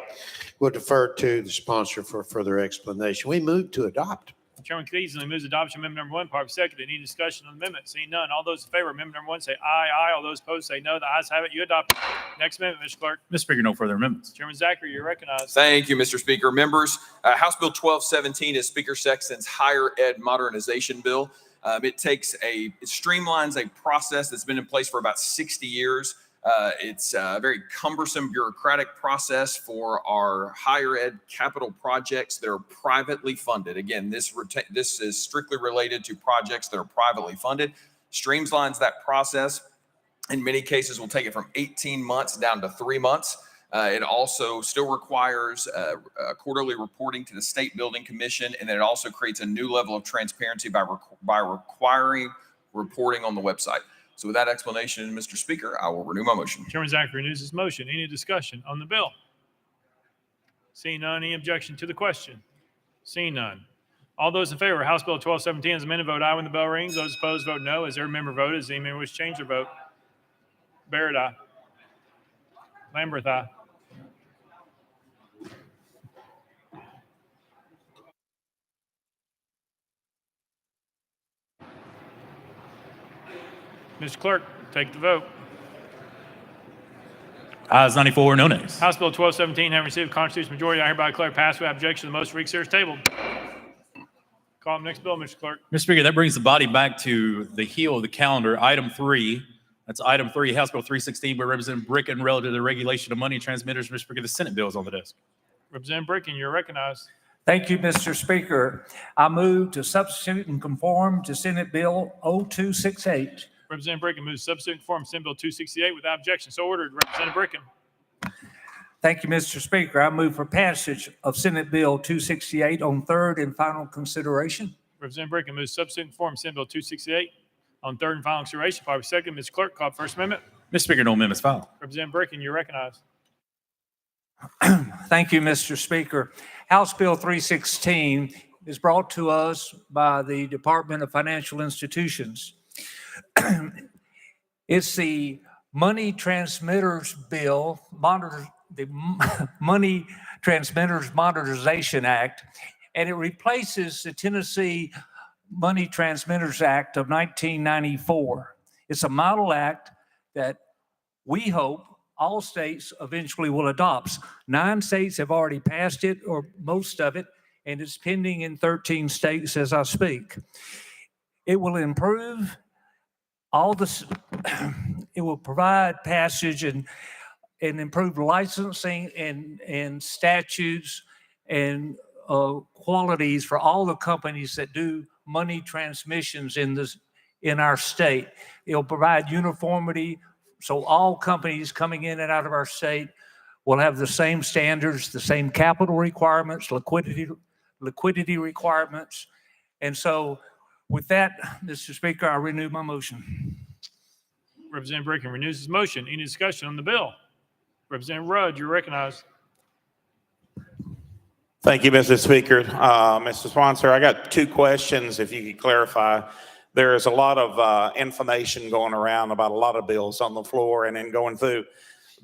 We'll defer to the sponsor for further explanation. We move to adopt.
Chairman Kiesling moves adoption of amendment number 1, properly seconded. Any discussion on the amendment? Seeing none, all those in favor of amendment number 1 say aye, aye. All those opposed say no. The ayes have it. You adopt it. Next amendment, Mr. Clerk.
Mr. Speaker, no further amendments.
Chairman Zachary, you're recognized.
Thank you, Mr. Speaker. Members, House Bill 1217 is Speaker Sexton's Higher Ed Modernization Bill. It streamlines a process that's been in place for about 60 years. It's a very cumbersome bureaucratic process for our higher ed capital projects that are privately funded. Again, this is strictly related to projects that are privately funded. Streamlines that process. In many cases, will take it from 18 months down to 3 months. It also still requires quarterly reporting to the State Building Commission, and then it also creates a new level of transparency by requiring reporting on the website. So with that explanation, Mr. Speaker, I will renew my motion.
Chairman Zachary renews his motion. Any discussion on the bill? Seeing none, any objection to the question? Seeing none. All those in favor of House Bill 1217 as amended, vote aye when the bell rings. Those opposed, vote no. As every member voted, does any member wish to change their vote? Barrett, aye. Lamberth, aye. Mr. Clerk, take the vote.
Ayes 94, no nays.
House Bill 1217 having received a constitutional majority, I hereby declare passed without objection. The motion for reconsider is tabled. Call up next bill, Mr. Clerk.
Mr. Speaker, that brings the body back to the heel of the calendar. Item 3. That's item 3, House Bill 316 by Representative Bricken relative to the regulation of money transmitters. Mr. Speaker, the Senate bill is on the desk.
Representative Bricken, you're recognized.
Thank you, Mr. Speaker. I move to substitute and conform to Senate Bill 0268.
Representative Bricken moves substitute and conform Senate Bill 268 without objection. So ordered. Representative Bricken.
Thank you, Mr. Speaker. I move for passage of Senate Bill 268 on third and final consideration.
Representative Bricken moves substitute and conform Senate Bill 268 on third and final consideration. Probably second. Mr. Clerk, call First Amendment.
Mr. Speaker, no amendments filed.
Representative Bricken, you're recognized.
Thank you, Mr. Speaker. House Bill 316 is brought to us by the Department of Financial Institutions. It's the Money Transmitters Bill, the Money Transmitters Modernization Act, and it replaces the Tennessee Money Transmitters Act of 1994. It's a model act that we hope all states eventually will adopt. 9 states have already passed it, or most of it, and it's pending in 13 states as I speak. It will improve all this, it will provide passage and improve licensing and statutes and qualities for all the companies that do money transmissions in our state. It'll provide uniformity, so all companies coming in and out of our state will have the same standards, the same capital requirements, liquidity requirements. And so with that, Mr. Speaker, I renew my motion.
Representative Bricken renews his motion. Any discussion on the bill? Representative Rudd, you're recognized.
Thank you, Mr. Speaker. Mr. Sponsor, I got 2 questions, if you could clarify. There is a lot of information going around about a lot of bills on the floor and then going through.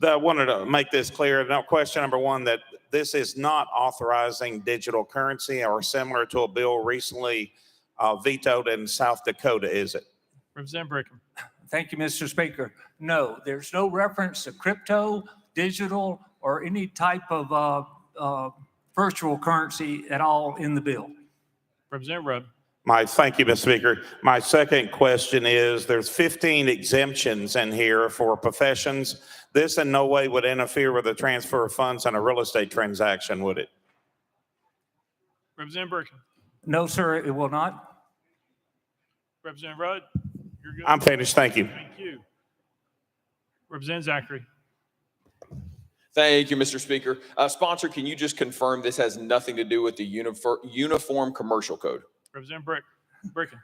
I wanted to make this clear. Now, question number 1, that this is not authorizing digital currency or similar to a bill recently vetoed in South Dakota, is it?
Representative Bricken.
Thank you, Mr. Speaker. No, there's no reference to crypto, digital, or any type of virtual currency at all in the bill.
Representative Rudd.
Thank you, Mr. Speaker. My second question is, there's 15 exemptions in here for professions. This in no way would interfere with the transfer of funds on a real estate transaction, would it?
Representative Bricken.
No, sir, it will not.
Representative Rudd, you're good.
I'm finished. Thank you.
Thank you. Representative Zachary.
Thank you, Mr. Speaker. Sponsor, can you just confirm this has nothing to do with the Uniform Commercial Code?
Representative Bricken.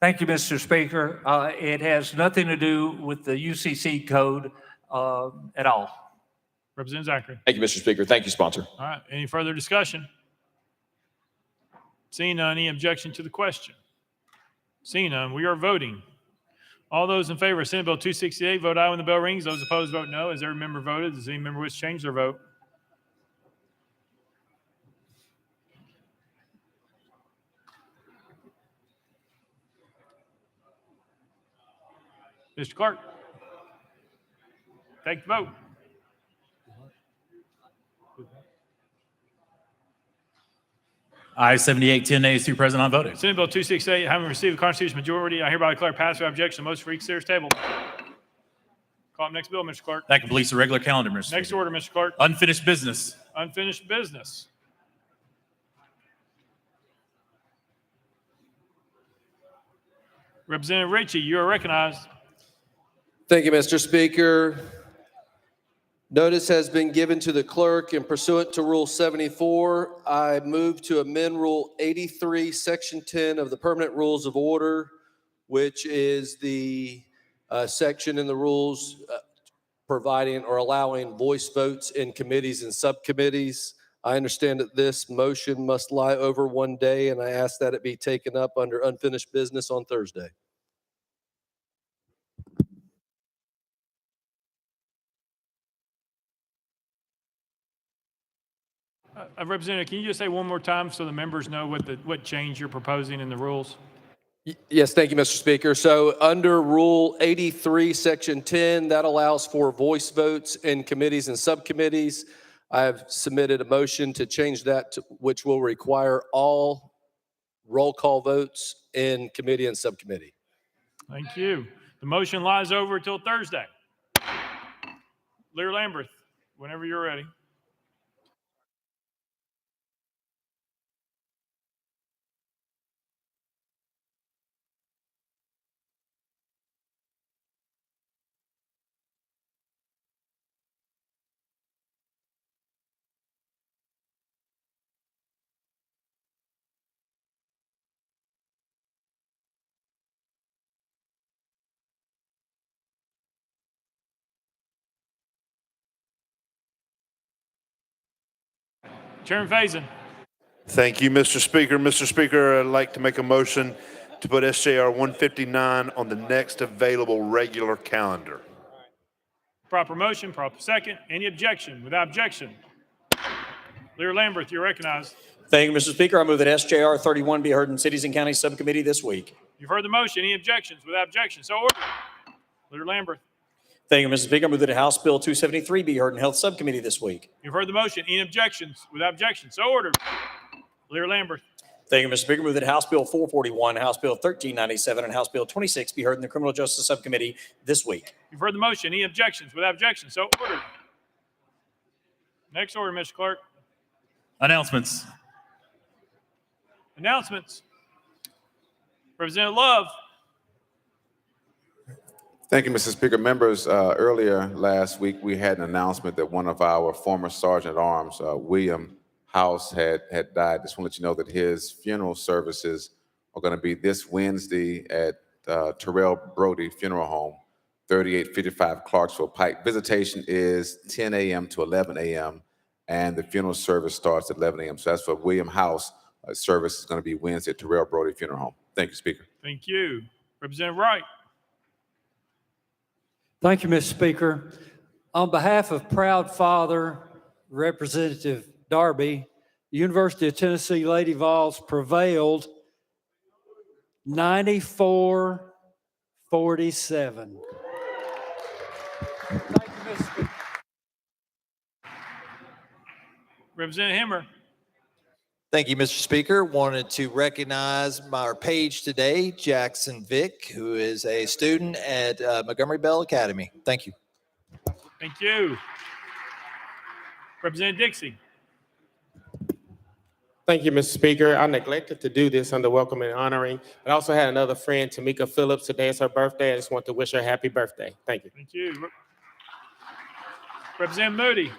Thank you, Mr. Speaker. It has nothing to do with the UCC code at all.
Representative Zachary.
Thank you, Mr. Speaker. Thank you, sponsor.
All right. Any further discussion? Seeing none, any objection to the question? Seeing none, we are voting. All those in favor of Senate Bill 268, vote aye when the bell rings. Those opposed, vote no. As every member voted, does any member wish to change their vote? Mr. Clark, take the vote.
Ayes 78, 10 nays, 2 present, unvoted.
Senate Bill 268, having received a constitutional majority, I hereby declare pass without objection. The motion for reconsider is tabled. Call up next bill, Mr. Clerk.
That completes the regular calendar, Mr.
Next
Speaker.
order, Mr. Clerk.
Unfinished business.
Unfinished business. Representative Ritchie, you are recognized.
Thank you, Mr. Speaker. Notice has been given to the clerk and pursuant to Rule 74, I move to amend Rule 83, Section 10 of the Permanent Rules of Order, which is the section in the rules providing or allowing voice votes in committees and subcommittees. I understand that this motion must lie over one day, and I ask that it be taken up under unfinished business on Thursday.
Representative, can you just say one more time so the members know what change you're proposing in the rules?
Yes, thank you, Mr. Speaker. So under Rule 83, Section 10, that allows for voice votes in committees and subcommittees. I have submitted a motion to change that, which will require all roll call votes in committee and subcommittee.
Thank you. The motion lies over until Thursday. Lear Lamberth, whenever you're ready. Chairman Faison.
Thank you, Mr. Speaker. Mr. Speaker, I'd like to make a motion to put SJR 159 on the next available regular calendar.
Proper motion, proper second. Any objection? Without objection. Lear Lamberth, you're recognized.
Thank you, Mr. Speaker. I move that SJR 31 be heard in Cities and Counties Subcommittee this week.
You've heard the motion. Any objections? Without objection, so ordered. Lear Lamberth.
Thank you, Mr. Speaker. I move that House Bill 273 be heard in Health Subcommittee this week.
You've heard the motion. Any objections? Without objection, so ordered. Lear Lamberth.
Thank you, Mr. Speaker. I move that House Bill 441, House Bill 1397, and House Bill 26 be heard in the Criminal Justice Subcommittee this week.
You've heard the motion. Any objections? Without objection, so ordered. Next order, Mr. Clerk.
Announcements.
Announcements. Representative Love.
Thank you, Mr. Speaker. Members, earlier last week, we had an announcement that one of our former Sergeant at Arms, William House, had died. Just want to let you know that his funeral services are going to be this Wednesday at Terrell Brody Funeral Home, 3855 Clarksville Pike. Visitation is 10 a.m. to 11 a.m., and the funeral service starts at 11 a.m. So that's for William House. Service is going to be Wednesday at Terrell Brody Funeral Home. Thank you, Speaker.
Thank you. Representative Wright.
Thank you, Mr. Speaker. On behalf of proud father, Representative Darby, the University of Tennessee Lady Vols prevailed 94-47. Thank you, Mr. Speaker.
Representative Hemmer.
Thank you, Mr. Speaker. Wanted to recognize our page today, Jackson Vick, who is a student at Montgomery Bell Academy. Thank you.
Thank you. Representative Dixie.
Thank you, Mr. Speaker. I neglected to do this under welcoming and honoring, but I also had another friend, Tamika Phillips. Today is her birthday. I just want to wish her a happy birthday. Thank you.
Thank you. Representative Moody.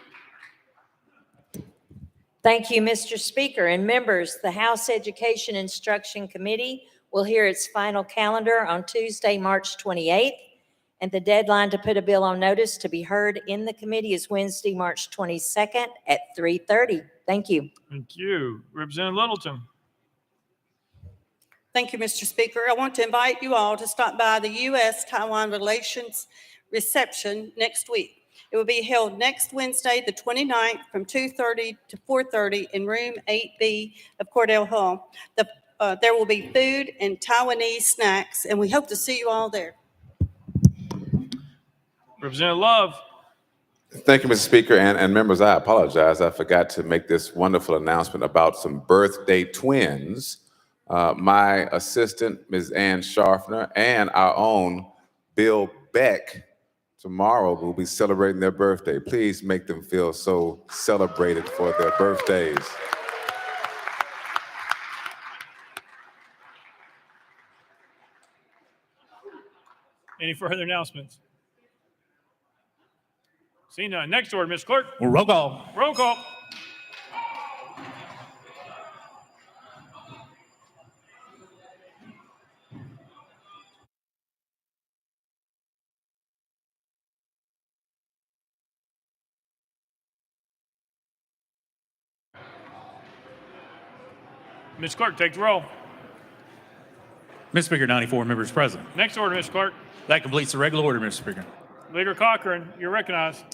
Thank you, Mr. Speaker. And members, the House Education Instruction Committee will hear its final calendar on Tuesday, March 28th. And the deadline to put a bill on notice to be heard in the committee is Wednesday, March 22nd at 3:30. Thank you.
Thank you. Representative Littleton.
Thank you, Mr. Speaker. I want to invite you all to stop by the U.S.-Taiwan Relations reception next week. It will be held next Wednesday, the 29th, from 2:30 to 4:30 in room 8B of Cordell Hall. There will be food and Taiwanese snacks, and we hope to see you all there.
Representative Love.
Thank you, Mr. Speaker, and members, I apologize. I forgot to make this wonderful announcement about some birthday twins. My assistant, Ms. Ann Schaffner, and our own Bill Beck tomorrow will be celebrating their birthday. Please make them feel so celebrated for their birthdays.
Any further announcements? Seeing none. Next order, Mr. Clerk.
Roll call.
Roll call. Ms. Clerk, take the roll.
Mr. Speaker, 94 members present.
Next order, Mr. Clerk.
That completes the regular order, Mr. Speaker.
Leader Cochran, you're recognized.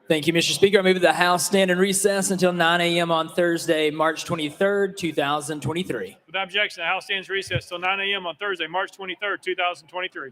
Thank you, Mr. Speaker. I move that the House stand in recess until 9 a.m. on Thursday, March 23rd, 2023.
Without objection, the House stands recessed till 9 a.m. on Thursday, March 23rd, 2023.